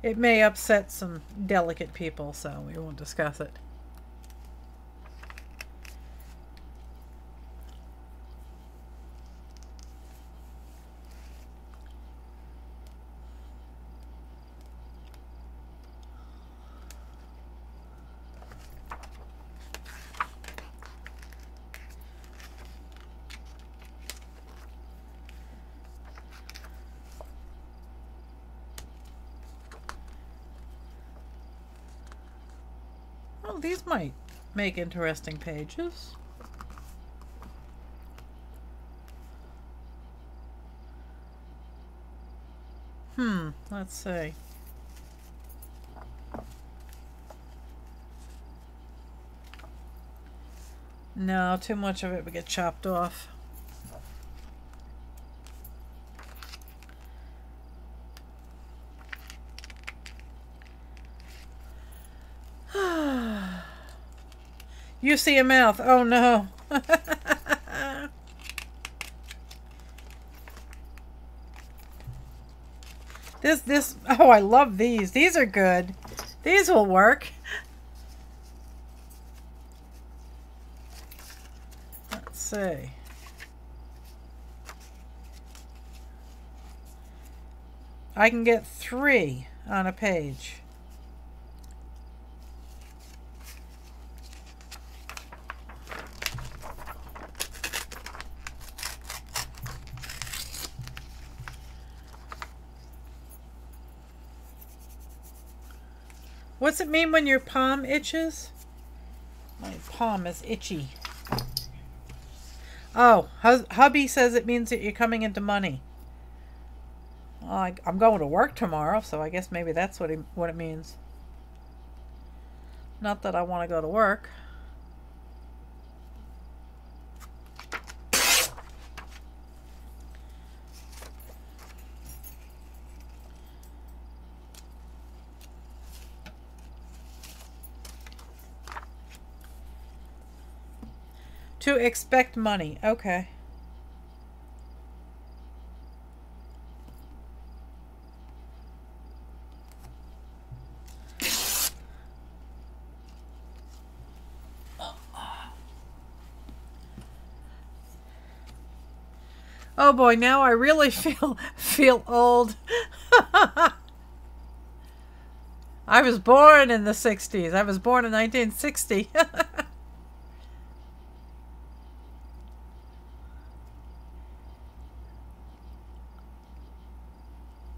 [SPEAKER 1] It may upset some delicate people, so we won't discuss it. Oh, these might make interesting pages. Let's see. No, too much of it would get chopped off. You see a mouth. Oh no. Oh, I love these. These are good. These will work. Let's see. I can get 3 on a page. What's it mean when your palm itches? My palm is itchy. Oh, hubby says it means that you're coming into money. Well, I'm going to work tomorrow, so I guess maybe that's what it means. Not that I want to go to work. To expect money. Okay. Oh boy, now I really feel old. I was born in the 60s. I was born in 1960.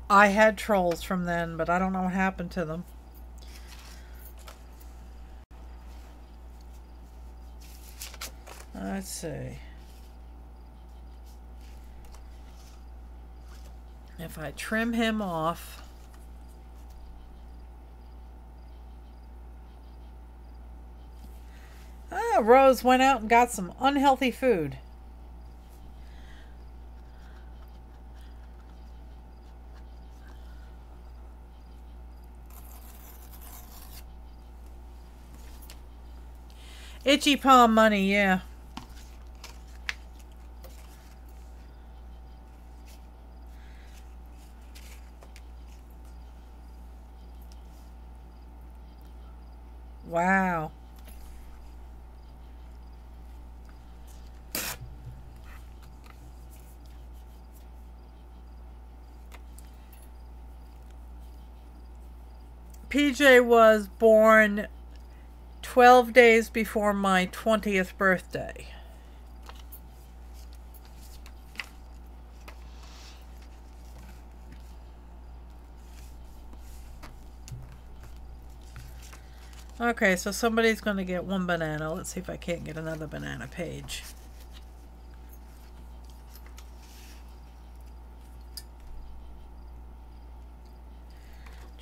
[SPEAKER 1] I had trolls from then, but I don't know what happened to them. Let's see. If I trim him off. Ah, Rose went out and got some unhealthy food. Itchy palm money, yeah. Wow. PJ was born 12 days before my 20th birthday. Okay, so somebody's going to get 1 banana. Let's see if I can't get another banana page.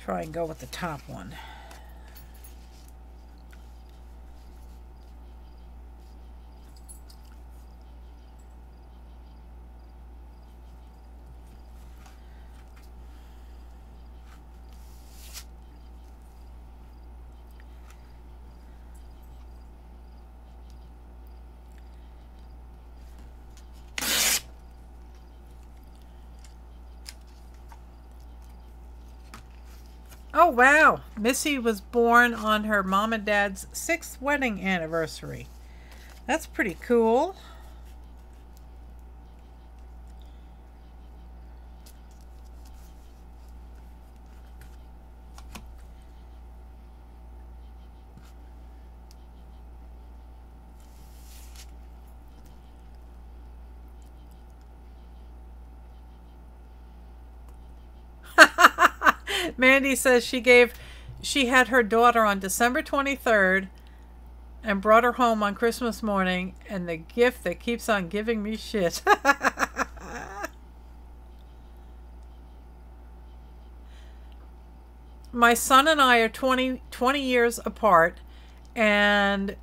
[SPEAKER 1] Try and go with the top one. Oh, wow. Missy was born on her mom and dad's 6th wedding anniversary. That's pretty cool. Mandy says she had her daughter on December 23rd and brought her home on Christmas morning, and the gift that keeps on giving me shit. My son and I are 20 years apart, and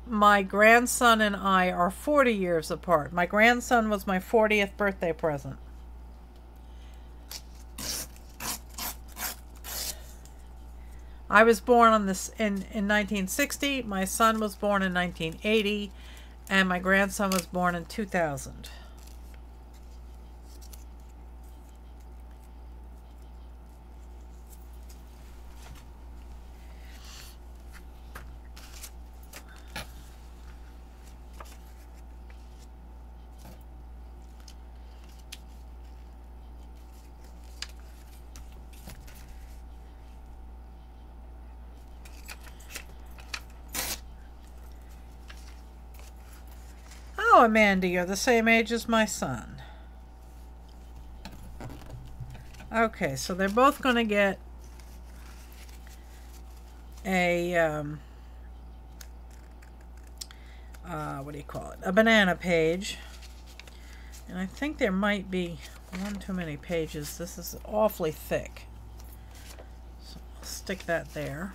[SPEAKER 1] my grandson and I are 40 years apart. My grandson was my 40th birthday present. I was born in 1960, my son was born in 1980, and my grandson was born in 2000. Oh, Amanda, you're the same age as my son. Okay, so they're both going to get a, what do you call it? A banana page. And I think there might be one too many pages. This is awfully thick. So I'll stick that there.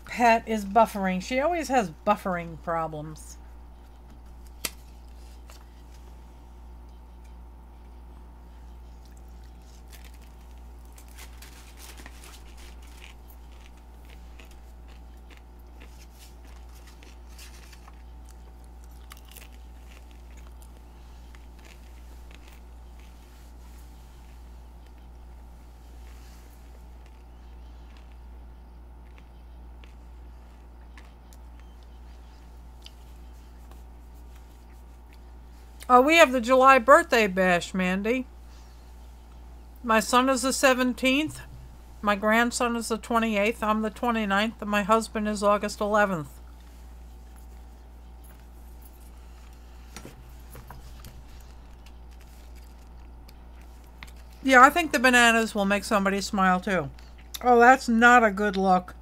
[SPEAKER 1] Pat is buffering. She always has buffering problems. Oh, we have the July birthday bash, Mandy. My son is the 17th. My grandson is the 28th. I'm the 29th. And my husband is August 11th. Yeah, I think the bananas will make somebody smile too. Oh, that's not a good look.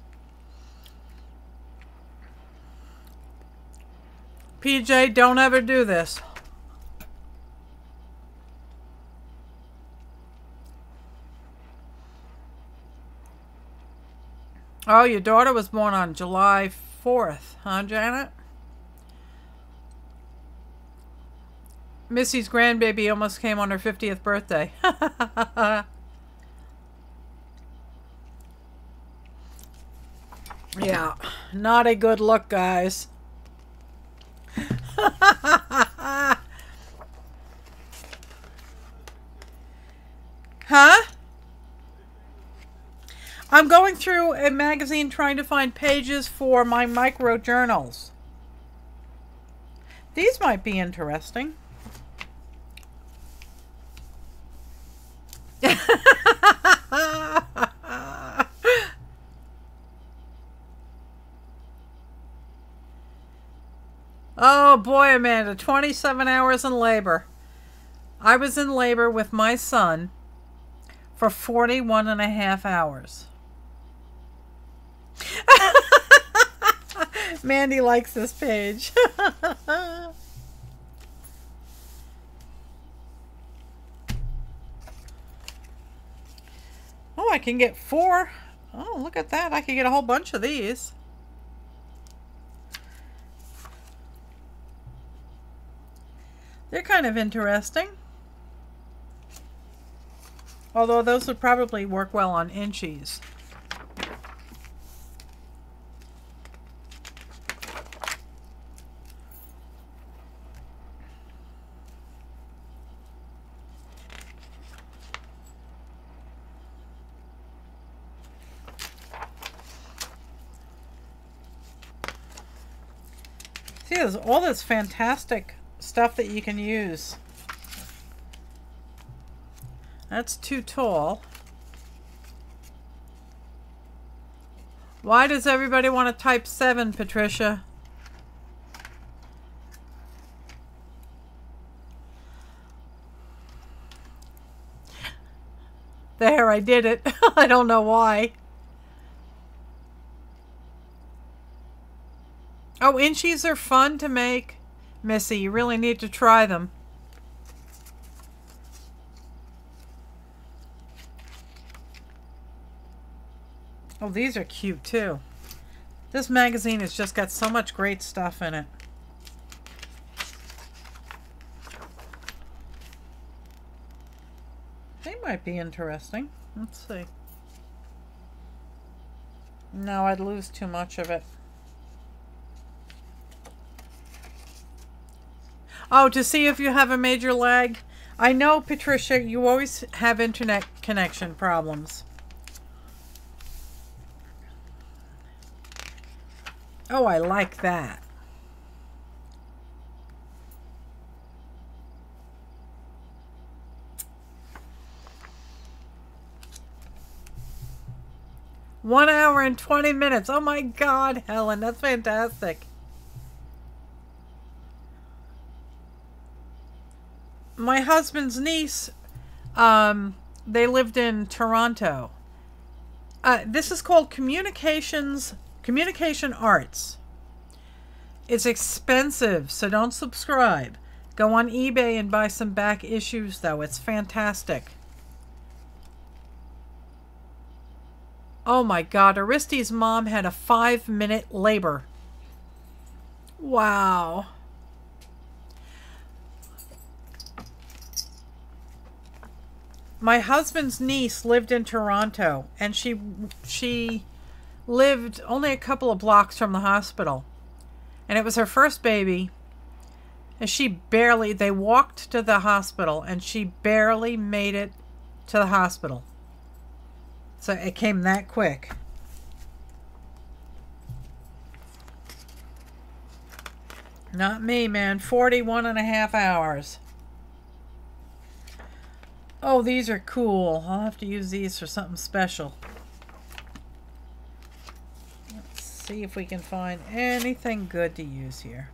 [SPEAKER 1] PJ, don't ever do this. Oh, your daughter was born on July 4th, huh, Janet? Missy's grandbaby almost came on her 50th birthday. Yeah, not a good look, guys. Huh? I'm going through a magazine trying to find pages for my micro journals. These might be interesting. Oh boy, Amanda, 27 hours in labor. I was in labor with my son for 41 and a half hours. Mandy likes this page. Oh, I can get 4. Oh, look at that. I can get a whole bunch of these. They're kind of interesting. Although those would probably work well on inchies. See, there's all this fantastic stuff that you can use. That's too tall. Why does everybody want to type 7, Patricia? There, I did it. I don't know why. Oh, inchies are fun to make. Missy, you really need to try them. Oh, these are cute too. This magazine has just got so much great stuff in it. They might be interesting. Let's see. No, I'd lose too much of it. Oh, to see if you have a major lag. I know, Patricia, you always have internet connection problems. Oh, I like that. One hour and 20 minutes. Oh my God, Helen, that's fantastic. My husband's niece, they lived in Toronto. This is called Communication Arts. It's expensive, so don't subscribe. Go on eBay and buy some back issues, though. It's fantastic. Oh my God, Aristide's mom had a 5-minute labor. Wow. My husband's niece lived in Toronto, and she lived only a couple of blocks from the hospital. And it was her first baby. And they walked to the hospital, and she barely made it to the hospital. So it came that quick. Not me, man. 41.5 hours. Oh, these are cool. I'll have to use these for something special. Let's see if we can find anything good to use here.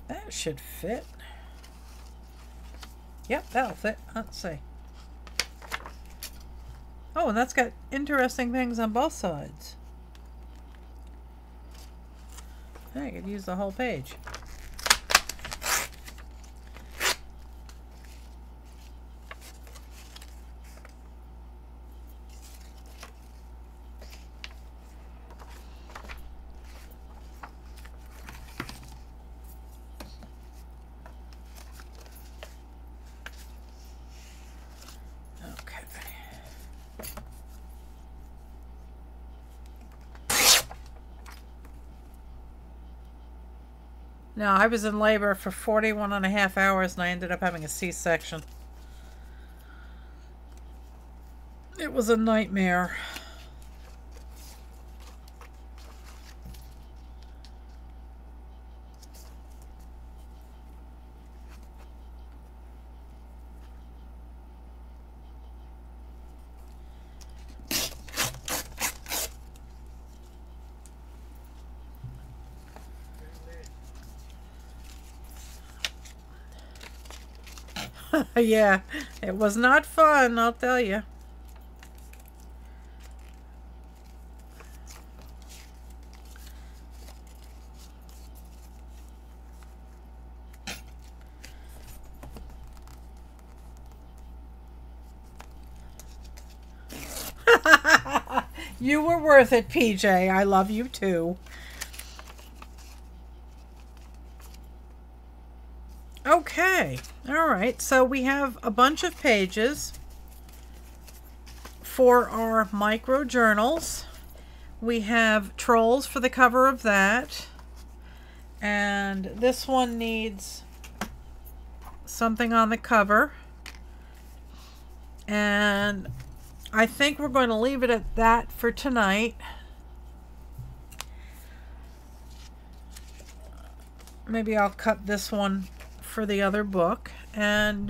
[SPEAKER 1] That should fit. Yep, that'll fit. Let's see. Oh, and that's got interesting things on both sides. I could use the whole page. No, I was in labor for 41.5 hours and I ended up having a C-section. It was a nightmare. Yeah, it was not fun, I'll tell you. You were worth it, PJ. I love you too. All right, so we have a bunch of pages for our micro journals. We have trolls for the cover of that. And this one needs something on the cover. And I think we're going to leave it at that for tonight. Maybe I'll cut this one for the other book. And,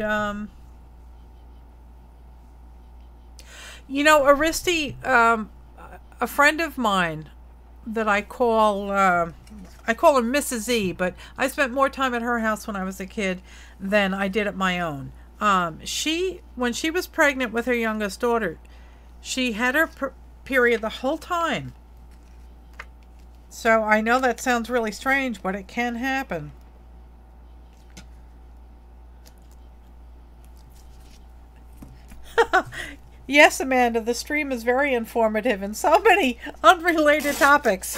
[SPEAKER 1] you know, Aristi, a friend of mine that I call her Mrs. E, but I spent more time at her house when I was a kid than I did at my own. When she was pregnant with her youngest daughter, she had her period the whole time. So I know that sounds really strange, but it can happen. Yes, Amanda, the stream is very informative in so many unrelated topics.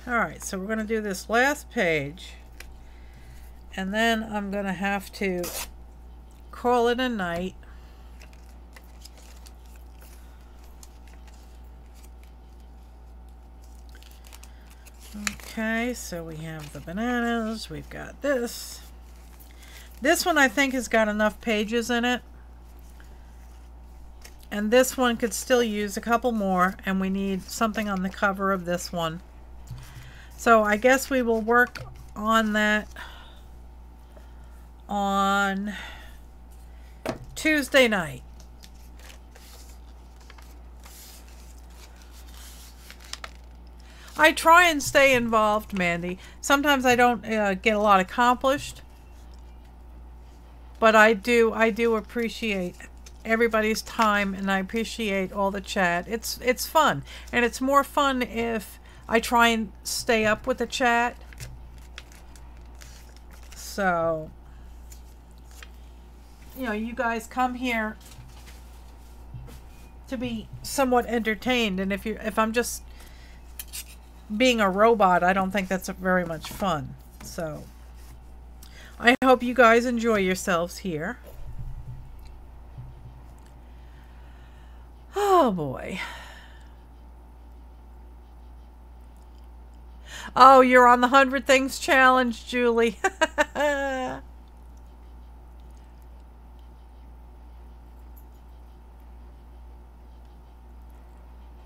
[SPEAKER 1] Alright, so we're going to do this last page, and then I'm going to have to call it a night. Okay, so we have the bananas, we've got this. This one I think has got enough pages in it. And this one could still use a couple more, and we need something on the cover of this one. So I guess we will work on that on Tuesday night. I try and stay involved, Mandy. Sometimes I don't get a lot accomplished, but I do appreciate everybody's time, and I appreciate all the chat. It's fun, and it's more fun if I try and stay up with the chat. So, you know, you guys come here to be somewhat entertained, and if I'm just being a robot, I don't think that's very much fun. So, I hope you guys enjoy yourselves here. Oh boy. Oh, you're on the 100 Things Challenge, Julie.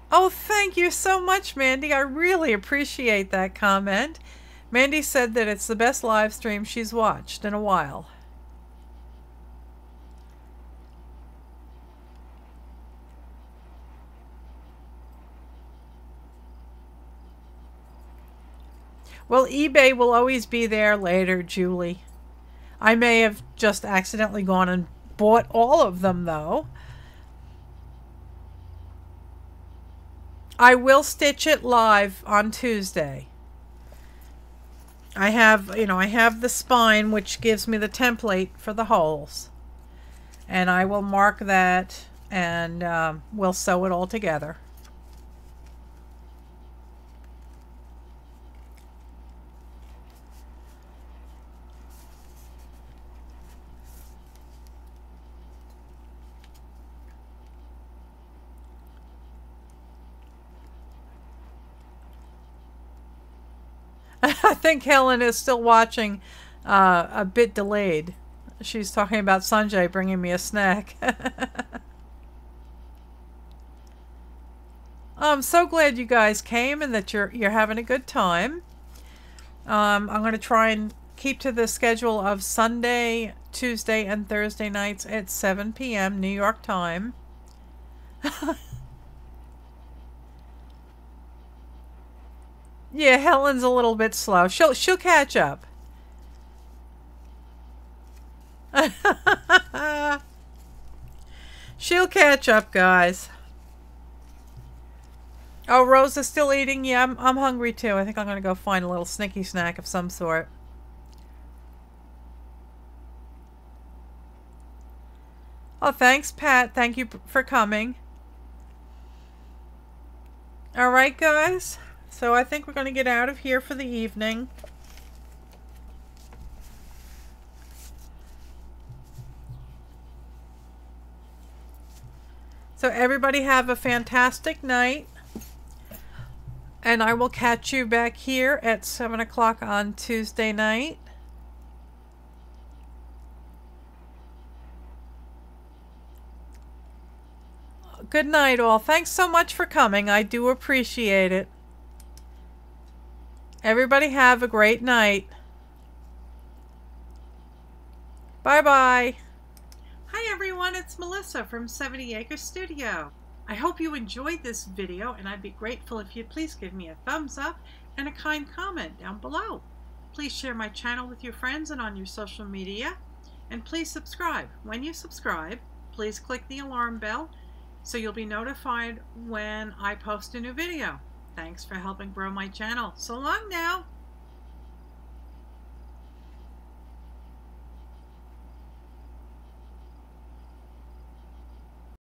[SPEAKER 1] Oh, thank you so much, Mandy. I really appreciate that comment. Mandy said that it's the best live stream she's watched in a while. Well, eBay will always be there later, Julie. I may have just accidentally gone and bought all of them, though. I will stitch it live on Tuesday. I have the spine, which gives me the template for the holes. And I will mark that, and we'll sew it all together. I think Helen is still watching, a bit delayed. She's talking about Sanjay bringing me a snack. I'm so glad you guys came and that you're having a good time. I'm going to try and keep to the schedule of Sunday, Tuesday, and Thursday nights at 7 p.m. New York time. Yeah, Helen's a little bit slow. She'll catch up. She'll catch up, guys. Oh, Rose is still eating? Yeah, I'm hungry too. I think I'm gonna go find a little snicky snack of some sort. Oh, thanks, Pat. Thank you for coming. Alright, guys. So I think we're gonna get out of here for the evening. So everybody have a fantastic night. And I will catch you back here at 7 o'clock on Tuesday night. Good night, all. Thanks so much for coming. I do appreciate it. Everybody have a great night. Bye-bye. Hi, everyone. It's Melissa from 70 Acre Studio. I hope you enjoyed this video, and I'd be grateful if you'd please give me a thumbs up and a kind comment down below. Please share my channel with your friends and on your social media. And please subscribe. When you subscribe, please click the alarm bell so you'll be notified when I post a new video. Thanks for helping grow my channel. So long now.